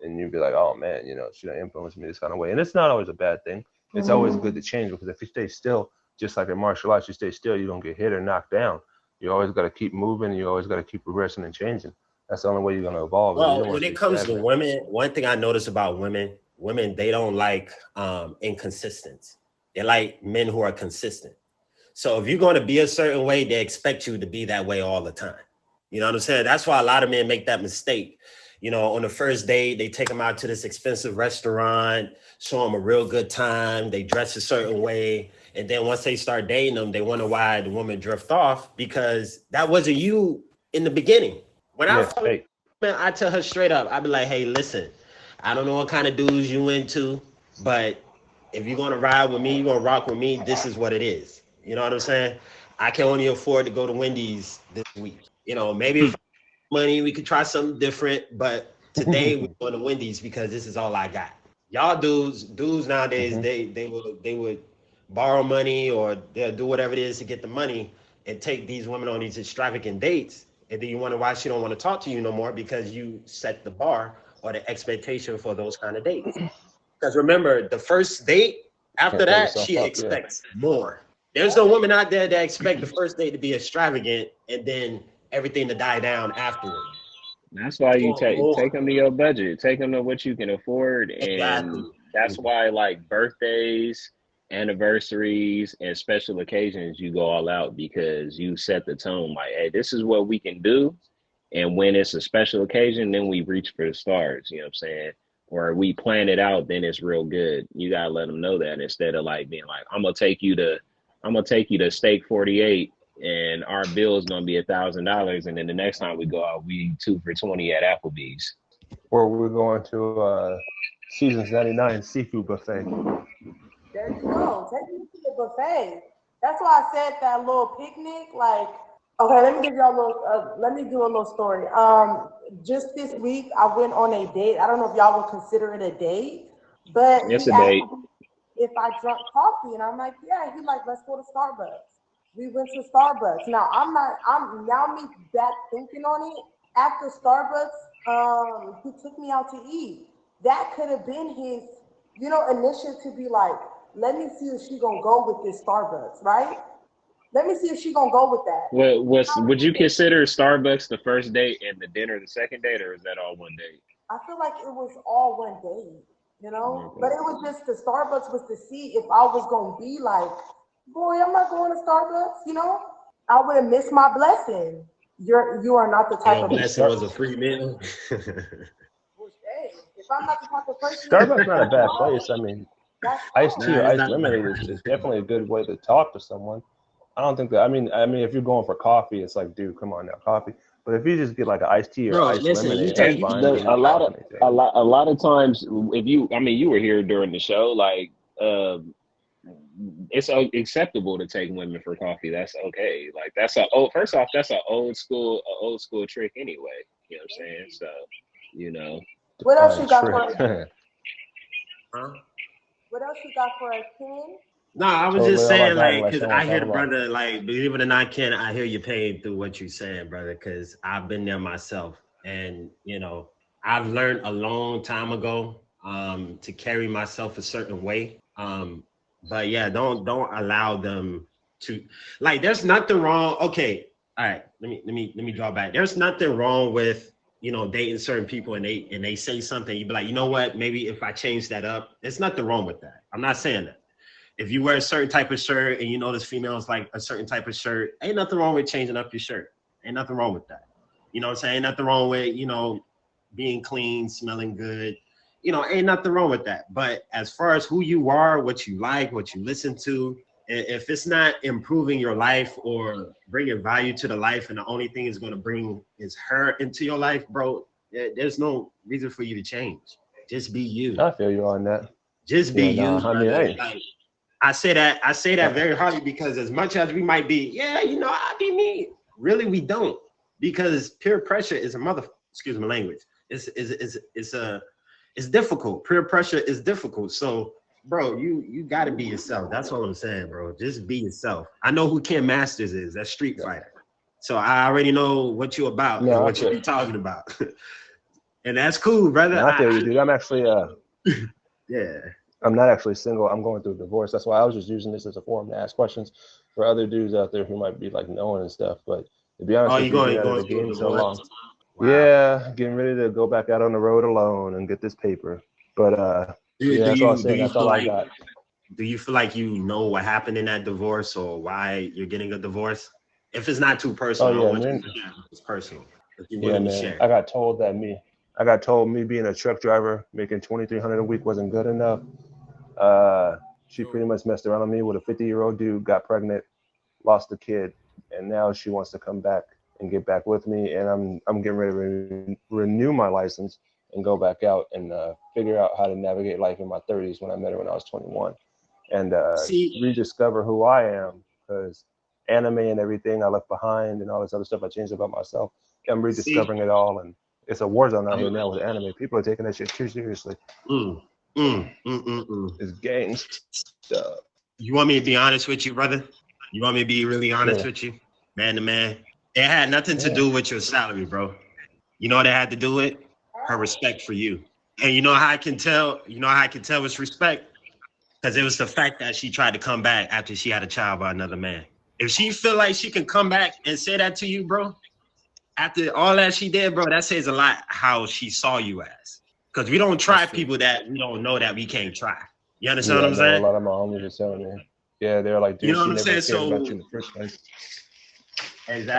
Speaker 3: and you'd be like, oh man, she done influenced me this kind of way, and it's not always a bad thing. It's always good to change because if you stay still, just like in martial arts, you stay still, you don't get hit or knocked down. You always got to keep moving. You always got to keep progressing and changing. That's the only way you're gonna evolve. You don't
Speaker 5: Well,
Speaker 3: want
Speaker 5: when
Speaker 3: to
Speaker 5: it
Speaker 3: stay
Speaker 5: comes to
Speaker 3: stagnant.
Speaker 5: women, one thing I notice about women, they don't like inconsistent. They like men who are consistent. So if you're going to be a certain way, they expect you to be that way all the time. You know what I'm saying? That's why a lot of men make that mistake. You know, on the first date, they take them out to this expensive restaurant, show them a real good time. They dress a certain way. And then once they start dating them, they wonder why the woman drift off because that wasn't you in the beginning. When I
Speaker 3: Yeah,
Speaker 5: was talking,
Speaker 3: fake.
Speaker 5: I tell her straight up, I'd be like, hey, listen, I don't know what kind of dudes you into, but if you're gonna ride with me, you're gonna rock with me, this is what it is. You know what I'm saying? I can only afford to go to Wendy's this week. You know, maybe if I have money, we could try something different, but today we're going to Wendy's because this is all I got. Y'all dudes nowadays, they would borrow money or they'll do whatever it is to get the money and take these women on these extravagant dates. And then you wonder why she don't want to talk to you no more because you set the bar or the expectation for those kind of dates. Because remember, the first date, after
Speaker 3: Can't blow
Speaker 5: that,
Speaker 3: yourself
Speaker 5: she
Speaker 3: up.
Speaker 5: expects more. There's no woman out there that expect the first date to be extravagant and then everything to die down afterward.
Speaker 1: That's why
Speaker 5: They
Speaker 1: you
Speaker 5: want
Speaker 1: take
Speaker 5: more.
Speaker 1: them to your budget, take them to what you can afford,
Speaker 5: Exactly.
Speaker 1: and that's why like birthdays, anniversaries, and special occasions you go all out because you set the tone. Like, hey, this is what we can do, and when it's a special occasion, then we reach for the stars. You know what I'm saying? Or we plan it out, then it's real good. You gotta let them know that instead of like being like, I'm gonna take you to Steak 48 and our bill is gonna be $1,000, and then the next time we go out, we 2 for 20 at Applebee's.
Speaker 3: Or we're going to Seasons 99 seafood buffet.
Speaker 2: There you go. Take me to the buffet. That's why I said that little picnic. Like, okay, let me give y'all a little. Let me do a little story. Just this week, I went on a date. I don't know if y'all would consider it a date, but
Speaker 1: It's
Speaker 2: he
Speaker 1: a
Speaker 2: asked
Speaker 1: date.
Speaker 2: me if I drank coffee, and I'm like, yeah. He like, let's go to Starbucks. We went to Starbucks. Now I'm not. I'm now me back thinking on it. After Starbucks, he took me out to eat. That could have been his, initiative to be like, let me see if she gonna go with this Starbucks, right? Let me see if she gonna go with that.
Speaker 1: Would you consider Starbucks the first date and the dinner the second date, or is that all one date?
Speaker 2: I feel like it was all one day, but
Speaker 1: Okay.
Speaker 2: it was just the Starbucks was to see if I was gonna be like, boy, I'm not going to Starbucks. I would have missed my blessing. You are not the type
Speaker 5: Your
Speaker 2: of
Speaker 5: blessing was a free meal.
Speaker 2: hey, if I'm not the type of person that
Speaker 3: Starbucks not a bad place. I mean,
Speaker 2: that's
Speaker 3: iced tea
Speaker 5: Nah,
Speaker 3: or
Speaker 5: it's
Speaker 3: iced
Speaker 5: not
Speaker 3: lemonade is definitely a good way to talk to someone. I don't think that. I mean, if you're going for coffee, it's like, dude, come on now, coffee. But if you just get like an iced tea or
Speaker 5: bro.
Speaker 3: iced
Speaker 5: Listen, you
Speaker 3: lemonade,
Speaker 5: take
Speaker 3: that's
Speaker 1: And
Speaker 5: you
Speaker 3: fine
Speaker 1: the,
Speaker 3: because you're talking to each other.
Speaker 1: a lot of times, if you, I mean, you were here during the show, like, it's acceptable to take women for coffee. That's okay. Like, first off, that's a old school trick anyway. You know what I'm saying? So, you know,
Speaker 2: what else
Speaker 3: Define
Speaker 2: you got for
Speaker 3: trick.
Speaker 2: us?
Speaker 5: huh?
Speaker 2: What else you got for us, Ken?
Speaker 5: No, I was
Speaker 3: Totally
Speaker 5: just
Speaker 3: all
Speaker 5: saying,
Speaker 3: about it
Speaker 5: like,
Speaker 3: unless
Speaker 5: because
Speaker 3: you want
Speaker 5: I
Speaker 3: to
Speaker 5: hear
Speaker 3: talk
Speaker 5: the
Speaker 3: about.
Speaker 5: brother, like, believe it or not, Ken, I hear you pain through what you're saying, brother, because I've been there myself. And, I've learned a long time ago to carry myself a certain way. But yeah, don't allow them to like there's nothing wrong. Okay, all right, let me draw back. There's nothing wrong with dating certain people and they say something, you be like, you know what, maybe if I change that up, there's nothing wrong with that. I'm not saying that. If you wear a certain type of shirt and you notice females like a certain type of shirt, ain't nothing wrong with changing up your shirt. Ain't nothing wrong with that. You know what I'm saying? Ain't nothing wrong with, being clean, smelling good. Ain't nothing wrong with that. But as far as who you are, what you like, what you listen to, if it's not improving your life or bringing value to the life and the only thing it's going to bring is her into your life, bro, there's no reason for you to change. Just be you.
Speaker 3: I feel you on that.
Speaker 5: Just be
Speaker 3: Yeah,
Speaker 5: you,
Speaker 3: no, I mean,
Speaker 5: brother.
Speaker 3: hey,
Speaker 5: Like, I say that very hardly because as much as we might be, yeah, I be me. Really, we don't, because peer pressure is a mother. Excuse my language. It's difficult. Peer pressure is difficult. So, bro, you got to be yourself. That's all I'm saying, bro. Just be yourself. I know who Ken Masters is. That's Street Fighter. So I already know what you're about and
Speaker 3: no, I
Speaker 5: what you
Speaker 3: feel,
Speaker 5: be talking about, and that's cool, brother.
Speaker 3: no, I feel you, dude. I'm actually,
Speaker 5: Yeah.
Speaker 3: I'm not actually single. I'm going through a divorce. That's why I was just using this as a forum to ask questions for other dudes out there who might be like knowing and stuff. But to be honest
Speaker 5: Oh,
Speaker 3: with
Speaker 5: you
Speaker 3: you, being
Speaker 5: going
Speaker 3: out of the
Speaker 5: going through a
Speaker 3: game so
Speaker 5: divorce?
Speaker 3: long,
Speaker 5: Wow.
Speaker 3: yeah, getting ready to go back out on the road alone and get this paper. But
Speaker 5: Do,
Speaker 3: yeah,
Speaker 5: do
Speaker 3: that's all I'm
Speaker 5: you do
Speaker 3: saying.
Speaker 5: you
Speaker 3: That's
Speaker 5: feel
Speaker 3: all I
Speaker 5: like
Speaker 3: got.
Speaker 5: do you feel like you know what happened in that divorce or why you're getting a divorce? If it's not too
Speaker 3: Oh
Speaker 5: personal, I don't
Speaker 3: yeah,
Speaker 5: want you
Speaker 3: man.
Speaker 5: to share if it's personal. If you're
Speaker 3: Yeah,
Speaker 5: willing to
Speaker 3: man.
Speaker 5: share.
Speaker 3: I got told that I got told me being a truck driver, making 2,300 a week wasn't good enough. Uh, she
Speaker 6: So
Speaker 3: pretty much messed around on me with a 50-year-old dude, got pregnant, lost a kid, and now she wants to come back and get back with me. And I'm getting ready to renew my license and go back out and figure out how to navigate life in my 30s when I met her when I was 21, and
Speaker 5: See,
Speaker 3: rediscover who I am, because anime and everything I left behind and all this other stuff I changed about myself. I'm
Speaker 5: see,
Speaker 3: rediscovering it all, and it's a war zone out here
Speaker 5: I'm,
Speaker 3: now with anime. People are taking that shit too seriously.
Speaker 5: mm,
Speaker 3: It's gang stuff.
Speaker 5: You want me to be honest with you, brother? You want me to be really honest
Speaker 3: Yeah,
Speaker 5: with you, man to man? It had nothing to
Speaker 3: yeah.
Speaker 5: do with your salary, bro. You know what it had to do with? Her respect for you. And you know how I can tell? You know how I can tell it's respect? Because it was the fact that she tried to come back after she had a child by another man. If she feel like she can come back and say that to you, bro, after all that she did, bro, that says a lot how she saw you as. Because we don't
Speaker 6: that's
Speaker 5: try
Speaker 6: true.
Speaker 5: people that we don't know that we can't try. You understand
Speaker 3: Yeah,
Speaker 5: what
Speaker 3: I
Speaker 5: I'm
Speaker 3: know a
Speaker 5: saying?
Speaker 3: lot of my homies are telling me. Yeah, they're like,
Speaker 5: You
Speaker 3: dude,
Speaker 5: know what
Speaker 3: she
Speaker 5: I'm
Speaker 3: never
Speaker 5: saying?
Speaker 3: cared about you
Speaker 5: So
Speaker 3: in the first place.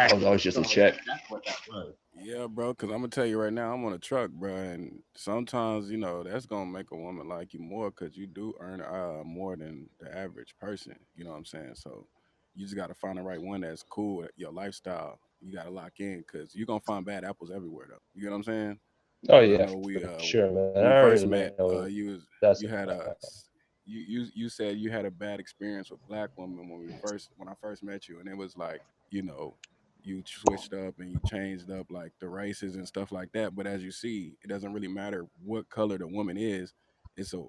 Speaker 3: I was
Speaker 5: exactly.
Speaker 3: always just a
Speaker 5: So
Speaker 3: check.
Speaker 5: that's what that was.
Speaker 6: Yeah, bro. Because I'm gonna tell you right now, I'm on a truck, bro, and sometimes that's gonna make a woman like you more because you do earn more than the average person. You know what I'm saying? So you just gotta find the right one that's cool with your lifestyle. You gotta lock in because you're gonna find bad apples everywhere, though. You get what I'm saying?
Speaker 3: Oh
Speaker 6: Because I
Speaker 3: yeah,
Speaker 6: know we
Speaker 3: for sure, man. I
Speaker 6: when we
Speaker 3: already
Speaker 6: first met,
Speaker 3: know that's
Speaker 6: you
Speaker 3: a
Speaker 6: had a
Speaker 3: fact.
Speaker 6: you said you had a bad experience with black women when I first met you, and it was like you know you switched up and you changed up like the races and stuff like that. But as you see, it doesn't really matter what color the woman is. It's a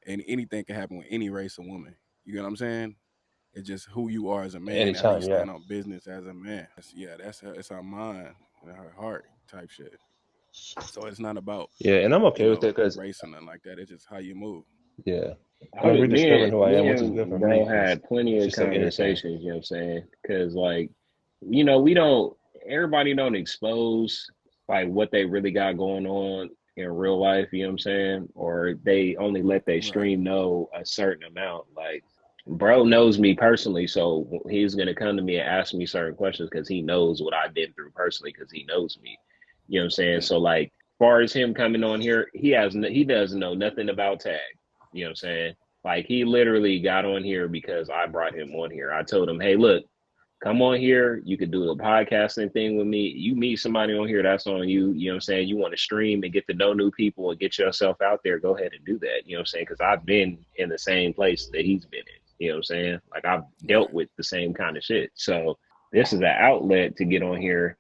Speaker 6: and anything can happen with any race of woman. You get what I'm saying? It's just who you are as a man and how you
Speaker 3: Anytime, yeah.
Speaker 6: stand on business as a man. That's it's our mind and her heart type shit. So it's not about
Speaker 3: Yeah, and I'm okay with it because,
Speaker 6: race or nothing like that. It's just how you move.
Speaker 3: yeah, and I'm
Speaker 1: Oh,
Speaker 3: rediscovering who I am,
Speaker 1: me
Speaker 3: which is good
Speaker 1: and
Speaker 3: for me
Speaker 1: bro
Speaker 3: because
Speaker 1: had plenty of
Speaker 3: she's so innocent.
Speaker 1: conversations, you know what I'm saying? Because, like, we don't, everybody don't expose, like, what they really got going on in real life, you know what I'm saying? Or they only let their
Speaker 6: Right.
Speaker 1: stream know a certain amount. Like, bro knows me personally, so he's going to come to me and ask me certain questions because he knows what I've been through personally because he knows me. You know what I'm saying?
Speaker 6: Yeah.
Speaker 1: So, like, far as him coming on here, he doesn't know nothing about tag. You know what I'm saying? Like he literally got on here because I brought him on here. I told him, "Hey, look, come on here. You could do the podcasting thing with me. You meet somebody on here, that's on you. You know what I'm saying? You want to stream and get to know new people and get yourself out there, go ahead and do that. You know what I'm saying? Because I've been in the same place that he's been in. You know what I'm saying? Like I've dealt
Speaker 6: Right.
Speaker 1: with the same kind of shit. So this is an outlet to get on here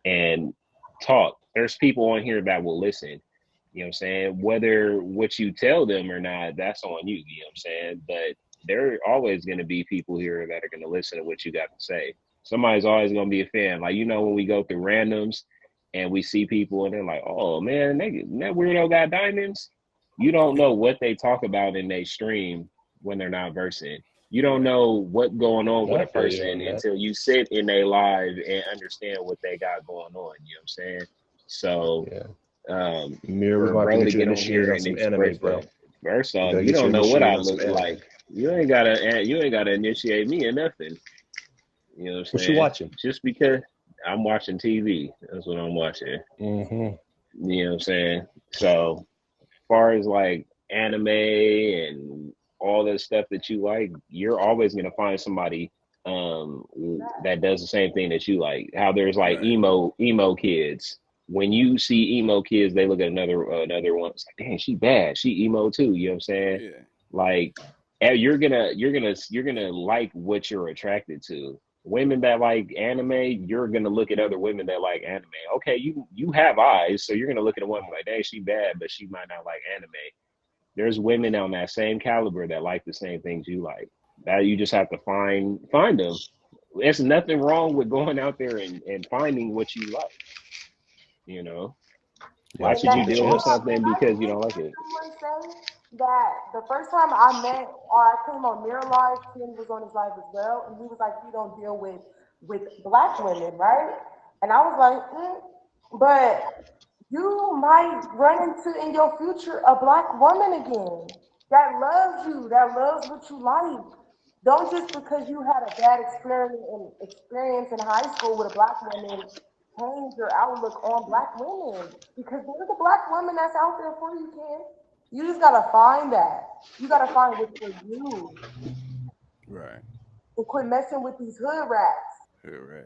Speaker 1: and talk. There's people on here that will listen. You know what I'm saying? Whether what you tell them or not, that's on you. You know what I'm saying? But there are always going to be people here that are going to listen to what you got to say. Somebody's always going to be a fan. Like, when we go through randoms and we see people and they're like, oh man, that weirdo got diamonds. You don't know what they talk about in their stream when they're not versing. You don't
Speaker 6: Right.
Speaker 1: know what's going on with
Speaker 3: I
Speaker 1: a
Speaker 3: feel you
Speaker 1: person
Speaker 3: on that.
Speaker 1: until you sit in a live and understand what they got going on. You know what I'm saying? So
Speaker 3: Yeah,
Speaker 1: um,
Speaker 3: Mir, we're
Speaker 1: for
Speaker 3: gonna have to
Speaker 1: bro to
Speaker 3: get you
Speaker 1: get on
Speaker 3: initiated
Speaker 1: here
Speaker 3: on
Speaker 1: and
Speaker 3: some anime,
Speaker 1: express
Speaker 3: bro.
Speaker 1: that, first
Speaker 3: We
Speaker 1: off,
Speaker 3: gotta
Speaker 1: you
Speaker 3: get you
Speaker 1: don't know what
Speaker 3: initiated
Speaker 1: I
Speaker 3: on some
Speaker 1: look
Speaker 3: anime.
Speaker 1: like. You ain't gotta initiate me in nothing. You know what I'm
Speaker 3: What you
Speaker 1: saying?
Speaker 3: watching?
Speaker 1: Just because I'm watching TV, that's what I'm watching.
Speaker 3: Mm-hmm.
Speaker 1: You know what I'm saying? So far as like anime and all the stuff that you like, you're always gonna find somebody that does the same thing that you like. How there's like
Speaker 6: Right.
Speaker 1: emo kids. When you see emo kids, they look at another one. It's like, dang, she bad. She emo too. You know what I'm saying?
Speaker 6: Yeah.
Speaker 1: Like, you're gonna like what you're attracted to. Women that like anime, you're gonna look at other women that like anime. Okay, you have eyes, so you're gonna look at a woman like, dang, she bad, but she might not like anime. There's women on that same caliber that like the same things you like. That you just have to find them. There's nothing wrong with going out there and finding what you like. You know,
Speaker 3: Yeah,
Speaker 1: why
Speaker 3: that's a
Speaker 1: should
Speaker 2: Now,
Speaker 1: you
Speaker 3: good
Speaker 1: deal with
Speaker 2: hold
Speaker 3: chance.
Speaker 2: on. Can
Speaker 1: something
Speaker 2: I
Speaker 1: because you don't
Speaker 2: just
Speaker 1: like
Speaker 2: hear
Speaker 1: it?
Speaker 2: someone say that the first time I met or I came on Mirror Live, Ken was on his live as well, and he was like, "You don't deal with black women, right?" And I was like, "But you might run into in your future a black woman again that loves you, that loves what you like. Don't just because you had a bad experience in high school with a black woman change your outlook on black women because there's a black woman that's out there for you, Ken. You just gotta find that. You gotta find what's for you
Speaker 6: Right.
Speaker 2: and quit messing with these hood rats.
Speaker 6: Right.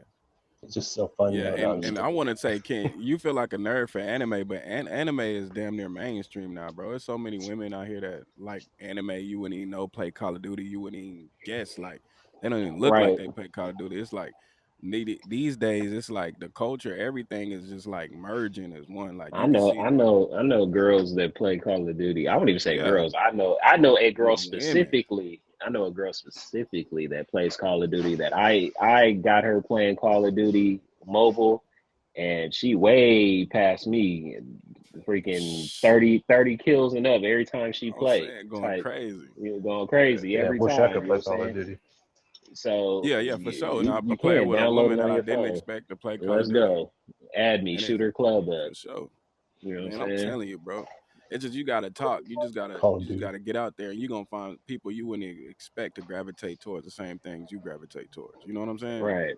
Speaker 3: It's just so funny.
Speaker 6: Yeah,
Speaker 3: No, no, I'm just
Speaker 6: and I
Speaker 3: kidding.
Speaker 6: want to say, Ken, you feel like a nerd for anime, but anime is damn near mainstream now, bro. There's so many women out here that like anime. You wouldn't even know play Call of Duty. You wouldn't even guess like they don't even look like
Speaker 1: Right.
Speaker 6: they play Call of Duty. It's like needed these days. It's like the culture, everything is just like merging as one. Like
Speaker 1: I
Speaker 6: you can
Speaker 1: know,
Speaker 6: see
Speaker 1: I
Speaker 6: it.
Speaker 1: know, I know girls that play Call of Duty. I wouldn't even say
Speaker 6: Yeah,
Speaker 1: girls. I know a girl
Speaker 6: women.
Speaker 1: specifically. I know a girl specifically that plays Call of Duty that I got her playing Call of Duty mobile, and she way past me, freaking
Speaker 6: Shh,
Speaker 1: 30 kills and up every time she
Speaker 6: I'm
Speaker 1: play.
Speaker 6: saying going
Speaker 1: Type,
Speaker 6: crazy.
Speaker 1: going
Speaker 6: Yeah.
Speaker 1: crazy
Speaker 3: Yeah,
Speaker 1: every
Speaker 3: wish I
Speaker 1: time.
Speaker 3: could
Speaker 1: You know
Speaker 3: play
Speaker 1: what I'm
Speaker 3: Call of
Speaker 1: saying?
Speaker 3: Duty.
Speaker 1: So
Speaker 6: Yeah, for sure. And I
Speaker 1: you
Speaker 6: played
Speaker 1: can
Speaker 6: with a
Speaker 1: download
Speaker 6: woman
Speaker 1: it
Speaker 6: that
Speaker 1: on
Speaker 6: I
Speaker 1: your
Speaker 6: didn't
Speaker 1: phone.
Speaker 6: expect to play Call of
Speaker 1: Let's
Speaker 6: Duty,
Speaker 1: go. Add me,
Speaker 6: and it's
Speaker 1: shooter club up.
Speaker 6: for sure.
Speaker 1: You know what
Speaker 6: Man,
Speaker 1: I'm
Speaker 6: I'm
Speaker 1: saying?
Speaker 6: telling you, bro. It's just you gotta talk.
Speaker 3: Call
Speaker 6: You
Speaker 3: of
Speaker 6: just
Speaker 3: Duty.
Speaker 6: gotta get out there, and you're gonna find people you wouldn't expect to gravitate towards the same things you gravitate towards. You know what I'm saying?
Speaker 1: Right.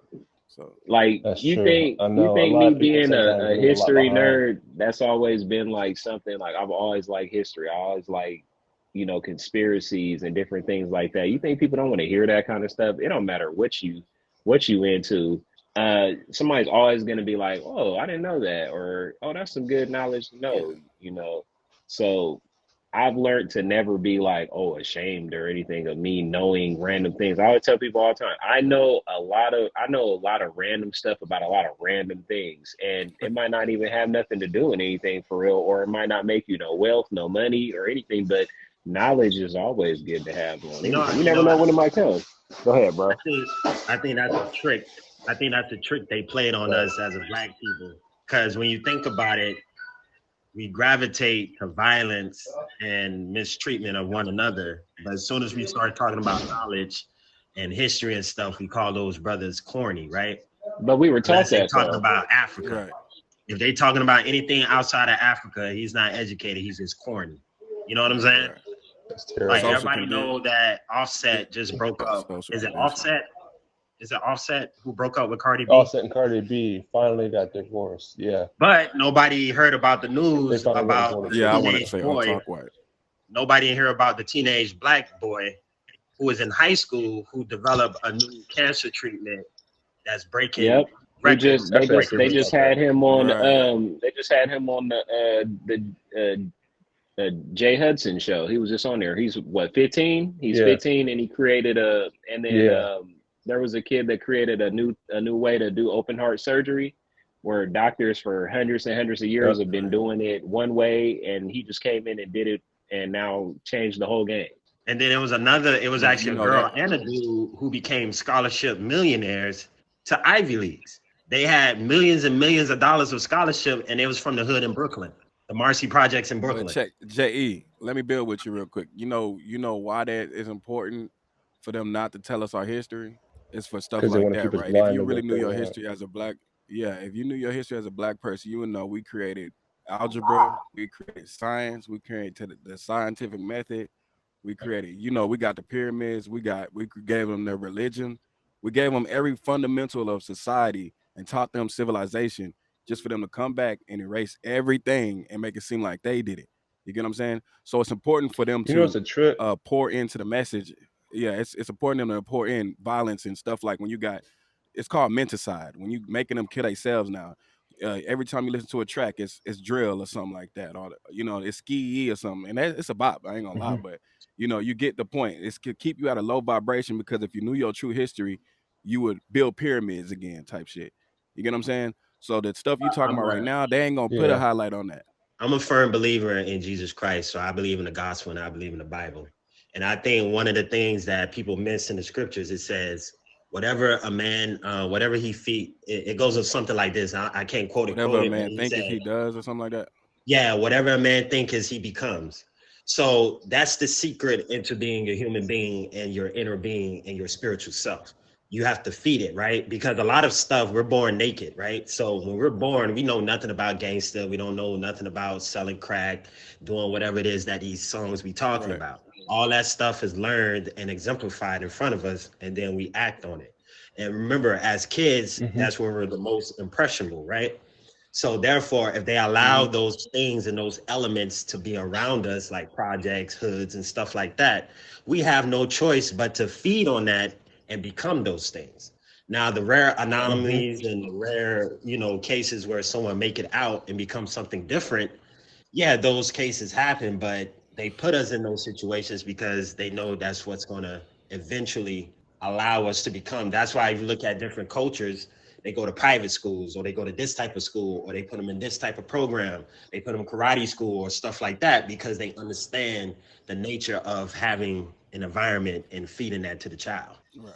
Speaker 6: So
Speaker 1: Like
Speaker 3: That's true. I
Speaker 1: you
Speaker 3: know a
Speaker 1: think
Speaker 3: lot
Speaker 1: me
Speaker 3: of people
Speaker 1: being
Speaker 3: say that and
Speaker 1: a
Speaker 3: leave a lot
Speaker 1: history
Speaker 3: behind.
Speaker 1: nerd, that's always been like something like I've always liked history. I always like, conspiracies and different things like that. You think people don't want to hear that kind of stuff? It don't matter what you into. Somebody's always gonna be like, "Oh, I didn't know that," or "Oh, that's some good knowledge to
Speaker 6: yeah,
Speaker 1: know. So I've learned to never be like, oh, ashamed or anything of me knowing random things. I always tell people all the time, I know a lot of random stuff about a lot of random things. And it might not even have nothing to do with anything for real, or it might not make you no wealth, no money or anything, but knowledge is always good to have on
Speaker 5: You know,
Speaker 1: anything. You
Speaker 5: you
Speaker 1: never
Speaker 5: know,
Speaker 1: know when it might come. Go ahead,
Speaker 5: I
Speaker 1: bro.
Speaker 5: think I think that's a trick. I think that's a trick they played on
Speaker 3: Right.
Speaker 5: us as a black people. Because when you think about it, we gravitate to violence and mistreatment of one another. But as soon as we start talking about knowledge and history and stuff, we call those brothers corny, right?
Speaker 1: But we were taught
Speaker 5: Unless they
Speaker 1: that
Speaker 5: talking
Speaker 1: though.
Speaker 5: about Africa.
Speaker 6: right.
Speaker 5: If they talking about anything outside of Africa, he's not educated. He's just corny. You know what I'm saying?
Speaker 6: Right.
Speaker 3: It's
Speaker 5: Like
Speaker 3: terrible.
Speaker 6: Social
Speaker 5: everybody
Speaker 6: condition.
Speaker 5: know that Offset just broke
Speaker 6: Yeah,
Speaker 5: up.
Speaker 6: social
Speaker 5: Is it
Speaker 6: conditioning.
Speaker 5: Offset? Is it Offset who broke up with Cardi B?
Speaker 3: Offset and Cardi B finally got divorced. Yeah,
Speaker 5: But nobody heard about the
Speaker 3: they
Speaker 5: news
Speaker 3: finally got into
Speaker 5: about
Speaker 3: an
Speaker 5: the
Speaker 6: Yeah, I
Speaker 3: agreement.
Speaker 6: wanted to
Speaker 5: teenage
Speaker 6: say, oh,
Speaker 5: boy.
Speaker 6: talk white.
Speaker 5: Nobody hear about the teenage black boy who is in high school who developed a new cancer treatment that's breaking
Speaker 1: Yep. He
Speaker 5: records,
Speaker 1: just they
Speaker 3: Actually, I
Speaker 1: just
Speaker 3: seen
Speaker 1: they
Speaker 3: something
Speaker 1: just
Speaker 3: about that.
Speaker 1: had him on
Speaker 6: Right.
Speaker 1: the Jay Hudson show. He was just on there. He's what, 15? He's
Speaker 3: Yeah,
Speaker 1: 15 and he created and then
Speaker 3: yeah.
Speaker 1: there was a kid that created a new way to do open heart surgery where doctors for hundreds and hundreds of years
Speaker 3: Yep.
Speaker 1: have been
Speaker 6: Right.
Speaker 1: doing it one way and he just came in and did it and now changed the whole game.
Speaker 5: and then it was
Speaker 6: But you
Speaker 5: actually a
Speaker 6: know
Speaker 5: girl
Speaker 6: that.
Speaker 5: and a dude who became scholarship millionaires to Ivy Leagues. They had millions and millions of dollars of scholarship, and it was from the hood in Brooklyn, the Marcy Projects in
Speaker 6: But
Speaker 5: Brooklyn.
Speaker 6: check Je. Let me build with you real quick. You know why that is important for them not to tell us our history. It's for stuff
Speaker 3: Because they
Speaker 6: like
Speaker 3: want to
Speaker 6: that,
Speaker 3: keep us
Speaker 6: right? If
Speaker 3: blind
Speaker 6: you
Speaker 3: to
Speaker 6: really
Speaker 3: what
Speaker 6: knew
Speaker 3: they
Speaker 6: your
Speaker 3: want.
Speaker 6: history as a black, yeah, if you knew your history as a black person, you would know we created algebra, we created science, we created the scientific method, we created, we got the pyramids, we gave them their religion, we gave them every fundamental of society and taught them civilization just for them to come back and erase everything and make it seem like they did it. You get what I'm saying? So it's important for them
Speaker 3: You know, it's
Speaker 6: to
Speaker 3: a trip.
Speaker 6: pour into the message. Yeah, it's important for them to pour in violence and stuff like when you got it's called menticide when you making them kill themselves now. Every time you listen to a track, it's drill or something like that, or it's ski or something, and it's a bop. I ain't gonna lie,
Speaker 3: Mhm.
Speaker 6: but you get the point. It's to keep you at a low vibration because if you knew your true history, you would build pyramids again, type shit. You get what I'm saying? So the stuff you talking
Speaker 5: I'm
Speaker 6: about right
Speaker 5: a
Speaker 6: now, they ain't gonna put a
Speaker 3: Yeah.
Speaker 6: highlight on that.
Speaker 5: I'm a firm believer in Jesus Christ, so I believe in the gospel and I believe in the Bible. And I think one of the things that people miss in the scriptures, it says, whatever a man, whatever he feet, it goes with something like this. I can't
Speaker 6: Whatever
Speaker 5: quote
Speaker 6: a
Speaker 5: it, but
Speaker 6: man
Speaker 5: he
Speaker 6: thinketh
Speaker 5: said,
Speaker 6: he does or something like that.
Speaker 5: yeah, whatever a man thinketh he becomes. So that's the secret into being a human being and your inner being and your spiritual self. You have to feed it, right? Because a lot of stuff, we're born naked, right? So when we're born, we know nothing about gangster. We don't know nothing about selling crack, doing whatever it is that these songs be talking
Speaker 6: Right.
Speaker 5: about. All that stuff is learned and exemplified in front of us, and then we act on it. And remember, as kids,
Speaker 3: Mm-hmm.
Speaker 5: that's when we're the most impressionable, right? So therefore, if they allow
Speaker 1: Mhm.
Speaker 5: those things and those elements to be around us, like projects, hoods, and stuff like that, we have no choice but to feed on that and become those things. Now, the rare
Speaker 3: Mm-hmm.
Speaker 5: anomalies and the rare, cases where someone make it out and become something different, yeah, those cases happen, but they put us in those situations because they know that's what's going to eventually allow us to become. That's why if you look at different cultures, they go to private schools or they go to this type of school or they put them in this type of program. They put them in karate school or stuff like that because they understand the nature of having an environment and feeding that to the child.
Speaker 6: Right.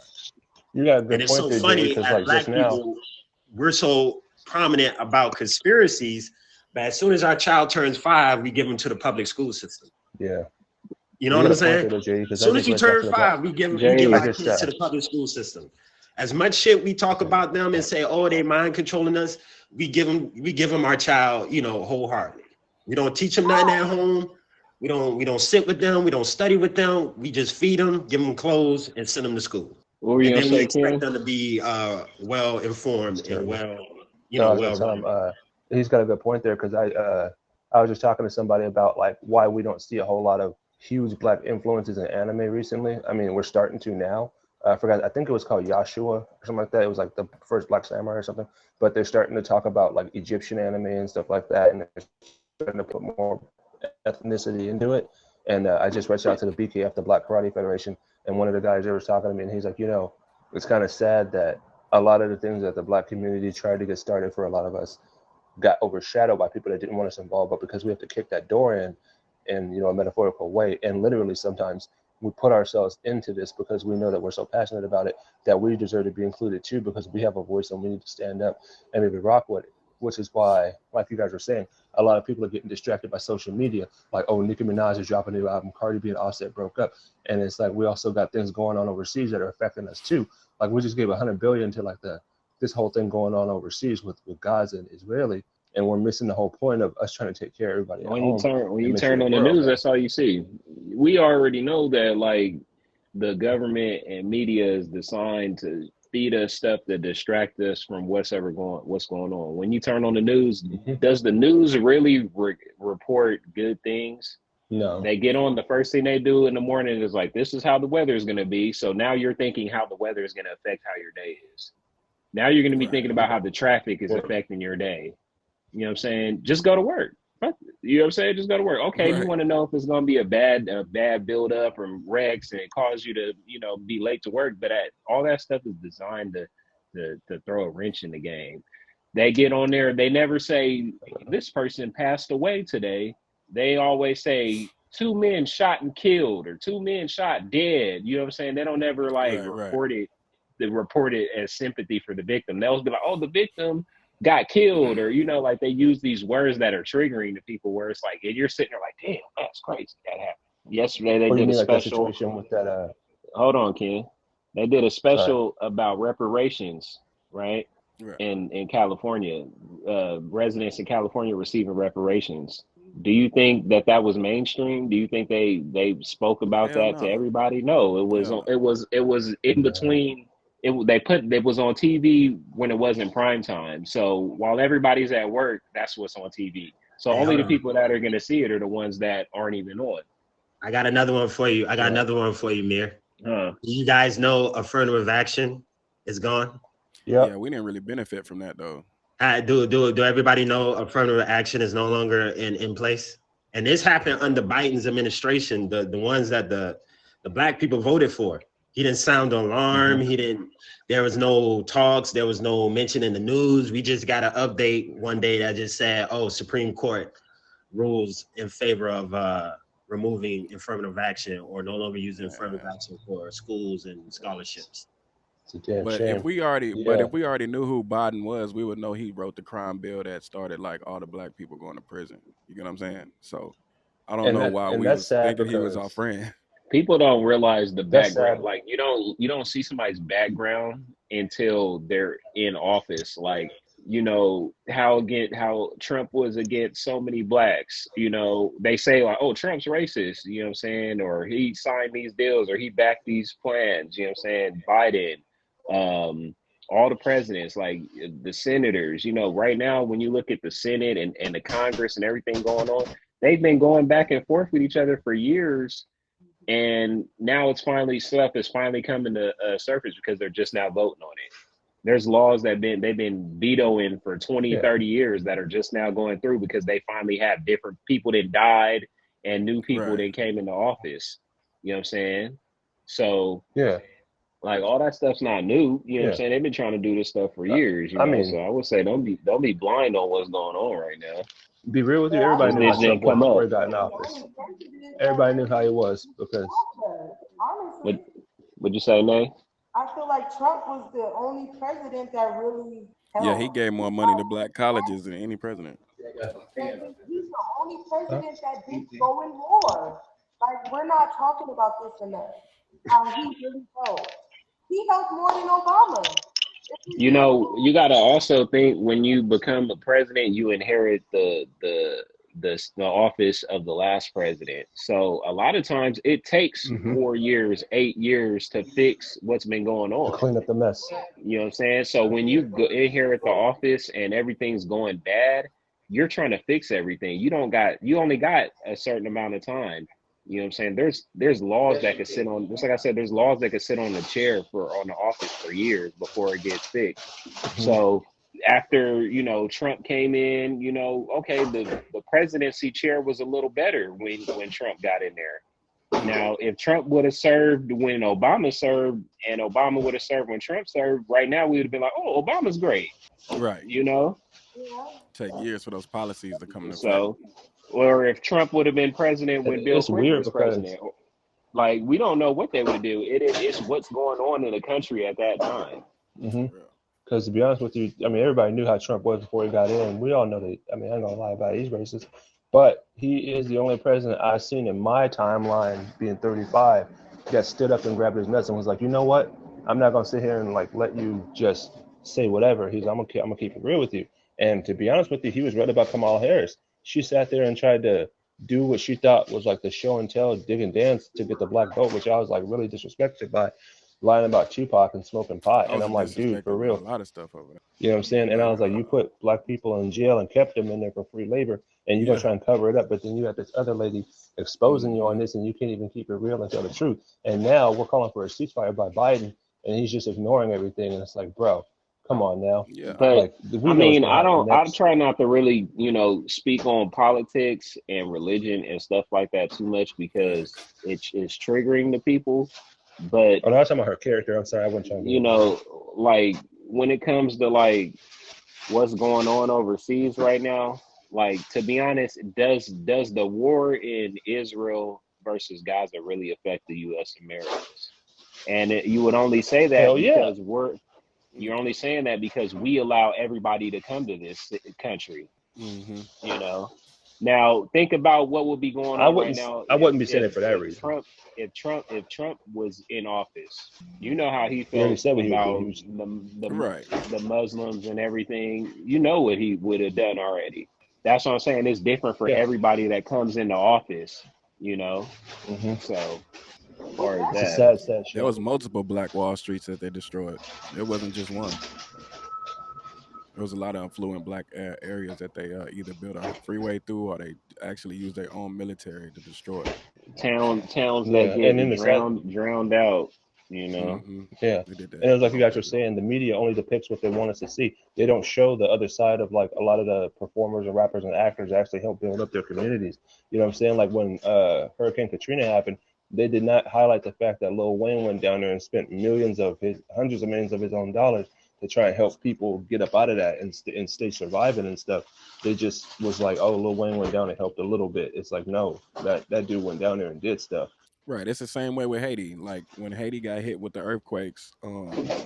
Speaker 3: You got a
Speaker 5: And
Speaker 3: good
Speaker 5: it's
Speaker 3: point
Speaker 5: so
Speaker 3: there, Jay,
Speaker 5: funny
Speaker 3: because
Speaker 5: as
Speaker 3: like just
Speaker 5: Black
Speaker 3: now,
Speaker 5: people, we're so prominent about conspiracies, but as soon as our child turns 5, we give them to the public school system.
Speaker 3: yeah,
Speaker 5: You know
Speaker 3: you
Speaker 5: what
Speaker 3: got
Speaker 5: I'm
Speaker 3: a point
Speaker 5: saying?
Speaker 3: there, Jay,
Speaker 5: As
Speaker 3: because I
Speaker 5: soon as
Speaker 3: just
Speaker 5: you
Speaker 3: reached out
Speaker 5: turn
Speaker 3: to the black.
Speaker 5: 5, we give
Speaker 3: I
Speaker 1: Jay,
Speaker 5: our
Speaker 3: just
Speaker 5: kids to the public school system. As much shit we talk about them and say, oh, they mind controlling us, we give them our child, wholeheartedly. We don't teach them nothing at home. We don't sit with them. We don't study with them. We just feed them, give them clothes, and send them to school.
Speaker 1: what were you
Speaker 5: And
Speaker 1: gonna
Speaker 5: then we
Speaker 1: say,
Speaker 5: expect
Speaker 1: Ken?
Speaker 5: them to be well informed and
Speaker 3: Service.
Speaker 5: well,
Speaker 3: No, I was gonna
Speaker 5: well
Speaker 3: tell him.
Speaker 5: rounded.
Speaker 3: He's got a good point there because I was just talking to somebody about like why we don't see a whole lot of huge black influences in anime recently. I mean, we're starting to now. I forgot. I think it was called Yashua or something like that. It was like the first Black Samurai or something. But they're starting to talk about like Egyptian anime and stuff like that, and they're starting to put more ethnicity into it. And I just reached out to the BKF, the Black Karate Federation, and one of the guys there was talking to me, and he's like, it's kind of sad that a lot of the things that the black community tried to get started for a lot of us got overshadowed by people that didn't want us involved, but because we have to kick that door in a metaphorical way, and literally sometimes we put ourselves into this because we know that we're so passionate about it that we deserve to be included too, because we have a voice and we need to stand up and maybe rock with it. Which is why, like you guys were saying, a lot of people are getting distracted by social media. Like, oh, Nicki Minaj is dropping a new album, Cardi B and Offset broke up, and it's like we also got things going on overseas that are affecting us too. Like we just gave 100 billion to like this whole thing going on overseas with Gaza and Israeli, and we're missing the whole point of us trying to take care of everybody at
Speaker 1: When you
Speaker 3: home
Speaker 1: turn when
Speaker 3: and
Speaker 1: you
Speaker 3: make sure
Speaker 1: turn
Speaker 3: that
Speaker 1: on the
Speaker 3: we're
Speaker 1: news,
Speaker 3: okay.
Speaker 1: that's all you see. We already know that like the government and media is designed to feed us stuff that distract us from what's going on. When you turn on the news,
Speaker 3: Mm-hmm.
Speaker 1: does the news really report good things?
Speaker 3: No.
Speaker 1: They get on, the first thing they do in the morning is like, this is how the weather is going to be. So now you're thinking how the weather is going to affect how your day is. Now you're going to be
Speaker 6: Right.
Speaker 1: thinking about how the traffic is affecting your day. You know what I'm saying? Just go to work. You know what I'm saying? Just go to work. Okay, you
Speaker 6: Right.
Speaker 1: want to know if it's going to be a bad build up or wrecks and it cause you to, be late to work. But all that stuff is designed to throw a wrench in the game. They get on there. They never say this person passed away today. They always say 2 men shot and killed or 2 men shot dead. You know what I'm saying? They don't ever like
Speaker 6: Right. Right.
Speaker 1: report it. They report it as sympathy for the victim. They'll be like, oh, the victim got killed, or like they use these words that are triggering to people where it's like, and you're sitting there like, damn, that's crazy that happened. Yesterday they
Speaker 3: Or you
Speaker 1: did a
Speaker 3: mean like that
Speaker 1: special.
Speaker 3: situation with that?
Speaker 1: Hold on, Ken. They did a
Speaker 3: Sorry.
Speaker 1: special about reparations, right?
Speaker 6: Right.
Speaker 1: In California, residents in California receiving reparations. Do you think that was mainstream? Do you think they spoke about
Speaker 6: Hell
Speaker 1: that to
Speaker 6: no.
Speaker 1: everybody? No,
Speaker 6: Hell no.
Speaker 1: it was in between. It was on TV when it wasn't prime time. So while everybody's at work, that's what's on TV. So
Speaker 5: Hey,
Speaker 1: only
Speaker 5: hold
Speaker 1: the
Speaker 5: on.
Speaker 1: people that are going to see it are the ones that aren't even on.
Speaker 5: I got another one for you.
Speaker 3: Right.
Speaker 5: Mir.
Speaker 1: Huh?
Speaker 5: Do you guys know affirmative action is gone?
Speaker 3: Yep.
Speaker 6: Yeah, we didn't really benefit from that though.
Speaker 5: Do everybody know affirmative action is no longer in place? And this happened under Biden's administration, the ones that the black people voted for. He didn't sound an alarm.
Speaker 3: Mm-hmm.
Speaker 5: There was no talks. There was no mention in the news. We just got an update one day that just said, oh, Supreme Court rules in favor of removing affirmative action or no longer using affirmative
Speaker 6: Man.
Speaker 5: action for schools and scholarships.
Speaker 3: It's a damn
Speaker 6: But
Speaker 3: shame.
Speaker 6: but
Speaker 3: Yeah.
Speaker 6: if we already knew who Biden was, we would know he wrote the crime bill that started like all the black people going to prison. You get what I'm saying? So I don't know why
Speaker 3: And
Speaker 6: we
Speaker 3: that's
Speaker 6: was
Speaker 3: sad
Speaker 6: thinking he was our
Speaker 3: because
Speaker 6: friend.
Speaker 1: People don't realize the
Speaker 3: that's sad.
Speaker 1: background. Like you don't see somebody's background until they're in office. Like how Trump was against so many blacks. They say like, oh, Trump's racist. You know what I'm saying? Or he signed these deals, or he backed these plans. You know what I'm saying? Biden. all the presidents, like the senators, right now, when you look at the Senate and the Congress and everything going on, they've been going back and forth with each other for years. And now stuff is finally coming to surface because they're just now voting on it. There's laws they've been vetoing for 20,
Speaker 3: Yeah.
Speaker 1: 30 years that are just now going through because they finally have different people that died and new people
Speaker 6: Right.
Speaker 1: that came into office. You know what I'm saying? So
Speaker 3: Yeah.
Speaker 1: like all that stuff's not new. You know what I'm
Speaker 3: Yeah.
Speaker 1: saying? They've been trying to do this stuff for
Speaker 3: I
Speaker 1: years,
Speaker 3: I mean,
Speaker 1: So I would say don't be blind on what's going on right now.
Speaker 3: be real with you.
Speaker 2: Yeah, I
Speaker 3: Everybody
Speaker 1: This
Speaker 3: knew
Speaker 2: feel
Speaker 3: how
Speaker 1: bitch
Speaker 2: like
Speaker 3: Trump
Speaker 1: didn't
Speaker 3: was
Speaker 1: come
Speaker 3: before
Speaker 1: up.
Speaker 3: he got in
Speaker 2: he's the
Speaker 3: office.
Speaker 2: only president that
Speaker 3: Everybody knew
Speaker 2: really
Speaker 3: how he was because
Speaker 2: matters.
Speaker 1: What
Speaker 2: Honestly,
Speaker 1: would you say, Nay?
Speaker 2: I feel like Trump was the only president that really
Speaker 6: Yeah, he
Speaker 2: helped.
Speaker 6: gave more money to black colleges than any president.
Speaker 2: And he's the only
Speaker 3: huh?
Speaker 2: president that didn't go in war. Like, we're not talking about this enough. How he really helped. He helped more than Obama. If we
Speaker 1: You
Speaker 2: be
Speaker 1: know,
Speaker 2: real,
Speaker 1: you got to also think when you become a president, you inherit the office of the last president. So a lot of times it takes
Speaker 3: Hmm.
Speaker 1: 4 years, 8 years to fix what's been going
Speaker 3: To
Speaker 1: on.
Speaker 3: clean up the mess.
Speaker 1: You know what I'm saying? So when you inherit the office and everything's going bad, you're trying to fix everything. You only got a certain amount of time. You know what I'm saying? There's laws that could sit on, just like I said, there's laws that could sit on the chair for on the office for years before it gets fixed.
Speaker 3: Hmm.
Speaker 1: So after, Trump came in, okay, the presidency chair was a little better when Trump got in there. Now, if Trump would have served when Obama served and Obama would have served when Trump served, right now we would have been like, oh, Obama's great,
Speaker 6: Right.
Speaker 1: you know?
Speaker 2: yeah.
Speaker 6: Take years for those policies to come into effect.
Speaker 1: So, or if Trump would have been president when Bill
Speaker 3: It's
Speaker 1: Clinton
Speaker 3: weird
Speaker 1: was
Speaker 3: because
Speaker 1: president, like we don't know what they would do. It's what's going on in the country at that time.
Speaker 6: For
Speaker 3: hmm
Speaker 6: real.
Speaker 3: because to be honest with you, I mean everybody knew how Trump was before he got in. We all know that. I mean, I ain't gonna lie about it. He's racist, but he is the only president I've seen in my timeline, being 35, that stood up and grabbed his nuts and was like, you know what? I'm not gonna sit here and like let you just say whatever. I'm gonna keep it real with you. And to be honest with you, he was right about Kamala Harris. She sat there and tried to do what she thought was like the show and tell, dig and dance to get the black vote, which I was like really disrespected by, lying about Tupac and smoking pot.
Speaker 6: I
Speaker 3: And
Speaker 6: was
Speaker 3: I'm like, dude,
Speaker 6: disrespected
Speaker 3: for
Speaker 6: about a
Speaker 3: real.
Speaker 6: lot of stuff over there.
Speaker 3: You know what I'm saying? And I
Speaker 6: Like,
Speaker 3: was like, you put black people in jail and kept them in there for free labor, and you're gonna
Speaker 6: yeah.
Speaker 3: try and cover it up, but then you got this other lady exposing you
Speaker 6: Hmm.
Speaker 3: on this, and you can't even keep it real and tell the truth. And now we're calling for a ceasefire by Biden, and he's just ignoring everything. And it's like, bro, come on now.
Speaker 6: Yeah.
Speaker 1: But
Speaker 3: Like we
Speaker 1: I
Speaker 3: know what's
Speaker 1: mean,
Speaker 3: gonna happen
Speaker 1: I
Speaker 3: next.
Speaker 1: try not to really, speak on politics and religion and stuff like that too much because
Speaker 6: Facts.
Speaker 1: it's triggering to people. But
Speaker 3: Oh no, I was talking about her character. I'm sorry, I wasn't trying to
Speaker 1: you
Speaker 3: go there.
Speaker 1: know, like when it comes to like what's going on overseas right now, like to be honest, does the war in Israel versus Gaza really affect the U.S. Americans? And you would only say that
Speaker 3: Hell yeah.
Speaker 1: because you're only saying that because we allow everybody to come to this country,
Speaker 6: Hmm.
Speaker 1: you know. Now think about what would be going on right now
Speaker 3: I wouldn't be saying it for that
Speaker 1: if
Speaker 3: reason.
Speaker 1: Trump was in office. You know how he
Speaker 3: He already
Speaker 1: felt
Speaker 3: said what he would do. He
Speaker 1: about
Speaker 3: was
Speaker 1: the
Speaker 6: Right.
Speaker 1: the Muslims and everything. You know what he would have done already. That's what I'm saying. It's different for
Speaker 3: yeah.
Speaker 1: everybody that comes into office, you know.
Speaker 3: Hmm.
Speaker 1: So as
Speaker 2: With
Speaker 1: far as
Speaker 2: that
Speaker 3: It's a
Speaker 1: that,
Speaker 3: sad, sad
Speaker 6: There
Speaker 3: show.
Speaker 6: was multiple Black Wall Streets that they destroyed. It wasn't just one. There was a lot of affluent black areas that they either built a freeway through or they actually used their own military to destroy.
Speaker 1: towns that
Speaker 3: Yeah, and then
Speaker 1: get
Speaker 3: the sad,
Speaker 1: drowned out, you know.
Speaker 6: Hmm.
Speaker 3: yeah,
Speaker 6: They did
Speaker 3: and
Speaker 6: that
Speaker 3: it was like you
Speaker 6: all
Speaker 3: guys
Speaker 6: the
Speaker 3: were
Speaker 6: time.
Speaker 3: saying, the media only depicts what they want us to see. They don't show the other side of like a lot of the performers and rappers and actors that actually help build up their communities. You know what I'm saying? Like when Hurricane Katrina happened, they did not highlight the fact that Lil Wayne went down there and spent hundreds of millions of his own dollars to try and help people get up out of that and stay surviving and stuff. They just was like, oh, Lil Wayne went down and helped a little bit. It's like, no, that dude went down there and did stuff.
Speaker 6: Right. It's the same way with Haiti. Like when Haiti got hit with the earthquakes,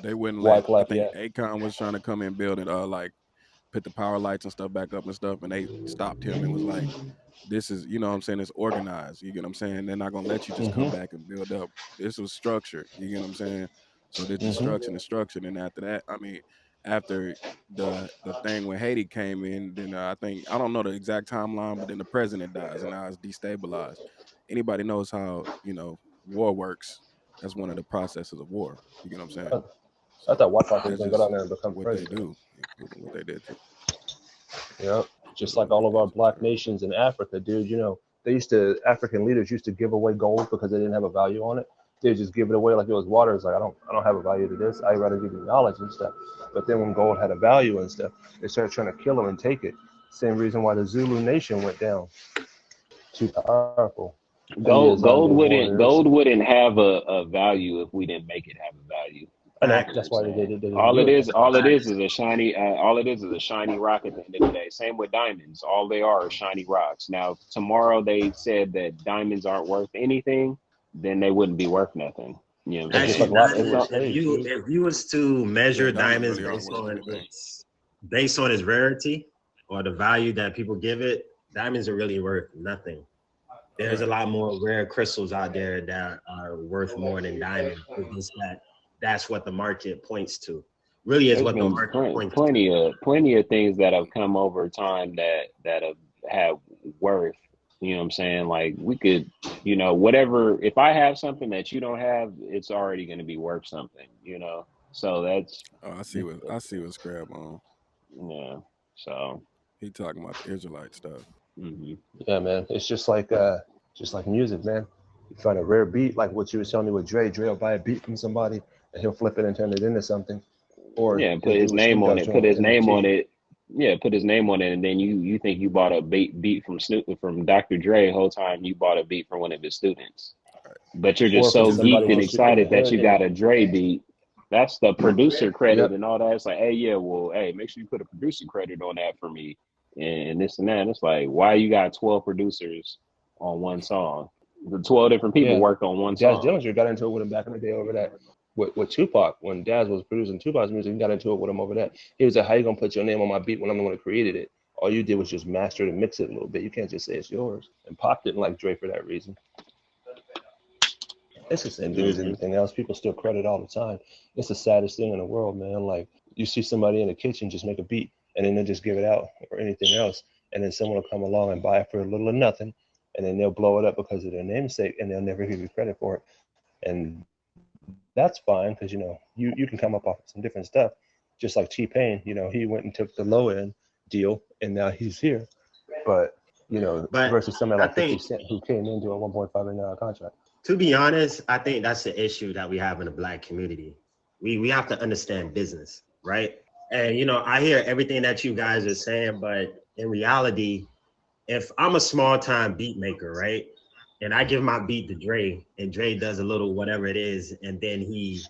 Speaker 6: they wouldn't let. I
Speaker 3: Wyclef,
Speaker 6: think
Speaker 3: yeah.
Speaker 6: Akon was trying to come and build it, like put the power lights and stuff back up and stuff, and they stopped him and was like, "This is, you know, what I'm saying, it's organized. You get what I'm saying? They're not gonna let you just come
Speaker 3: Hmm.
Speaker 6: back and build up. This was structured. You get what I'm saying? So this
Speaker 3: Hmm.
Speaker 6: destruction is structured, and after that, I mean, after the thing when Haiti came in, then I think I don't know the exact timeline, but then the president dies, and now it's destabilized. Anybody knows how war works? That's one of the processes of war. You get what I'm saying?
Speaker 3: I thought White Rock was
Speaker 6: That's
Speaker 3: gonna go
Speaker 6: just
Speaker 3: down there and become
Speaker 6: what they
Speaker 3: president.
Speaker 6: do, what they did to
Speaker 3: Yeah, just like all of our black nations in Africa, dude. You know, African leaders used to give away gold because they didn't have a value on it. They just give it away like it was water. It's like I don't have a value to this. I'd rather give you knowledge and stuff. But then when gold had a value and stuff, they started trying to kill them and take it. Same reason why the Zulu nation went down. Too powerful. Warriors.
Speaker 1: Gold wouldn't have a value if we didn't make it have a value.
Speaker 3: I know
Speaker 1: You know what
Speaker 3: that's
Speaker 1: I'm
Speaker 3: why
Speaker 1: saying?
Speaker 3: they didn't do it.
Speaker 1: All it is a shiny rock at the end of the day. Same with diamonds. All they are shiny rocks. Now, if tomorrow they said that diamonds aren't worth anything, then they wouldn't be worth nothing. You know what I'm
Speaker 3: Just
Speaker 5: Actually,
Speaker 3: like
Speaker 1: saying?
Speaker 3: a lot of
Speaker 5: diamonds.
Speaker 3: English
Speaker 5: If
Speaker 3: slaves,
Speaker 5: you
Speaker 3: dude.
Speaker 5: if you was to
Speaker 6: yeah,
Speaker 5: measure
Speaker 6: diamonds
Speaker 5: diamonds
Speaker 6: really aren't worth anything.
Speaker 5: based on its rarity or the value that people give it, diamonds are really worth nothing. There's a
Speaker 6: Right.
Speaker 5: lot more rare crystals out there that are worth more than diamonds. It's just that's what the market points to. Really is
Speaker 1: There's
Speaker 5: what the
Speaker 1: been
Speaker 5: market points to.
Speaker 1: plenty of things that have come over time that have worth. You know what I'm saying? Like we could, you know, whatever. If I have something that you don't have, it's already going to be worth something. You know, so that's
Speaker 6: Oh, I see what's Scrab on.
Speaker 1: yeah. So
Speaker 6: He talking about the Israelite stuff.
Speaker 1: hmm
Speaker 3: Yeah, man. It's just like music, man. You find a rare beat, like what you were telling me with Dre. Dre will buy a beat from somebody and he'll flip it and turn it into something. Or
Speaker 1: yeah, put
Speaker 3: he'll do
Speaker 1: his
Speaker 3: what Snoop
Speaker 1: name on
Speaker 3: Dogg's
Speaker 1: it.
Speaker 3: doing
Speaker 1: Put
Speaker 3: with
Speaker 1: his name on
Speaker 3: NFT.
Speaker 1: it. Yeah, put his name on it, and then you think you bought a beat from Dr. Dre. The whole time you bought a beat from one of his students. But you're
Speaker 3: Or
Speaker 1: just
Speaker 3: if it's
Speaker 1: so
Speaker 3: somebody
Speaker 1: geeked and
Speaker 3: who's super
Speaker 1: excited that
Speaker 3: good
Speaker 1: you
Speaker 3: and
Speaker 1: got a Dre beat. That's the producer credit
Speaker 3: yep.
Speaker 1: and all that. It's like, hey, yeah, well, hey, make sure you put a producer credit on that for me and this and that. And it's like, why you got 12 producers on one song? The 12 different people
Speaker 3: Yeah.
Speaker 1: worked on one
Speaker 3: Daz
Speaker 1: song.
Speaker 3: Dillinger got into it with him back in the day over that. With Tupac, when Daz was producing Tupac's music, he got into it with him over that. He was like, how you gonna put your name on my beat when I'm the one who created it? All you did was just master it and mix it a little bit. You can't just say it's yours. And Pac didn't like Dre for that reason. It's the same thing as
Speaker 1: hmm
Speaker 3: anything else. People still credit all the time. It's the saddest thing in the world, man. Like you see somebody in the kitchen just make a beat and then they'll just give it out or anything else. And then someone will come along and buy it for a little or nothing. And then they'll blow it up because of their namesake and they'll never give you credit for it. And that's fine because, you know, you can come up off some different stuff. Just like T-Pain, you know, he went and took the low end deal and now he's here. But, you know,
Speaker 5: But
Speaker 3: versus somebody
Speaker 5: I
Speaker 3: like 50
Speaker 5: think,
Speaker 3: Cent who came into a $1.5 million contract.
Speaker 5: to be honest, I think that's the issue that we have in the black community. We have to understand business, right? And you know, I hear everything that you guys are saying, but in reality, if I'm a small time beat maker, right? And I give my beat to Dre and Dre does a little whatever it is, and then he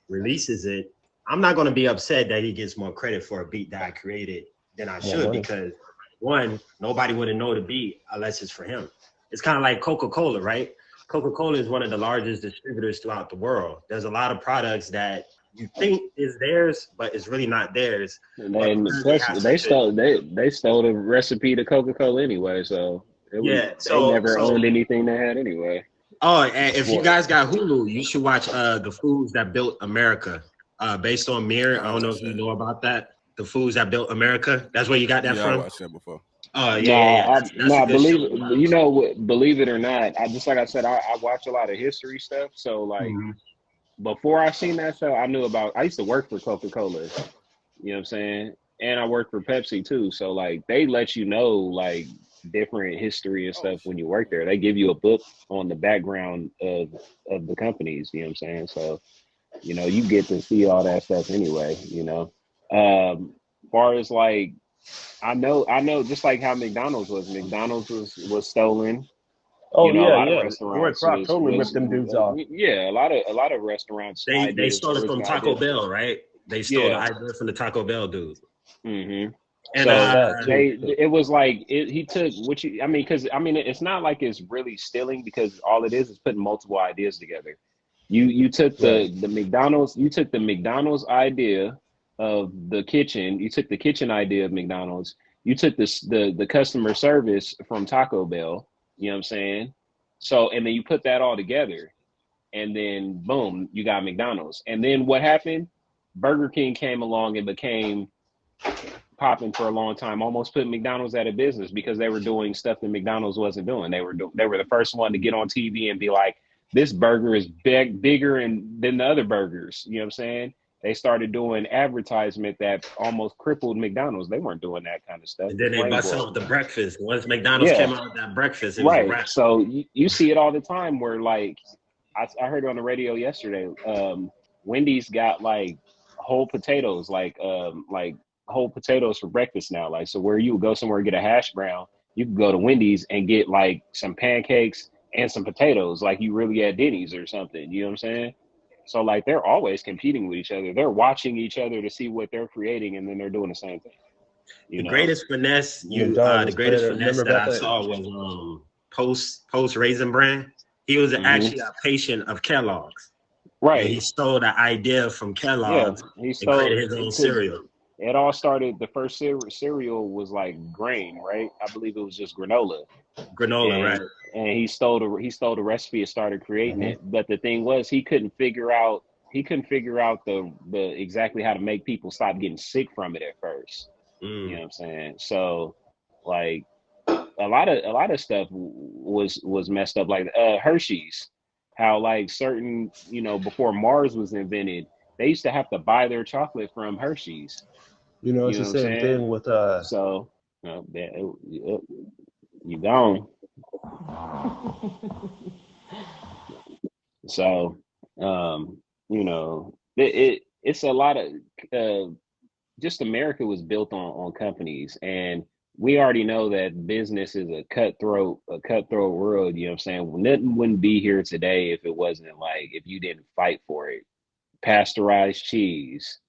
Speaker 5: releases it, I'm not going to be upset that he gets more credit for a beat that I created than I should, because one, nobody would know the beat unless it's for him. It's kind of like Coca-Cola, right? Coca-Cola is one of the largest distributors throughout the world. There's a lot of products that you think is theirs, but it's really not theirs.
Speaker 1: And plus, they stole the recipe to Coca-Cola anyway, so they never owned anything they had anyway.
Speaker 5: Oh, and if you guys got Hulu, you should watch The Foods That Built America, based on Mir. I don't know if you know about that. The Foods That Built America. That's where you got that
Speaker 6: Yeah, I
Speaker 5: from?
Speaker 6: watched that before.
Speaker 5: Oh, yeah. That's a good show.
Speaker 1: You know what? Believe it or not, I just like I said, I watch a lot of history stuff. So like before I seen that show, I knew about. I used to work for Coca-Cola. You know what I'm saying? And I worked for Pepsi too. So like they let you know like different history and stuff when you work there. They give you a book on the background of the companies. You know what I'm saying? So you know you get to see all that stuff anyway. You know, far as like. I know, just like how McDonald's was stolen.
Speaker 3: Oh,
Speaker 1: You know, a
Speaker 3: yeah,
Speaker 1: lot of
Speaker 3: yeah. Roy
Speaker 1: restaurants
Speaker 3: Kroc totally ripped them dudes off.
Speaker 1: yeah, a lot of restaurants
Speaker 5: They
Speaker 1: ideas
Speaker 5: stole it from Taco Bell, right? They stole the
Speaker 1: yeah.
Speaker 5: idea from the Taco Bell dude.
Speaker 1: Mm-hmm.
Speaker 5: And
Speaker 1: So it was like he took what you. I mean, because I mean, it's not like it's really stealing because all it is putting multiple ideas together. You took the McDonald's idea of the kitchen. You took the kitchen idea of McDonald's. You took the customer service from Taco Bell. You know what I'm saying? So and then you put that all together, and then boom, you got McDonald's. And then what happened? Burger King came along and became popping for a long time, almost put McDonald's out of business because they were doing stuff that McDonald's wasn't doing. They were the first one to get on TV and be like, this burger is bigger than the other burgers. You know what I'm saying? They started doing advertisement that almost crippled McDonald's. They weren't doing that kind of stuff.
Speaker 5: And
Speaker 1: The
Speaker 5: then they
Speaker 1: flame
Speaker 5: bust
Speaker 1: broiled.
Speaker 5: out the breakfast. Once McDonald's
Speaker 1: Yeah,
Speaker 5: came out with that breakfast, it was a
Speaker 1: right.
Speaker 5: wrap.
Speaker 1: So you see it all the time where like I heard it on the radio yesterday. Wendy's got like whole potatoes, like whole potatoes for breakfast now. Like so, where you would go somewhere and get a hash brown, you could go to Wendy's and get like some pancakes and some potatoes, like you really at Denny's or something. You know what I'm saying? So like they're always competing with each other. They're watching each other to see what they're creating, and then they're doing the same thing. You
Speaker 5: The
Speaker 1: know?
Speaker 5: greatest finesse
Speaker 3: McDonald's
Speaker 5: the
Speaker 3: was
Speaker 5: greatest
Speaker 3: better.
Speaker 5: finesse
Speaker 3: Remember
Speaker 5: that
Speaker 3: back
Speaker 5: I
Speaker 3: then?
Speaker 5: saw was post Raisin Bran. He was
Speaker 1: Hmm.
Speaker 5: actually a patient of Kellogg's, and he
Speaker 1: Right.
Speaker 5: stole the idea from
Speaker 1: Yeah.
Speaker 5: Kellogg's
Speaker 1: He
Speaker 5: and
Speaker 1: stole
Speaker 5: created his own
Speaker 1: because
Speaker 5: cereal.
Speaker 1: it all started. The first cereal was like grain, right? I believe it was just granola,
Speaker 5: Granola, right?
Speaker 1: and he stole the recipe and started creating
Speaker 3: Hmm.
Speaker 1: it. But the thing was, he couldn't figure out the exactly how to make people stop getting sick from it at first. You know
Speaker 5: Mm.
Speaker 1: what I'm saying? So like a lot of stuff was messed up. Like Hershey's, how like certain before Mars was invented, they used to have to buy their chocolate from Hershey's.
Speaker 3: You know, it's
Speaker 1: You
Speaker 3: the
Speaker 1: know what I'm
Speaker 3: same
Speaker 1: saying?
Speaker 3: thing with
Speaker 1: So you gone. So it's a lot of just America was built on companies, and we already know that business is a cutthroat world. You know what I'm saying? Nothing wouldn't be here today if it wasn't like if you didn't fight for it. Pasteurized cheese,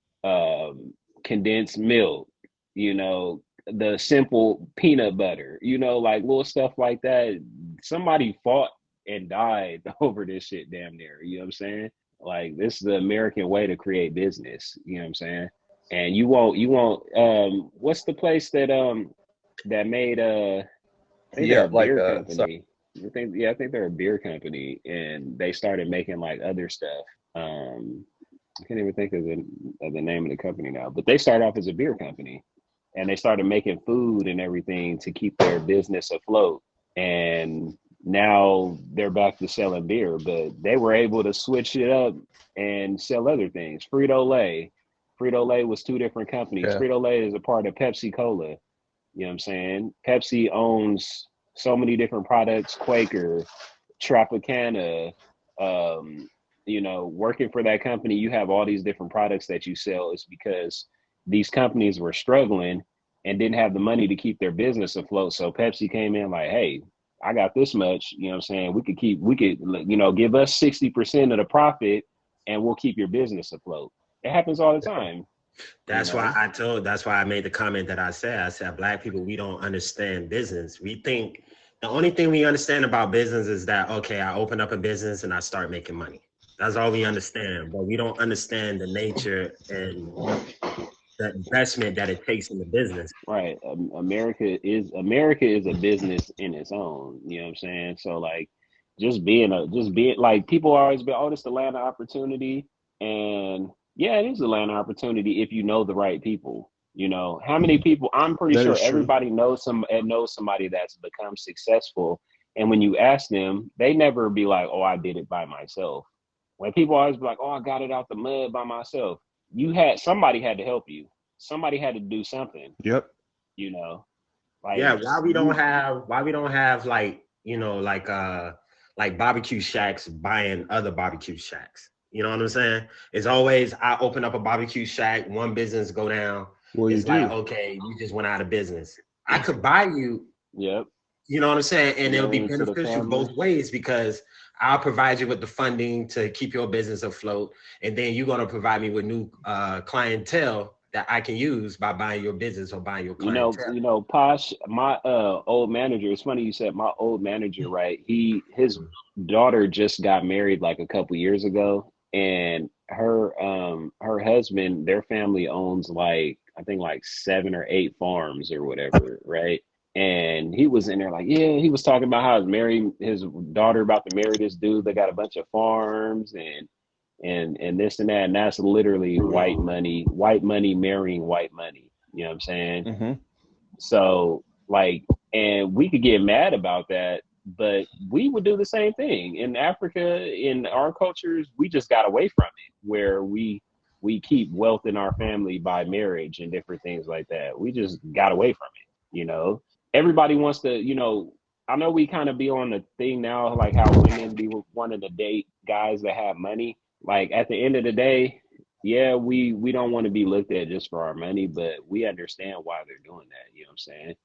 Speaker 1: condensed milk, the simple peanut butter, like little stuff like that. Somebody fought and died over this shit damn near. You know what I'm saying? Like this is the American way to create business. You know what I'm saying? And you won't what's the place that made I think they're
Speaker 3: yeah,
Speaker 1: a
Speaker 3: like
Speaker 1: beer
Speaker 3: sorry.
Speaker 1: company. I think they're a beer company, and they started making like other stuff. I can't even think of the name of the company now, but they started off as a beer company, and they started making food and everything to keep their business afloat. And now they're back to selling beer, but they were able to switch it up and sell other things. Frito Lay was two different companies.
Speaker 3: Yeah,
Speaker 1: Frito Lay is a part of Pepsi Cola. You know what I'm saying? Pepsi owns so many different products, Quaker, Tropicana, working for that company, you have all these different products that you sell. It's because these companies were struggling and didn't have the money to keep their business afloat. So Pepsi came in like, hey, I got this much, you know what I'm saying? We could, give us 60% of the profit and we'll keep your business afloat. It happens all the time, you know?
Speaker 5: That's why I made the comment that I said. I said, Black people, we don't understand business. We think the only thing we understand about business is that, okay, I open up a business and I start making money. That's all we understand. But we don't understand the nature and the investment that it takes in the business.
Speaker 1: Right. America is a business in its own. You know what I'm saying? So like, just being like people always be, oh, this the land of opportunity, and yeah, it is a land of opportunity if you know the right people. How many people? I'm pretty
Speaker 3: that
Speaker 1: sure
Speaker 3: is true.
Speaker 1: everybody knows somebody that's become successful, and when you ask them, they never be like, oh, I did it by myself. When people always be like, oh, I got it out the mud by myself. Somebody had to help you. Somebody had to do something,
Speaker 3: Yep.
Speaker 1: you know,
Speaker 5: Yeah,
Speaker 1: like you,
Speaker 5: why we don't have like, like barbecue shacks buying other barbecue shacks. You know what I'm saying? It's always I open up a barbecue shack, one business go down.
Speaker 3: Well, you
Speaker 5: It's like,
Speaker 3: do.
Speaker 5: okay, you just went out of business. I could buy you,
Speaker 1: yep,
Speaker 5: you know what I'm saying? And it'll be
Speaker 1: marrying to the
Speaker 5: beneficial
Speaker 1: family.
Speaker 5: both ways because I'll provide you with the funding to keep your business afloat. And then you're going to provide me with new clientele that I can use by buying your business or buying your clientele.
Speaker 1: Posh, my old manager, it's funny you said my old manager, right? His daughter just got married like a couple years ago, and her husband, their family owns like I think like 7 or 8 farms or whatever, right? And he was in there like, yeah, he was talking about how his daughter about to marry this dude that got a bunch of farms and this and that. And that's literally white money marrying white money. You know what I'm saying?
Speaker 3: Hmm.
Speaker 1: So like, and we could get mad about that, but we would do the same thing in Africa. In our cultures, we just got away from it, where we we keep wealth in our family by marriage and different things like that. We just got away from it, you know. Everybody wants to, you know, I know we kind of be on the thing now, like how women be wanting to date guys that have money. Like at the end of the day, yeah, we don't want to be looked at just for our money, but we understand why they're doing that. You know what I'm saying?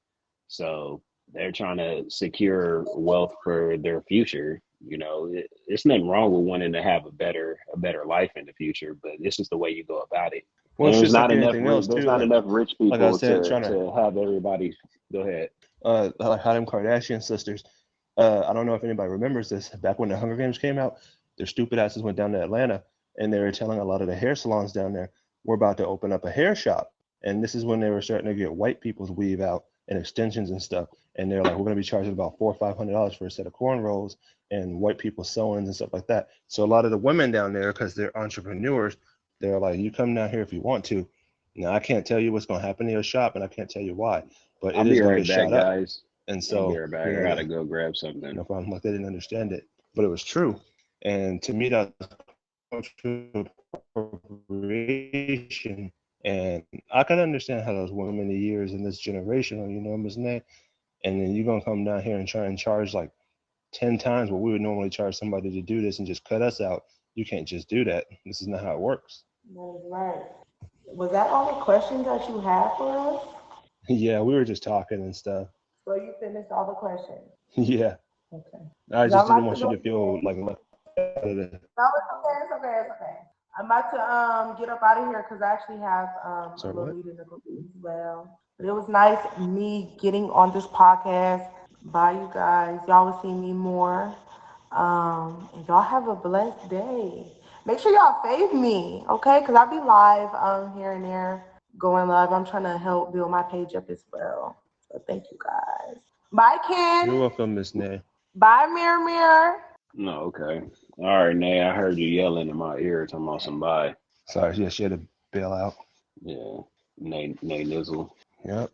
Speaker 1: So they're trying to secure wealth for their future. You know, there's nothing wrong with wanting to have a better life in the future, but this is the way you go about it.
Speaker 3: Well,
Speaker 1: And
Speaker 3: it's
Speaker 1: there's
Speaker 3: just
Speaker 1: not
Speaker 3: like
Speaker 1: enough
Speaker 3: anything else
Speaker 1: there's
Speaker 3: too.
Speaker 1: not enough rich
Speaker 3: Like I
Speaker 1: people
Speaker 3: said,
Speaker 1: to
Speaker 3: trying to
Speaker 1: have everybody go ahead.
Speaker 3: like how them Kardashian sisters. I don't know if anybody remembers this. Back when the Hunger Games came out, their stupid asses went down to Atlanta, and they were telling a lot of the hair salons down there, we're about to open up a hair shop. And this is when they were starting to get white people's weave out and extensions and stuff. And they're like, we're going to be charging about $400 or $500 for a set of cornrows and white people sewings and stuff like that. So a lot of the women down there, because they're entrepreneurs, they're like, you come down here if you want to. Now I can't tell you what's going to happen to your shop, and I can't tell you why, but
Speaker 1: I'll
Speaker 3: it
Speaker 1: be
Speaker 3: is going to
Speaker 1: right
Speaker 3: get
Speaker 1: back,
Speaker 3: shot up.
Speaker 1: guys.
Speaker 3: And
Speaker 1: I'll be
Speaker 3: so,
Speaker 1: right back.
Speaker 3: you
Speaker 1: I
Speaker 3: know,
Speaker 1: gotta go grab something.
Speaker 3: no problem. Like they didn't understand it, but it was true. And to me, that's cultural appropriation. And I can understand how those women of years in this generation, you know, Ms. Nae, and then you're gonna come down here and try and charge like 10 times what we would normally charge somebody to do this and just cut us out. You can't just do that. This is not how it works.
Speaker 2: That is right. Was that all the questions that you had for us?
Speaker 3: Yeah, we were just talking and stuff.
Speaker 2: So you finished all the questions?
Speaker 3: Yeah,
Speaker 2: Okay.
Speaker 3: I
Speaker 2: Now
Speaker 3: just
Speaker 2: I'm
Speaker 3: didn't
Speaker 2: about to
Speaker 3: want you
Speaker 2: go.
Speaker 3: to feel like left out of the.
Speaker 2: No, it's okay. It's okay. It's okay. I'm about to get up out of here because I actually have a
Speaker 3: Sorry,
Speaker 2: little
Speaker 3: what?
Speaker 2: meeting to go do as well. But it was nice me getting on this podcast by you guys. Y'all will see me more. And y'all have a blessed day. Make sure y'all fave me, okay? Because I'll be live here and there going live. I'm trying to help build my page up as well. So thank you guys. Bye,
Speaker 3: You're
Speaker 2: Ken.
Speaker 3: welcome, Miss Nae.
Speaker 2: Bye, Mirror Mirror.
Speaker 1: No, okay. All right, Nay, I heard you yelling in my ear talking about somebody.
Speaker 3: Sorry, yeah, she had to bail out.
Speaker 1: Yeah, Nay Nizzle.
Speaker 3: Yep.